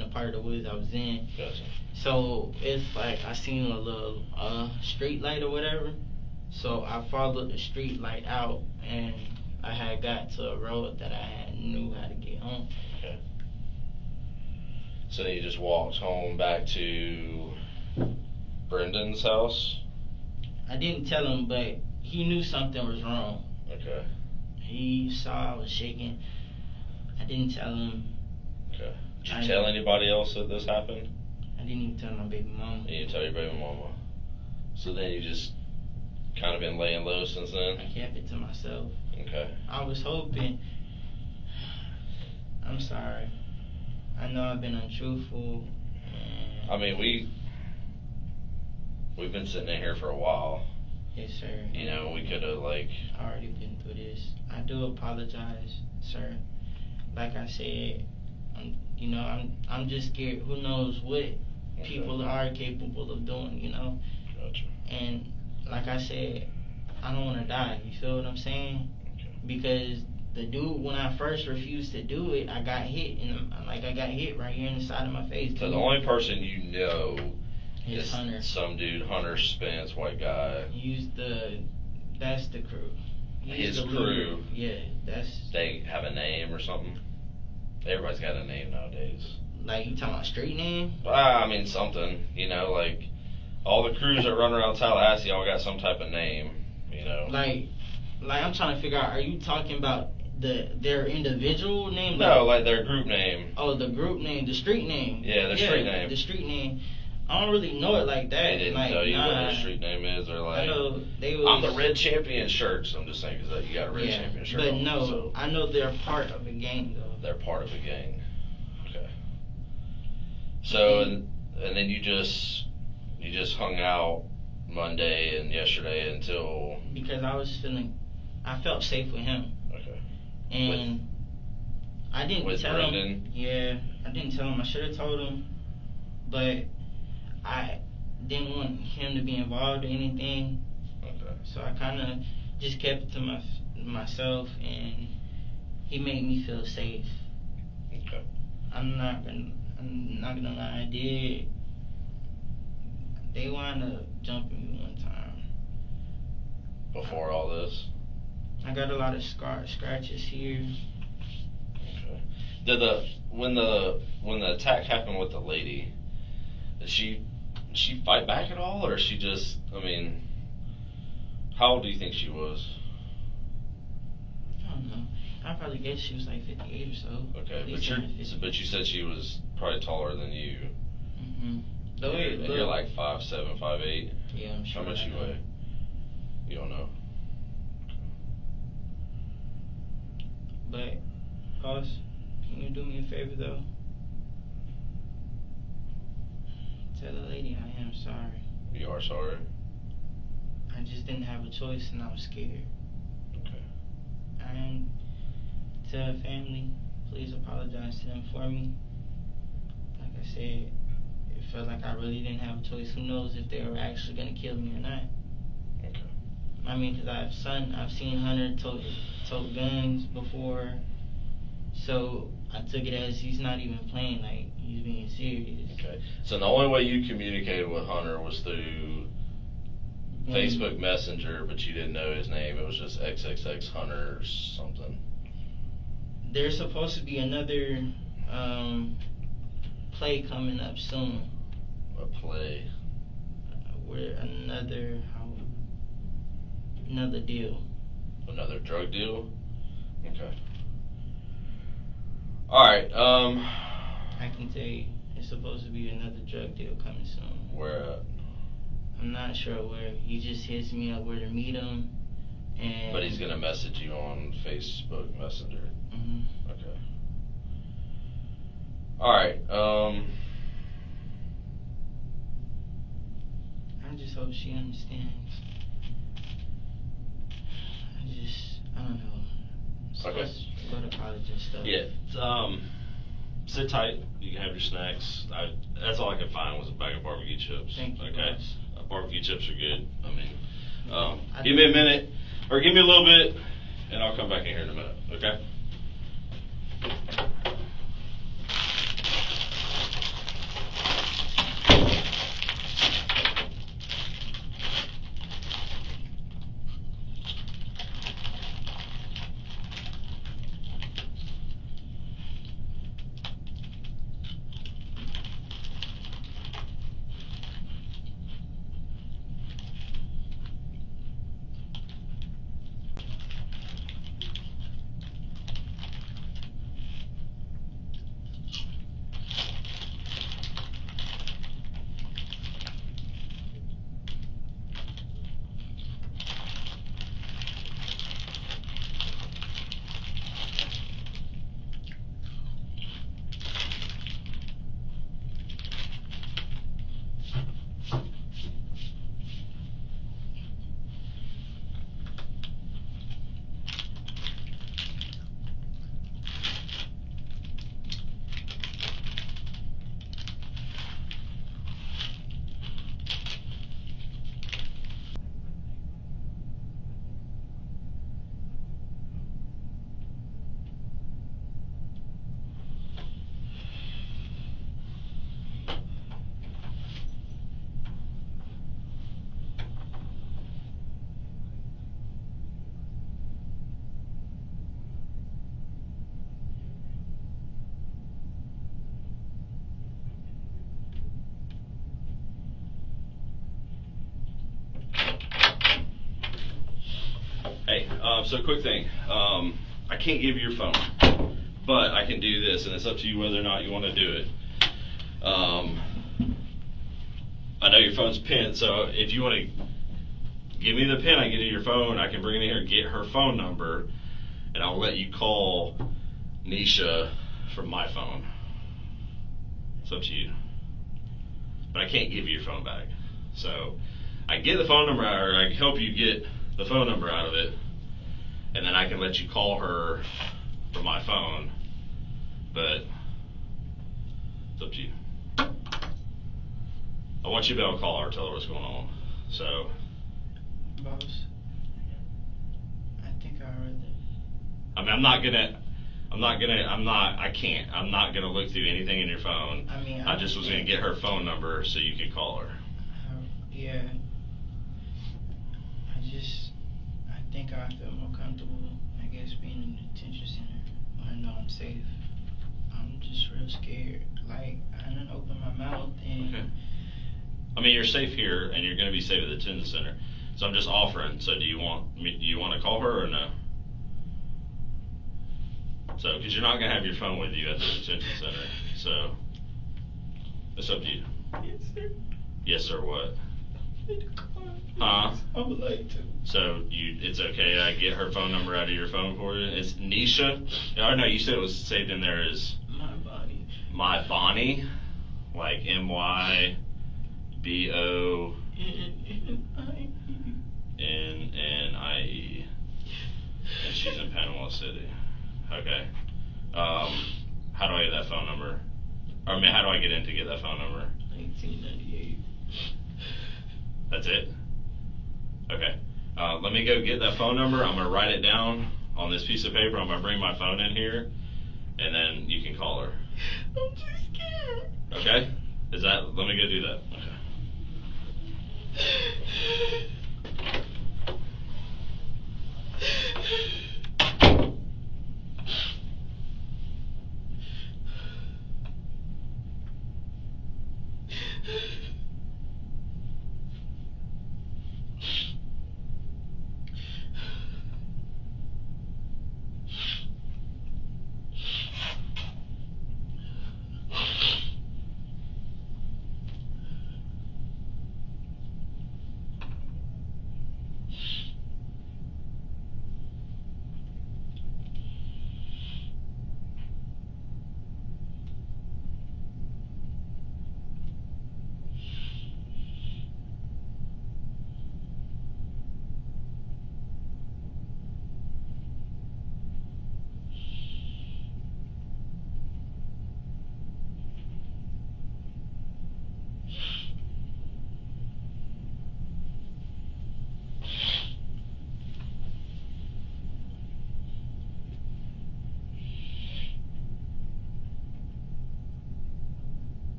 the part of the woods I was in. Gotcha. So it's like I seen a little street light or whatever. So I followed the street light out, and I had got to a road that I knew how to get home. Okay. So then you just walked home back to Brendan's house? I didn't tell him, but he knew something was wrong. Okay. He saw I was shaking. I didn't tell him. Okay. Did you tell anybody else that this happened? I didn't even tell my baby mama. You didn't tell your baby mama. So then you just kind of been laying low since then? I kept it to myself. Okay. I was hoping. I'm sorry. I know I've been untruthful. I mean, we've been sitting in here for a while. Yes, sir. You know, we could have already been through this. I do apologize, sir. Like I said, I'm just scared. Who knows what people are capable of doing, Gotcha. And like I said, I don't want to die. You feel what I'm saying? Okay. Because the dude, when I first refused to do it, I got hit, I got hit right here in the side of my face. So the only person you know is Hunter. some dude, Hunter Spence, white guy. That's the crew. His crew. Yeah, They have a name or something. Everybody's got a name nowadays. Like, you talking about street name? I mean something. Like all the crews that run around Tallahassee all got some type of name. Like I'm trying to figure out. Are you talking about their individual name? No, like their group name. Oh, the group name, the street name. Yeah, the street name. The street name. I don't really know it like that. They didn't tell you what their street name is. They're like, I know I'm the Red Champion shirts. I'm just saying because you got a Red Champion shirt. But on, no, so I know they're part of a gang though. They're part of a gang. Okay. So and then you just hung out Monday and yesterday until because I felt safe with him. Okay. And I didn't with tell Brendan? him. Yeah, I didn't tell him. I should have told him, but I didn't want him to be involved in anything. Okay. So I kind of just kept it to myself, and he made me feel safe. Okay. I'm not gonna lie. They wound up jumping me one time. Before all this? I got a lot of scratches here. Okay. Did when the attack happened with the lady, did she fight back at all, or she just? How old do you think she was? I don't know. I probably guess she was like 58 or so. Okay, but you said she was probably taller than you. Mhm. You're like 5'7", 5'8". Yeah, I'm sure. How much you weigh? You don't know. But, boss, can you do me a favor though? tell the lady I am sorry. You are sorry? I just didn't have a choice and I was scared. Okay. And to her family, please apologize to them for me. Like I said, it felt like I really didn't have a choice. Who knows if they were actually going to kill me or not. Okay. I mean, because I've seen Hunter tote guns before, so I took it as he's not even playing, like he's being serious. Okay. So the only way you communicated with Hunter was through Facebook Messenger, but you didn't know his name. It was just XXX Hunter or something. There's supposed to be another play coming up soon. A play? Where another deal. Another drug deal? Okay. Alright, I can tell you, it's supposed to be another drug deal coming soon. Where at? I'm not sure where. He just hits me up where to meet him, and. But he's gonna message you on Facebook Messenger. Mm-hmm. Okay. Alright, I just hope she understands. I don't know. Okay. Go to college and stuff. Yeah. Sit tight. You can have your snacks. That's all I could find was a bag of barbecue chips. Thank you. Okay. Barbecue chips are good. I mean, I give me a minute, or give me a little bit, and I'll come back in here in a minute. Okay. Hey, so quick thing. I can't give you your phone, but I can do this, and it's up to you whether or not you want to do it. I know your phone's pinned, so if you want to give me the pin, I get in your phone, I can bring it in here and get her phone number, and I'll let you call Nisha from my phone. It's up to you. But I can't give you your phone back. So I can get the phone number out, or I can help you get the phone number out of it, and then I can let you call her from my phone, but it's up to you. I want you to be able to call her, tell her what's going on. So, Boss, I think I read that. I mean, I'm not gonna look through anything in your phone. I mean, I just was gonna get her phone number so you could call her. Yeah. I think I feel more comfortable, I guess, being in the detention center when I know I'm safe. I'm just real scared. Like, I didn't open my mouth and. Okay. I mean, you're safe here, and you're gonna be safe at the detention center. So I'm just offering. So do you want to call her or no? So, because you're not gonna have your phone with you at the detention center, so it's up to you. Yes, sir. Yes, sir. What? I would like to. So it's okay. I get her phone number out of your phone for you. It's Nisha. Oh no, you said it was saved in there as My body. My Bonnie, like MY. BONNIE. And she's in Panama City. Okay. How do I get that phone number? Or, I mean, how do I get in to get that phone number? 1998. That's it? Okay. Let me go get that phone number. I'm going to write it down on this piece of paper. I'm going to bring my phone in here, and then you can call her. I'm too scared. Okay? Let me go do that. Okay.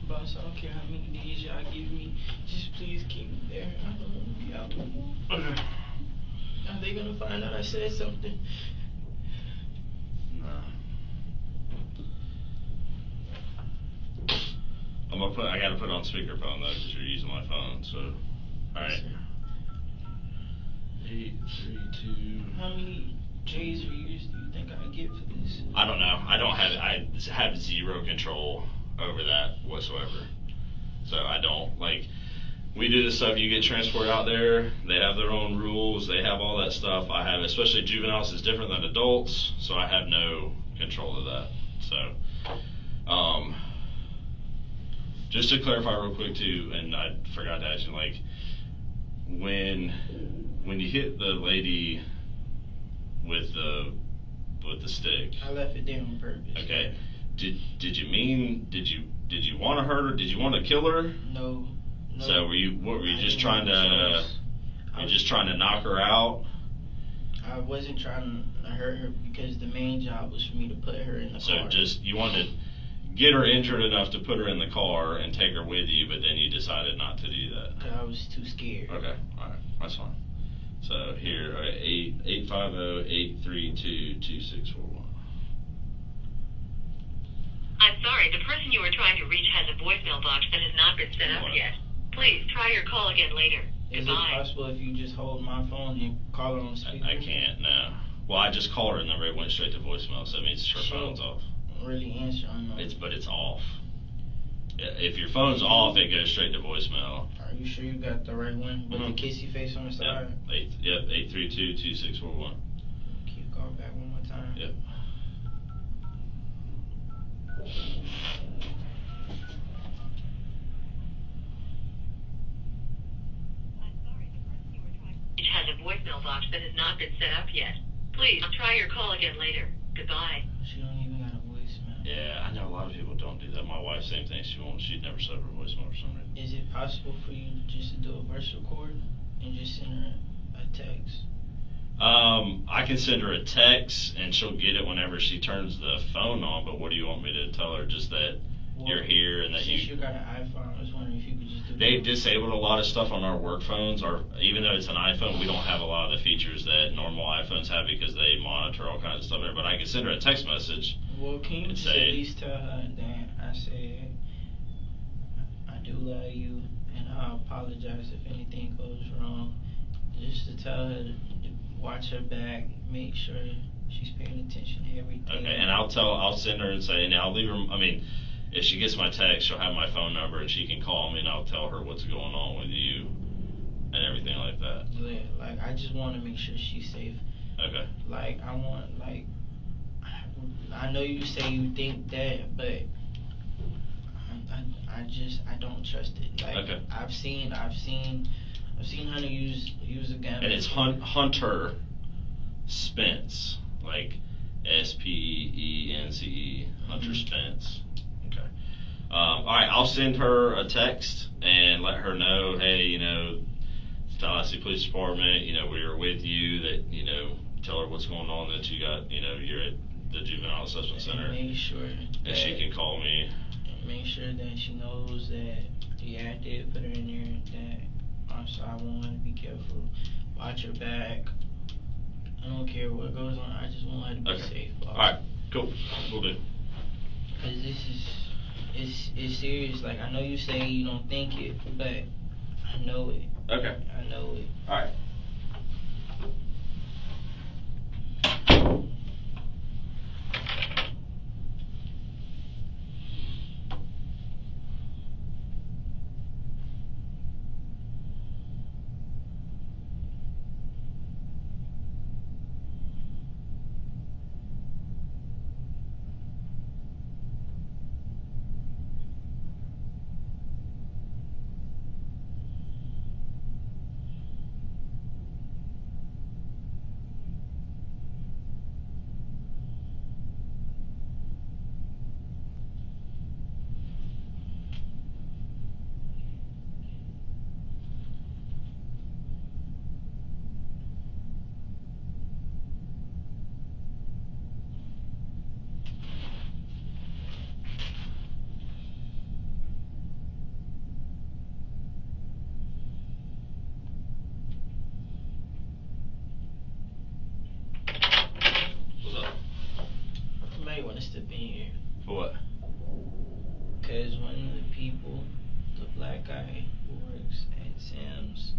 Boss, I don't care how many days y'all give me. Just please keep me there. I don't want to be out no more. Okay. Are they gonna find out I said something? No. I gotta put it on speakerphone though, because you're using my phone, so. Alright. 832. How many days or years do you think I get for this? I don't know. I have zero control over that whatsoever. So I don't, we do this stuff, you get transported out there, they have their own rules, they have all that stuff. I have, especially juveniles is different than adults, so I have no control of that. So, just to clarify real quick too, and I forgot to ask you, when you hit the lady with the stick. I left it there on purpose. Okay. Did you want to hurt her? Did you want to kill her? No. So were you just trying to knock her out? I wasn't trying to hurt her because the main job was for me to put her in the car. So you wanted to get her injured enough to put her in the car and take her with you, but then you decided not to do that. I was too scared. Okay, all right, that's fine. So here, 850-832-2641. I'm sorry, the person you were trying to reach has a voicemail box that has not been set up yet. Please try your call again later. Is it possible if you just hold my phone and call her on speaker? I can't, no. Well, I just called her and the number, it went straight to voicemail, so that means her phone's off. Really answer on But it's off. If your phone's off, it goes straight to voicemail. Are you sure you got the right one with the kissy face on the side? Yep, 832-2641. Can you call back one more time? Yep. Has a voicemail box that has not been set up yet. Please try your call again later. Goodbye. She don't even got a voicemail. Yeah, I know a lot of people don't do that. My wife, same thing. She'd never set up her voicemail for some reason. Is it possible for you just to do a voice record and just send her a text? I can send her a text and she'll get it whenever she turns the phone on, but what do you want me to tell her? Just that you're here and that since you got an iPhone, I was wondering if you could just do They've disabled a lot of stuff on our work phones, or even though it's an iPhone, we don't have a lot of the features that normal iPhones have because they monitor all kinds of stuff there. But I can send her a text message. Well, can you and just say, at least tell her that I said I do love you and I apologize if anything goes wrong. Just to tell her to watch her back, make sure she's paying attention to everything. Okay, and I'll send her and say, and I'll leave her. I mean, if she gets my text, she'll have my phone number and she can call me and I'll tell her what's going on with you and everything like that. Yeah, like I just want to make sure she's safe. Okay. Like I know you say you think that, but I don't trust it. Like okay. I've seen Hunter use a gun. And it's Hunter Spence, like Spence, Hunter Spence. Okay. All right, I'll send her a text and let her know, hey, Tallahassee Police Department, we are with you. That tell her what's going on. That you got, you're at the Juvenile Assessment Center. And make sure and she can call me. And make sure that she knows that I did put her in there. That also I want her to be careful, watch her back. I don't care what goes on. I just want her to be safe. All right, cool. We'll do. Cause it's serious. Like I know you say you don't think it, but I know it. Okay. I know it. All right. Want to step in here. For what? Because one of the people, the black guy who works at Sam's.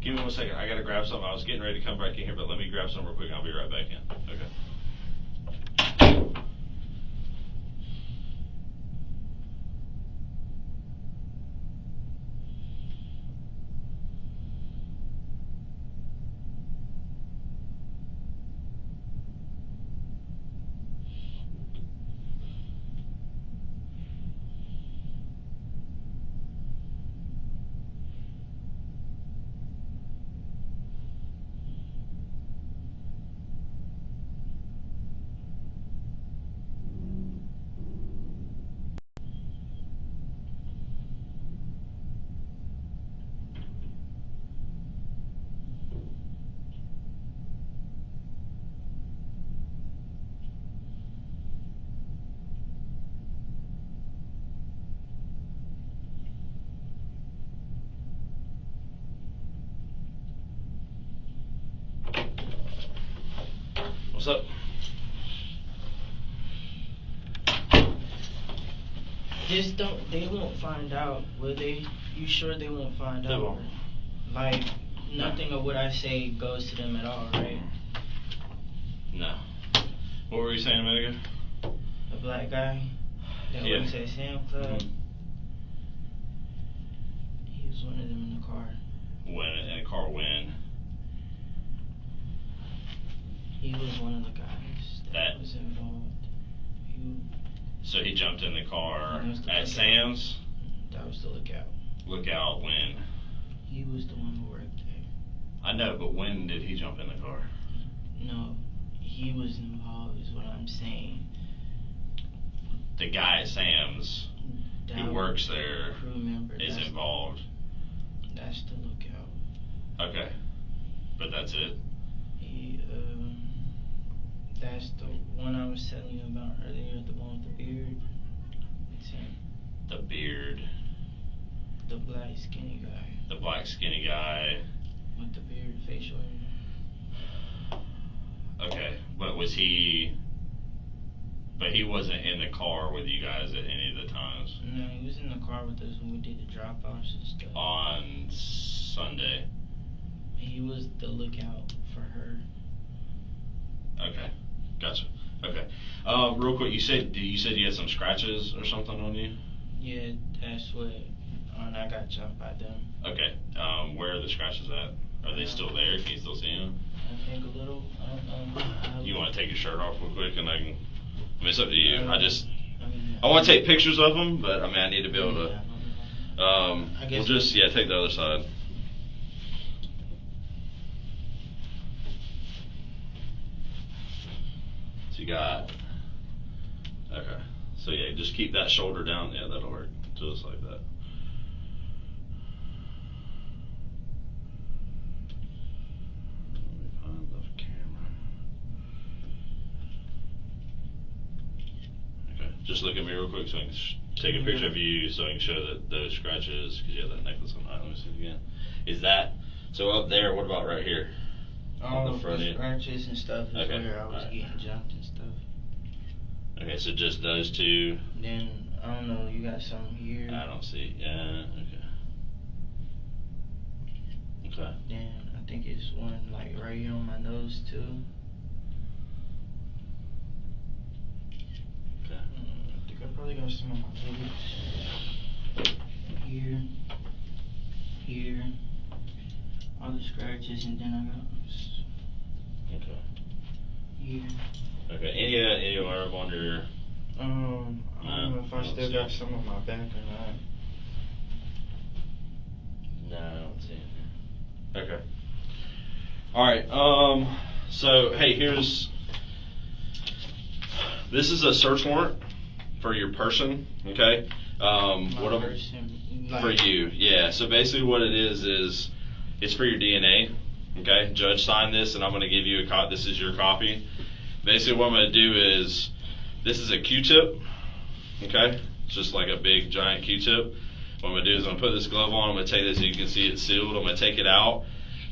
Give me 1 second. I gotta grab something. I was getting ready to come back in here, but let me grab something real quick. I'll be right back in. Okay. What's up? Just don't. They won't find out, will they? You sure they won't find out? They won't. Like nothing of what I say goes to them at all, right? No. What were you saying a minute ago? The black guy that works at Sam Club. Mm-hmm. He was one of them in the car. In a car when? He was one of the guys that was involved. He So he jumped in the car That was the at lookout. Sam's. That was the lookout. Lookout when? He was the one who worked there. I know, but when did he jump in the car? No, he was involved is what I'm saying. The guy at Sam's who works there crew member is involved. That's the lookout. Okay, but that's it. That's the one I was telling you about earlier, the one with the beard. It's him. The beard. The black skinny guy. The black skinny guy. With the beard, facial hair. Okay, but was he? But he wasn't in the car with you guys at any of the times. No, he was in the car with us when we did the drop-offs and stuff. On Sunday. He was the lookout for her. Okay, gotcha. Okay, real quick, you said you had some scratches or something on you? Yeah, that's what. And I got jumped by them. Okay, where are the scratches at? Are they still there? Can you still see them? I think a little. You want to take your shirt off real quick, and I can. I mean, it's up to you. I want to take pictures of them, but I mean, I need to be able to. I guess We'll just take the other side. So you got. Okay. So yeah, just keep that shoulder down. Yeah, that'll work. Just like that. Let me find the camera. Okay. Just look at me real quick so I can take a picture of you so I can show that those scratches, because you have that necklace on. Let me see it again. Is that so up there? What about right here? All the scratches and stuff is Okay. where I was getting jumped and stuff. Okay, so just those two. Then I don't know. You got some here. I don't see. Yeah. Okay. Okay. Then I think it's one like right here on my nose too. Okay. I think I probably got some on my boobs. Here, all the scratches, and then I got Okay. here. Okay. Any arm on your? I don't know if I still got some on my back or not. No, I don't see it. Okay. All right. So hey, this is a search warrant for your person. Okay. For you, yeah. So basically, what it is it's for your DNA. Okay. Judge signed this, and I'm going to give you a copy. This is your copy. Basically, what I'm going to do is, this is a Q-tip. Okay. It's just like a big giant Q-tip. What I'm going to do is I'm going to put this glove on. I'm going to take this so you can see it's sealed. I'm going to take it out,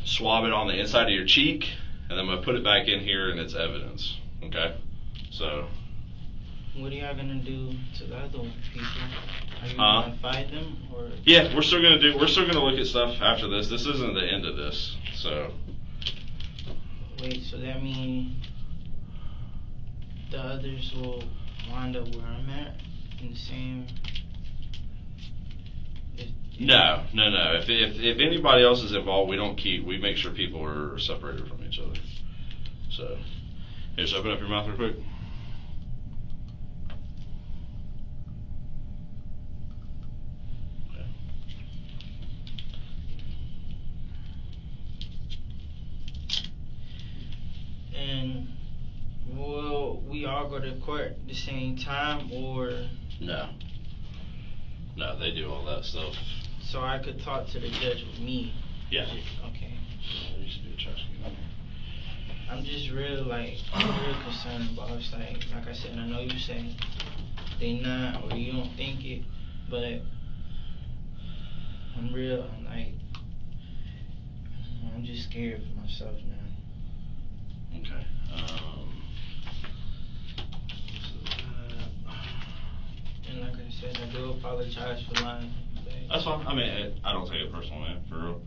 swab it on the inside of your cheek, and then I'm going to put it back in here, and it's evidence. Okay. So. What are y'all gonna do to the other people? Are you gonna fight them or? Yeah, we're still gonna look at stuff after this. This isn't the end of this, so. Wait, so that means the others will wind up where I'm at in the same. No. If anybody else is involved, we make sure people are separated from each other. So, here, just open up your mouth real quick. And will we all go to court at the same time, or? No, they do all that stuff. So I could talk to the judge with me? Yeah. Okay. There used to be a trash can. I'm just real concerned about it. Like I said, I know you say they not, or you don't think it, but I'm just scared for myself now. Okay. And like I said, I do apologize for lying. That's fine. I mean, I don't take it personally, man, for real.